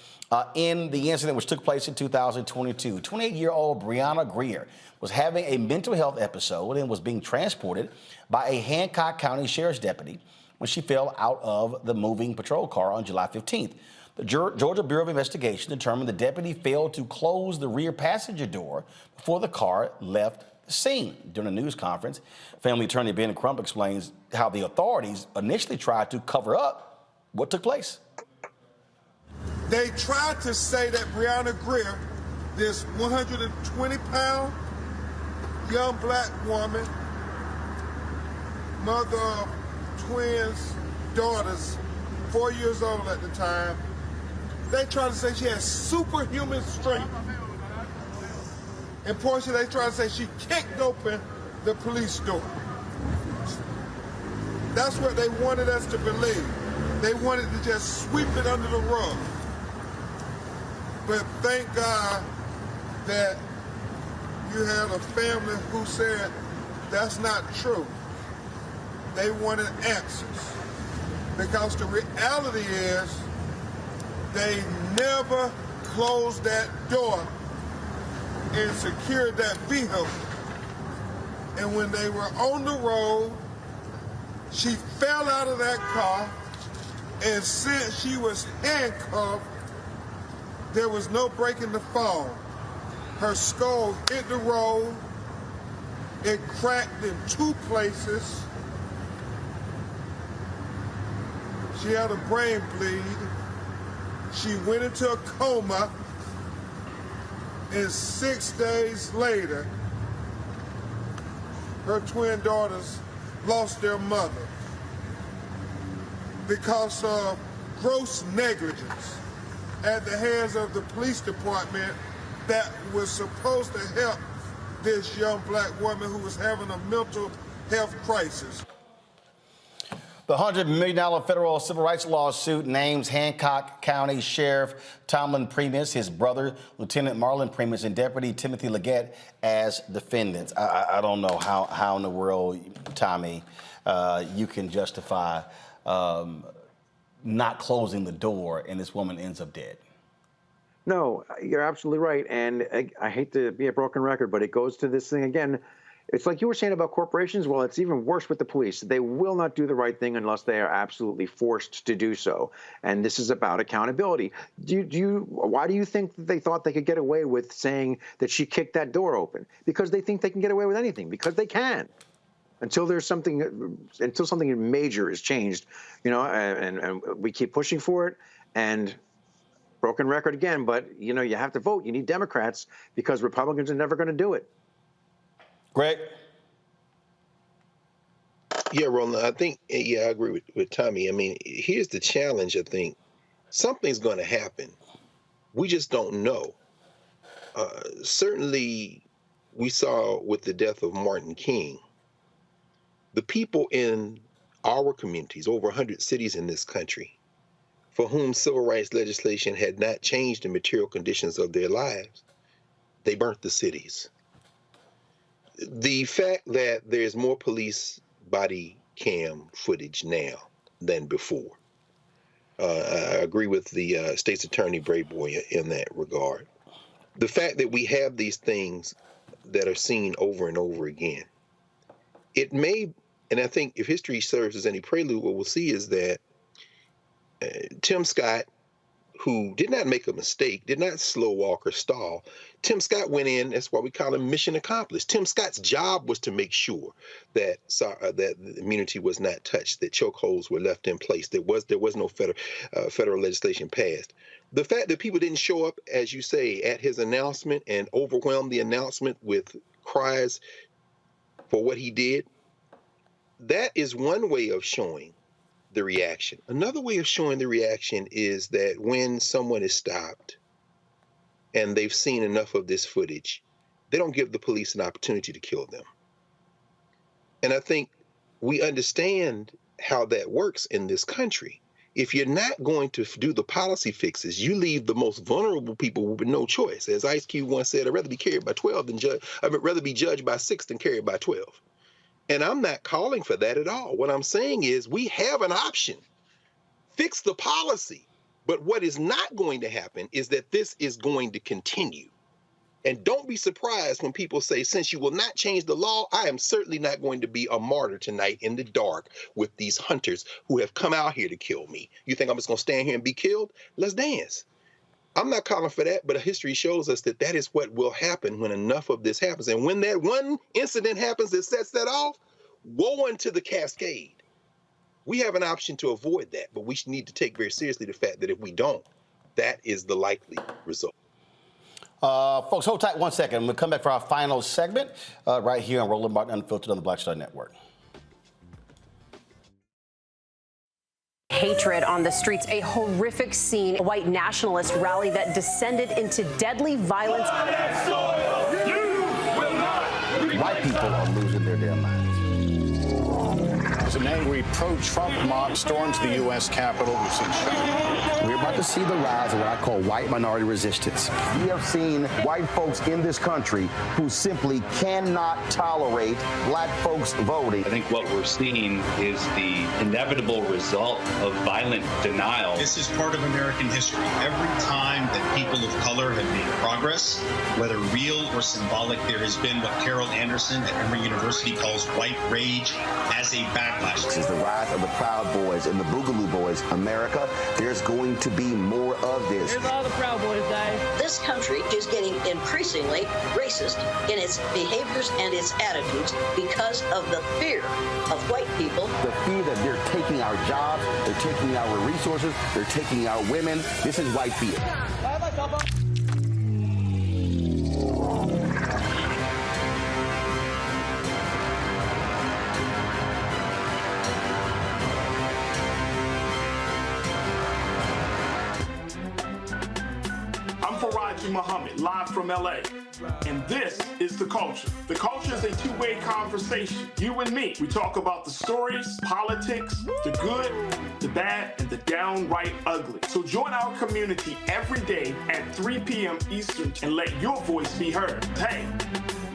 in the incident which took place in 2022. 28-year-old Brianna Greer was having a mental health episode and was being transported by a Hancock County Sheriff's deputy when she fell out of the moving patrol car on July 15th. The Georgia Bureau of Investigation determined the deputy failed to close the rear passenger door before the car left the scene. During a news conference, family attorney Ben Crump explains how the authorities initially tried to cover up what took place. They tried to say that Brianna Greer, this 120-pound young black woman, mother of twins, daughters, 4 years old at the time, they tried to say she has superhuman strength. And Portia, they tried to say she kicked open the police door. That's what they wanted us to believe. They wanted to just sweep it under the rug. But thank God that you had a family who said that's not true. They wanted answers. Because the reality is they never closed that door and secured that vehicle. And when they were on the road, she fell out of that car, and since she was handcuffed, there was no breaking the fall. Her skull hit the road, it cracked in 2 places. She had a brain bleed. She went into a coma, and 6 days later, her twin daughters lost their mother because of gross negligence at the hands of the police department that was supposed to help this young black woman who was having a mental health crisis. The $100 million federal civil rights lawsuit names Hancock County Sheriff Tomlin Primus, his brother, Lieutenant Marlon Primus, and Deputy Timothy Leggett as defendants. I don't know how in the world, Tommy, you can justify not closing the door and this woman ends up dead. No, you're absolutely right. And I hate to be a broken record, but it goes to this thing again. It's like you were saying about corporations. Well, it's even worse with the police. They will not do the right thing unless they are absolutely forced to do so. And this is about accountability. Why do you think that they thought they could get away with saying that she kicked that door open? Because they think they can get away with anything, because they can. Until something major is changed, and we keep pushing for it. And broken record again, but you have to vote. You need Democrats because Republicans are never going to do it. Greg? Yeah, Roland, I think, I agree with Tommy. I mean, here's the challenge, I think. Something's going to happen. We just don't know. Certainly, we saw with the death of Martin King, the people in our communities, over 100 cities in this country, for whom civil rights legislation had not changed the material conditions of their lives, they burnt the cities. The fact that there's more police body cam footage now than before. I agree with the state's attorney, Brayboy, in that regard. The fact that we have these things that are seen over and over again, it may, and I think if history serves as any prelude, what we'll see is that Tim Scott, who did not make a mistake, did not slow walk or stall. Tim Scott went in, that's why we call him mission accomplished. Tim Scott's job was to make sure that that the immunity was not touched, that chokeholds were left in place. There was no federal legislation passed. The fact that people didn't show up, as you say, at his announcement and overwhelm the announcement with cries for what he did, that is one way of showing the reaction. Another way of showing the reaction is that when someone is stopped and they've seen enough of this footage, they don't give the police an opportunity to kill them. And I think we understand how that works in this country. If you're not going to do the policy fixes, you leave the most vulnerable people with no choice. As Ice Cube once said, I'd rather be carried by 12 than I'd rather be judged by 6 than carried by 12. And I'm not calling for that at all. What I'm saying is we have an option. Fix the policy. But what is not going to happen is that this is going to continue. And don't be surprised when people say, since you will not change the law, I am certainly not going to be a martyr tonight in the dark with these hunters who have come out here to kill me. You think I'm just going to stand here and be killed? Let's dance. I'm not calling for that, but history shows us that that is what will happen when enough of this happens. And when that one incident happens that sets that off, woe unto the cascade. We have an option to avoid that, but we need to take very seriously the fact that if we don't, that is the likely result. Folks, hold tight 1 second. We'll come back for our final segment right here on Roland Martin Unfiltered on the Black Star Network. Hatred on the streets, a horrific scene, a white nationalist rally that descended into deadly violence. White people are losing their damn minds. As an angry pro-Trump mob storms the U.S. Capitol, we're about to see the rise of what I call white minority resistance. We have seen white folks in this country who simply cannot tolerate black folks voting. I think what we're seeing is the inevitable result of violent denial. This is part of American history. Every time that people of color have made progress, whether real or symbolic, there has been what Carol Anderson at Emory University calls white rage as a backlash. This is the rise of the Proud Boys and the Boogaloo Boys. America, there's going to be more of this. Here's all the Proud Boys, Dave. This country is getting increasingly racist in its behaviors and its attitudes because of the fear of white people. The fear that they're taking our jobs, they're taking our resources, they're taking our women. This is white fear. Muhammad, live from LA. And this is The Culture. The Culture is a two-way conversation. You and me. We talk about the stories, politics, the good, the bad, and the downright ugly. So join our community every day at 3 p.m. Eastern and let your voice be heard. Hey,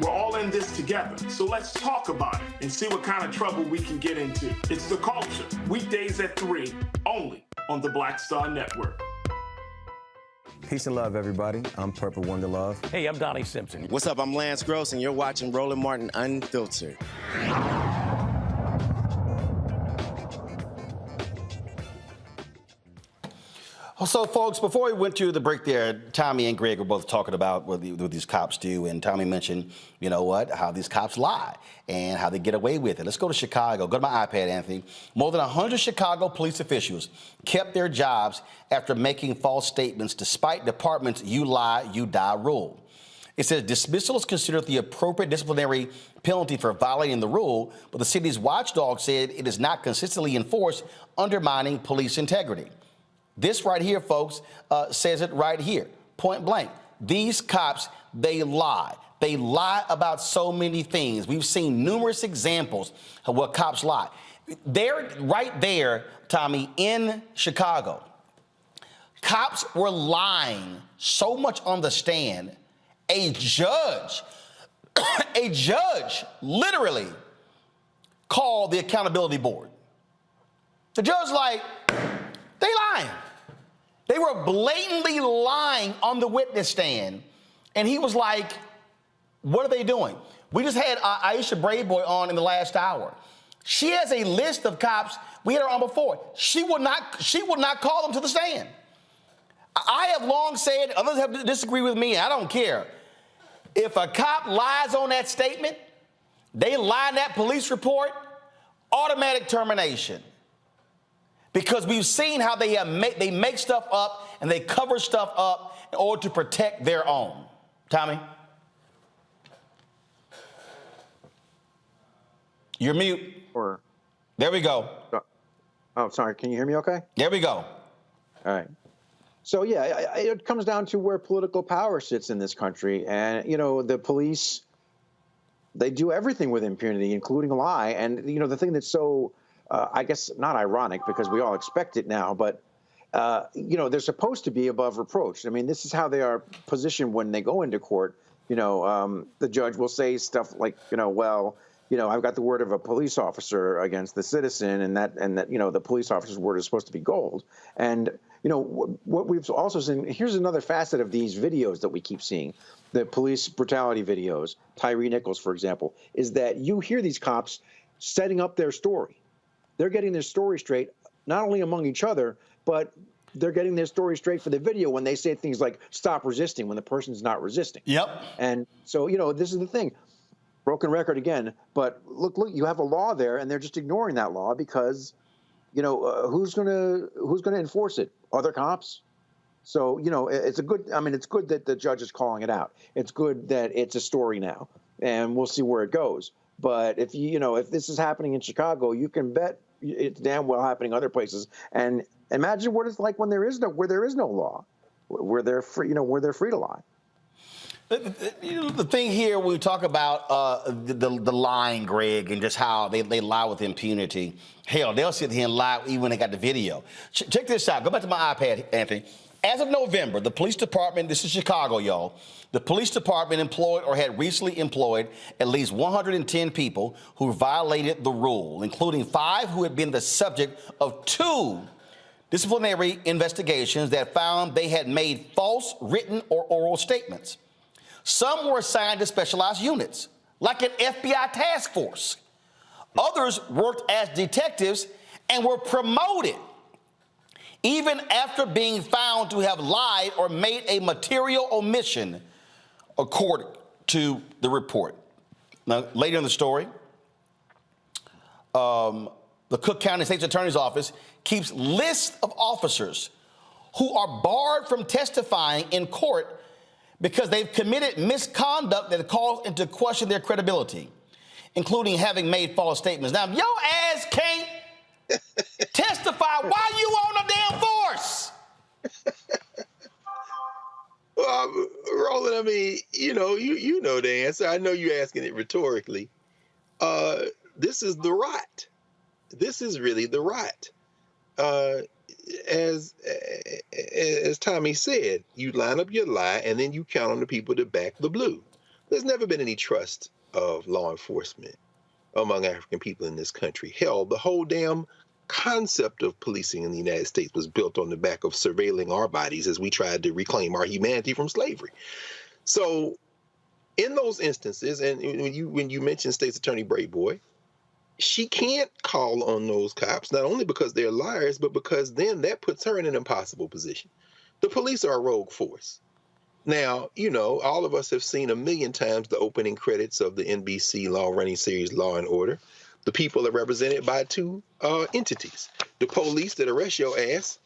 we're all in this together. So let's talk about it and see what kind of trouble we can get into. It's The Culture, weekdays at 3, only on the Black Star Network. Peace and love, everybody. I'm Purple Wonder Love. Hey, I'm Donnie Simpson. What's up? I'm Lance Gross, and you're watching Roland Martin Unfiltered. So, folks, before we went to the break there, Tommy and Greg were both talking about what these cops do, and Tommy mentioned, you know what, how these cops lie and how they get away with it. Let's go to Chicago. Go to my iPad, Anthony. More than 100 Chicago police officials kept their jobs after making false statements despite department's you lie, you die rule. It says dismissal is considered the appropriate disciplinary penalty for violating the rule, but the city's watchdog said it is not consistently enforced, undermining police integrity. This right here, folks, says it right here, point blank. These cops, they lie. They lie about so many things. We've seen numerous examples of what cops lie. They're right there, Tommy, in Chicago. Cops were lying so much on the stand. A judge literally called the accountability board. The judge like, they lying. They were blatantly lying on the witness stand. And he was like, what are they doing? We just had Aisha Brayboy on in the last hour. She has a list of cops. We had her on before. She would not call them to the stand. I have long said, others have disagreed with me, I don't care. If a cop lies on that statement, they lie in that police report, automatic termination. Because we've seen how they make stuff up and they cover stuff up in order to protect their own. Tommy? You're mute. There we go. Oh, sorry. Can you hear me okay? There we go. All right. So, yeah, it comes down to where political power sits in this country. And, you know, the police, they do everything with impunity, including lie. And, you know, the thing that's so, I guess, not ironic because we all expect it now, but, you know, they're supposed to be above reproach. I mean, this is how they are positioned when they go into court. You know, the judge will say stuff like, you know, well, you know, I've got the word of a police officer against the citizen, and that, you know, the police officer's word is supposed to be gold. And, you know, what we've also seen, here's another facet of these videos that we keep seeing, the police brutality videos, Tyree Nichols, for example, is that you hear these cops setting up their story. They're getting their story straight, not only among each other, but they're getting their story straight for the video when they say things like stop resisting when the person's not resisting. Yep. And so, you know, this is the thing. Broken record again, but look, you have a law there, and they're just ignoring that law because, you know, who's gonna enforce it? Other cops? So, you know, it's good that the judge is calling it out. It's good that it's a story now, and we'll see where it goes. But if if this is happening in Chicago, you can bet it's damn well happening other places. And imagine what it's like when there is no law, where they're free to lie. The thing here, when we talk about the lying, Greg, and just how they lie with impunity, hell, they'll sit here and lie even when they got the video. Check this out. Go back to my iPad, Anthony. As of November, the police department, this is Chicago, y'all, the police department employed or had recently employed at least 110 people who violated the rule, including 5 who had been the subject of 2 disciplinary investigations that found they had made false written or oral statements. Some were assigned to specialized units, like an FBI task force. Others worked as detectives and were promoted, even after being found to have lied or made a material omission, according to the report. Now, later in the story, the Cook County State's Attorney's Office keeps lists of officers who are barred from testifying in court because they've committed misconduct that calls into question their credibility, including having made false statements. Now, if your ass can't testify, why you on the damn force? Well, Roland, I mean, you know the answer. I know you're asking it rhetorically. This is the rot. This is really the rot. As Tommy said, you line up your lie and then you count on the people to back the blue. There's never been any trust of law enforcement among African people in this country. Hell, the whole damn concept of policing in the United States was built on the back of surveilling our bodies as we tried to reclaim our humanity from slavery. So in those instances, and when you mentioned State's Attorney Brayboy, she can't call on those cops, not only because they're liars, but because then that puts her in an impossible position. The police are a rogue force. Now, you know, all of us have seen a million times the opening credits of the NBC long-running series Law and Order. The people are represented by 2 entities, the police that arrest your ass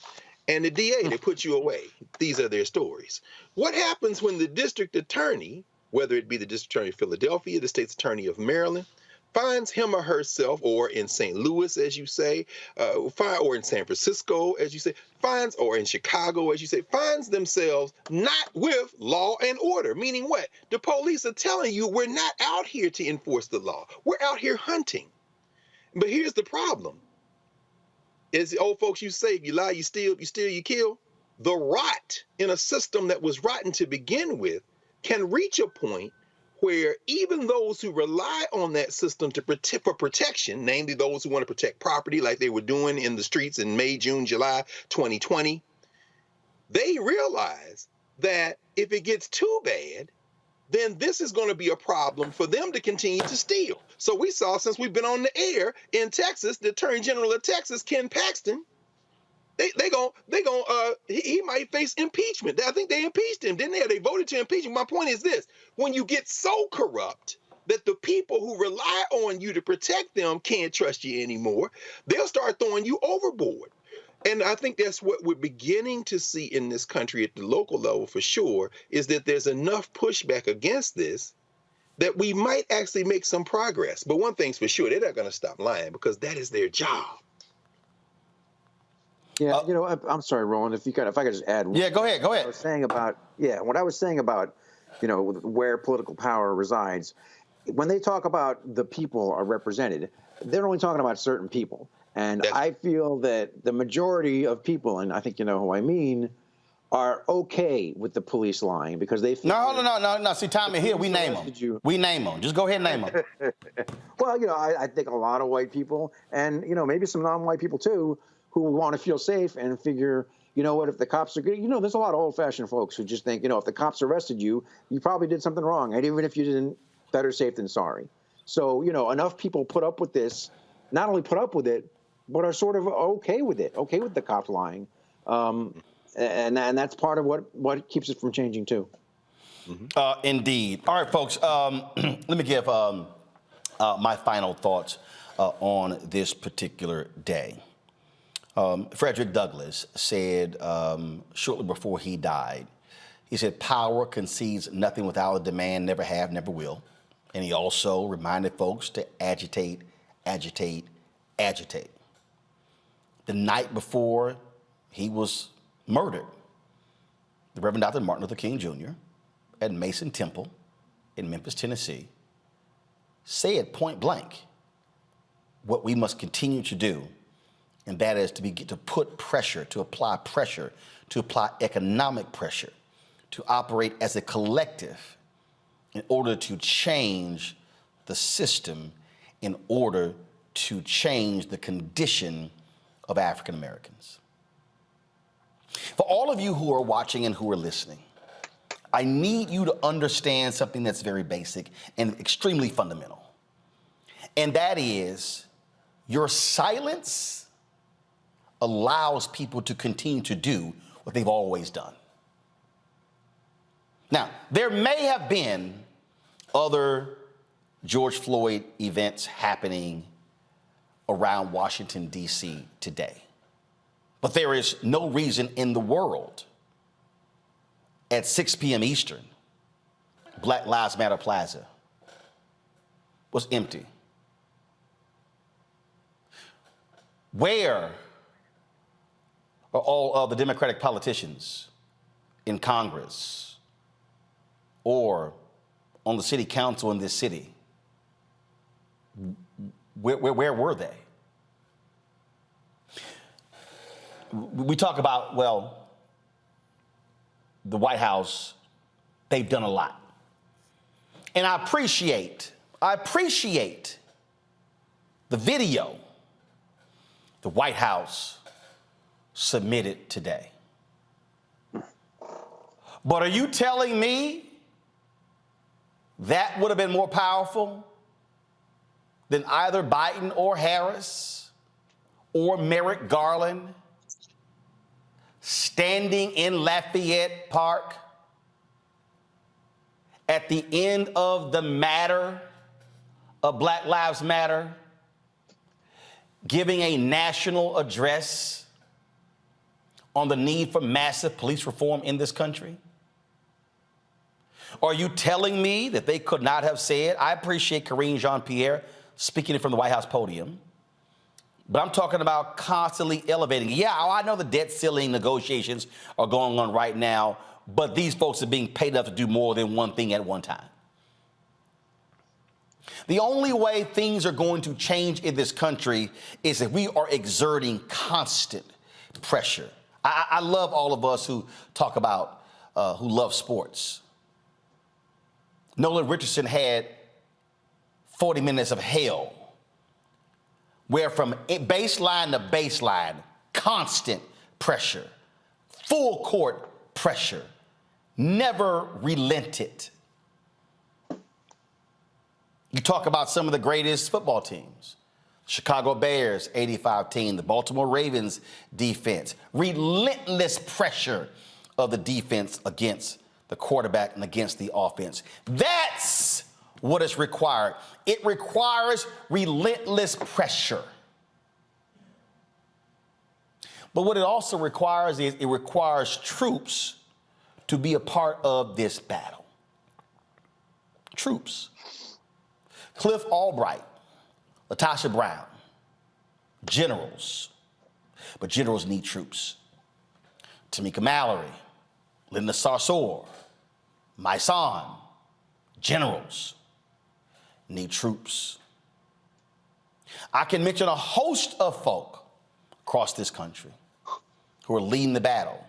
and the DA that put you away. These are their stories. What happens when the district attorney, whether it be the district attorney of Philadelphia, the state's attorney of Maryland, finds him or herself, or in St. Louis, as you say, or in San Francisco, as you say, or in Chicago, as you say, finds themselves not with law and order, meaning what? The police are telling you we're not out here to enforce the law. We're out here hunting. But here's the problem. As the old folks used to say, if you lie, you steal, you kill. The rot in a system that was rotten to begin with can reach a point where even those who rely on that system for protection, namely those who want to protect property like they were doing in the streets in May, June, July 2020, they realize that if it gets too bad, then this is going to be a problem for them to continue to steal. So we saw, since we've been on the air in Texas, the Attorney General of Texas, Ken Paxton, he might face impeachment. I think they impeached him, didn't they? They voted to impeach him. My point is this: when you get so corrupt that the people who rely on you to protect them can't trust you anymore, they'll start throwing you overboard. And I think that's what we're beginning to see in this country at the local level for sure, is that there's enough pushback against this that we might actually make some progress. But one thing's for sure, they're not going to stop lying because that is their job. Yeah, I'm sorry, Roland, if I could just add. Yeah, go ahead. What I was saying about, where political power resides, when they talk about the people are represented, they're only talking about certain people. And I feel that the majority of people, and I think you know who I mean, are okay with the police lying because they feel. No. See, Tommy, here we name them. We name them. Just go ahead and name them. Well, I think a lot of white people, and maybe some non-white people too, who want to feel safe and figure, what, if the cops are good, there's a lot of old-fashioned folks who just think, if the cops arrested you, you probably did something wrong, and even if you didn't, better safe than sorry. So, enough people put up with this, not only put up with it, but are sort of okay with it, okay with the cops lying. And that's part of what keeps it from changing too. Indeed. All right, folks, let me give my final thoughts on this particular day. Frederick Douglass said shortly before he died, he said, "Power concedes nothing without a demand, never have, never will." And he also reminded folks to agitate, agitate, agitate. The night before he was murdered, the Reverend Dr. Martin Luther King Jr. at Mason Temple in Memphis, Tennessee, said point blank what we must continue to do, and that is to put pressure, to apply economic pressure, to operate as a collective in order to change the system, in order to change the condition of African Americans. For all of you who are watching and who are listening, I need you to understand something that's very basic and extremely fundamental. And that is, your silence allows people to continue to do what they've always done. Now, there may have been other George Floyd events happening around Washington, D.C. today. But there is no reason in the world at 6 p.m. Eastern, Black Lives Matter Plaza was empty. Where are all of the Democratic politicians in Congress or on the city council in this city? Where were they? We talk about, well, the White House, they've done a lot. And I appreciate the video the White House submitted today. But are you telling me that would have been more powerful than either Biden or Harris or Merrick Garland standing in Lafayette Park at the end of the matter of Black Lives Matter, giving a national address on the need for massive police reform in this country? Are you telling me that they could not have said, I appreciate Karine Jean-Pierre speaking from the White House podium, but I'm talking about constantly elevating. Yeah, I know the debt ceiling negotiations are going on right now, but these folks are being paid enough to do more than one thing at one time. The only way things are going to change in this country is if we are exerting constant pressure. I love all of us who talk about, who love sports. Nolan Richardson had 40 minutes of hell, where from baseline to baseline, constant pressure, full court pressure, never relented. You talk about some of the greatest football teams. Chicago Bears, 85 team, the Baltimore Ravens defense, relentless pressure of the defense against the quarterback and against the offense. That's what is required. It requires relentless pressure. But what it also requires is it requires troops to be a part of this battle. Troops. Cliff Albright, Latasha Brown, generals. But generals need troops. Tamika Mallory, Linda Sarsour, Myson, generals need troops. I can mention a host of folk across this country who are leading the battle.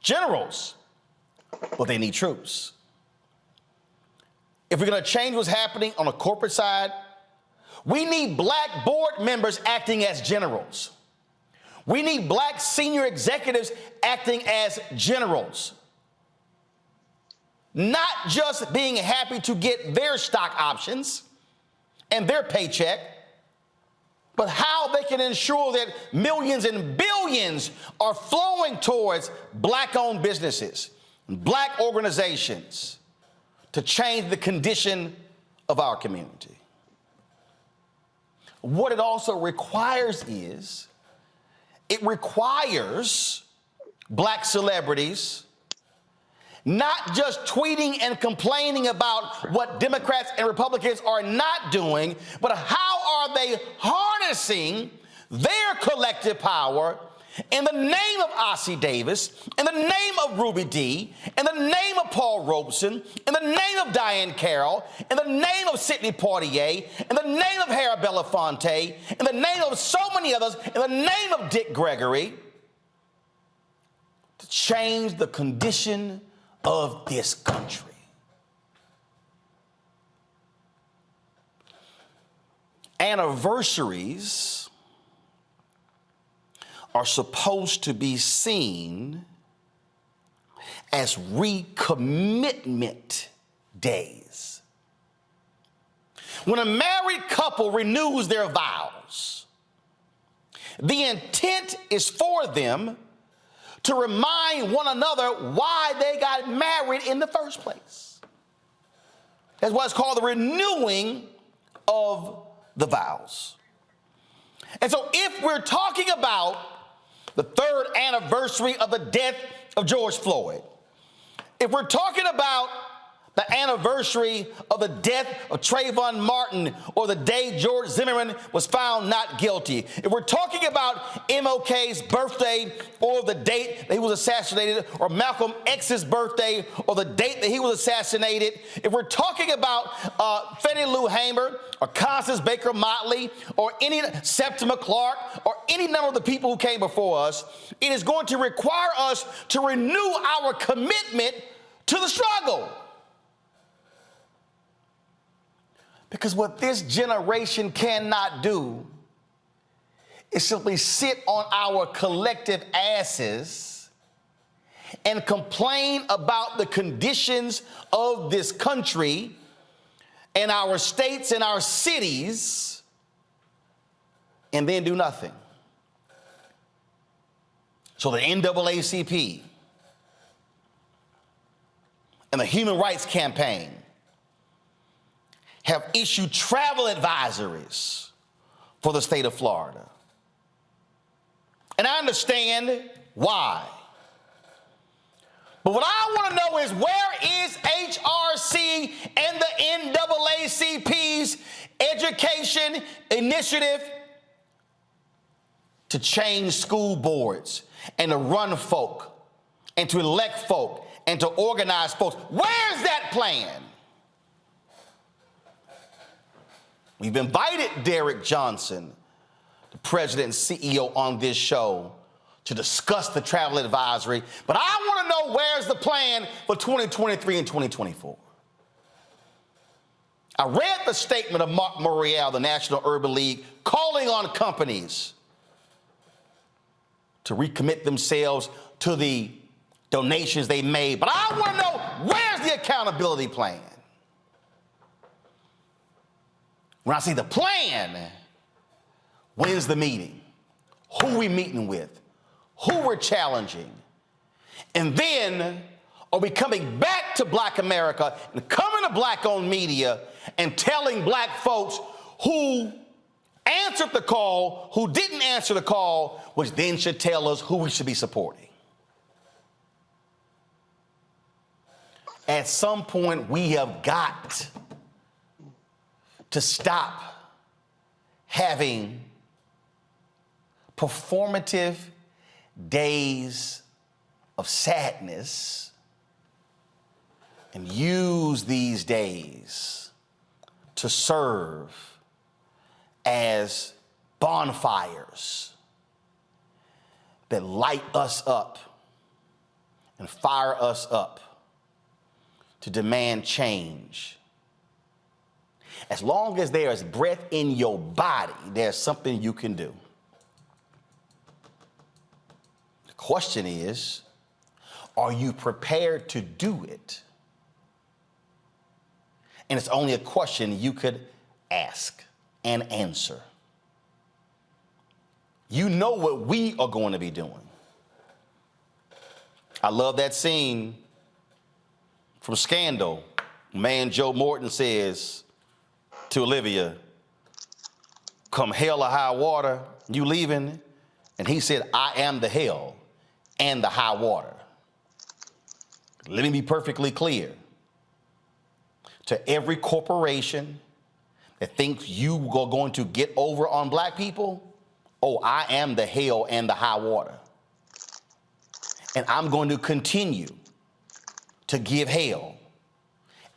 Generals, but they need troops. If we're going to change what's happening on the corporate side, we need black board members acting as generals. We need black senior executives acting as generals. Not just being happy to get their stock options and their paycheck, but how they can ensure that millions and billions are flowing towards black-owned businesses, black organizations to change the condition of our community. What it also requires is, it requires black celebrities not just tweeting and complaining about what Democrats and Republicans are not doing, but how are they harnessing their collective power in the name of Ossie Davis, in the name of Ruby Dee, in the name of Paul Robeson, in the name of Diane Carroll, in the name of Sidney Poitier, in the name of Harry Belafonte, in the name of so many others, in the name of Dick Gregory, to change the condition of this country. Anniversaries are supposed to be seen as recommitment days. When a married couple renews their vows, the intent is for them to remind one another why they got married in the first place. That's why it's called the renewing of the vows. And so if we're talking about the third anniversary of the death of George Floyd, if we're talking about the anniversary of the death of Trayvon Martin or the day George Zimmerman was found not guilty, if we're talking about MLK's birthday or the date that he was assassinated, or Malcolm X's birthday or the date that he was assassinated, if we're talking about Fannie Lou Hamer or Constance Baker Motley or any Septima Clark or any number of the people who came before us, it is going to require us to renew our commitment to the struggle. Because what this generation cannot do is simply sit on our collective asses and complain about the conditions of this country and our states and our cities and then do nothing. So the NAACP and the Human Rights Campaign have issued travel advisories for the state of Florida. And I understand why. But what I want to know is, where is HRC and the NAACP's education initiative to change school boards and to run folk and to elect folk and to organize folks? Where's that plan? We've invited Derek Johnson, the president and CEO, on this show to discuss the travel advisory. But I want to know, where's the plan for 2023 and 2024? I read the statement of Mark Morial, the National Urban League, calling on companies to recommit themselves to the donations they made. But I want to know, where's the accountability plan? When I see the plan, when's the meeting? Who we meeting with? Who we're challenging? And then, are we coming back to Black America and coming to Black-owned media and telling Black folks who answered the call, who didn't answer the call, which then should tell us who we should be supporting? At some point, we have got to stop having performative days of sadness and use these days to serve as bonfires that light us up and fire us up to demand change. As long as there is breath in your body, there's something you can do. The question is, are you prepared to do it? And it's only a question you could ask and answer. You know what we are going to be doing. I love that scene from Scandal. Man, Joe Morton says to Olivia, come hell or high water, you leaving? And he said, I am the hell and the high water. Let me be perfectly clear. To every corporation that thinks you are going to get over on Black people, oh, I am the hell and the high water. And I'm going to continue to give hell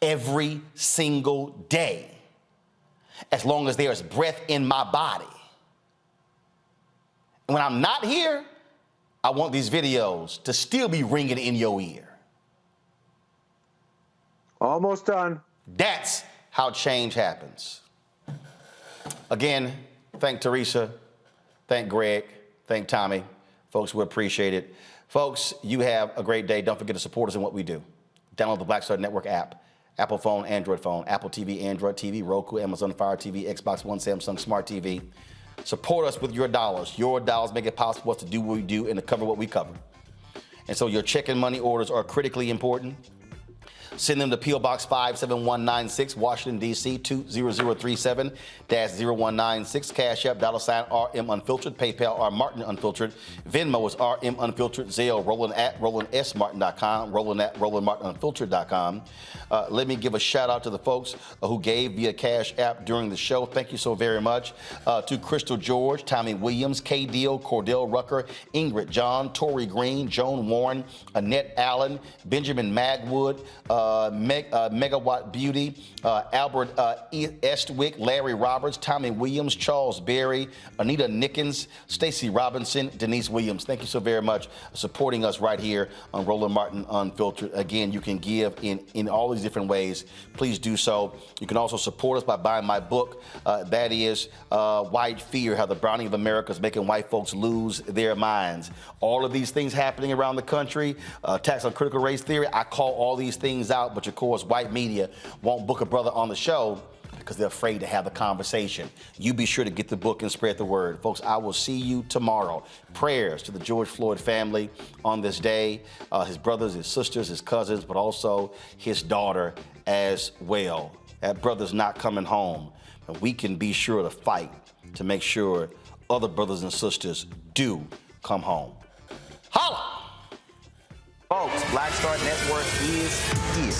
every single day, as long as there is breath in my body. And when I'm not here, I want these videos to still be ringing in your ear. Almost done. That's how change happens. Again, thank Teresa, thank Greg, thank Tommy. Folks, we appreciate it. Folks, you have a great day. Don't forget to support us in what we do. Download the Black Star Network app. Apple phone, Android phone, Apple TV, Android TV, Roku, Amazon Fire TV, Xbox One, Samsung Smart TV. Support us with your dollars. Your dollars make it possible for us to do what we do and to cover what we cover. And so your check and money orders are critically important. Send them to P.O. Box 57196, Washington, D.C. 20037-0196. Cash App, $RM Unfiltered. PayPal, R Martin Unfiltered. Venmo is RM Unfiltered. Zelle, Roland at RolandSMartin.com. Roland at RolandMartinUnfiltered.com. Let me give a shout out to the folks who gave via Cash App during the show. Thank you so very much. To Crystal George, Tommy Williams, K. Deal, Cordell Rucker, Ingrid John, Tori Green, Joan Warren, Annette Allen, Benjamin Magwood, Megawatt Beauty, Albert Estwick, Larry Roberts, Tommy Williams, Charles Berry, Anita Nickens, Stacy Robinson, Denise Williams. Thank you so very much for supporting us right here on Roland Martin Unfiltered. Again, you can give in all these different ways. Please do so. You can also support us by buying my book. That is White Fear, How the Browning of America is Making White Folks Lose Their Minds. All of these things happening around the country, attacks on critical race theory, I call all these things out, but of course, white media won't book a brother on the show because they're afraid to have the conversation. You be sure to get the book and spread the word. Folks, I will see you tomorrow. Prayers to the George Floyd family on this day, his brothers, his sisters, his cousins, but also his daughter as well. That brother's not coming home, and we can be sure to fight to make sure other brothers and sisters do come home. Holla! Folks, Black Star Network is here.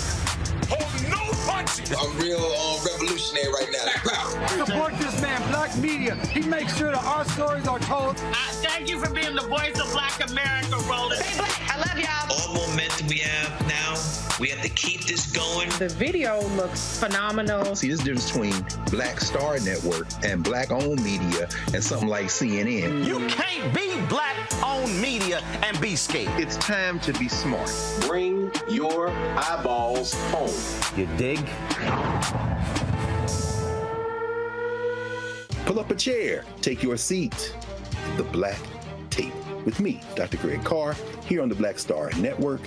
hold no punches. I'm real revolutionary right now. Support this man, Black Media. He makes sure that our stories are told. Thank you for being the voice of Black America, Roland. Stay black. I love y'all. All momentum we have now, we have to keep this going. The video looks phenomenal. See, there's a difference between Black Star Network and Black-owned media and something like CNN. You can't be Black-owned media and be scared. It's time to be smart. Bring your eyeballs home. You dig? Pull up a chair. Take your seat. The Black Tape. With me, Dr. Greg Carr, here on the Black Star Network.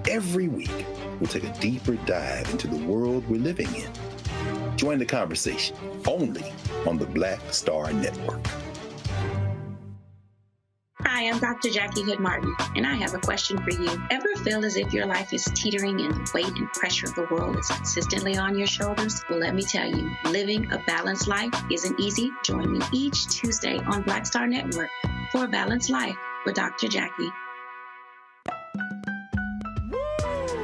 Every week, we'll take a deeper dive into the world we're living in. Join the conversation only on the Black Star Network. Hi, I'm Dr. Jackie Hood Martin, and I have a question for you. Ever feel as if your life is teetering and the weight and pressure of the world is consistently on your shoulders? Well, let me tell you, living a balanced life isn't easy. Join me each Tuesday on Black Star Network for A Balanced Life with Dr. Jackie.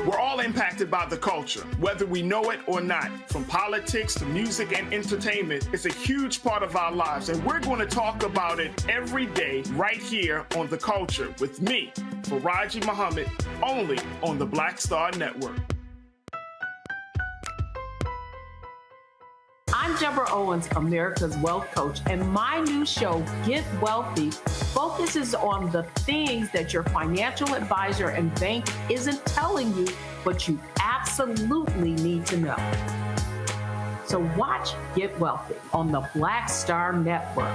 We're all impacted by the culture, whether we know it or not. From politics to music and entertainment, it's a huge part of our lives, and we're going to talk about it every day right here on The Culture with me, Faraji Muhammad, only on the Black Star Network. I'm Deborah Owens, America's Wealth Coach, and my new show, Get Wealthy, focuses on the things that your financial advisor and bank isn't telling you, but you absolutely need to know. So watch Get Wealthy on the Black Star Network.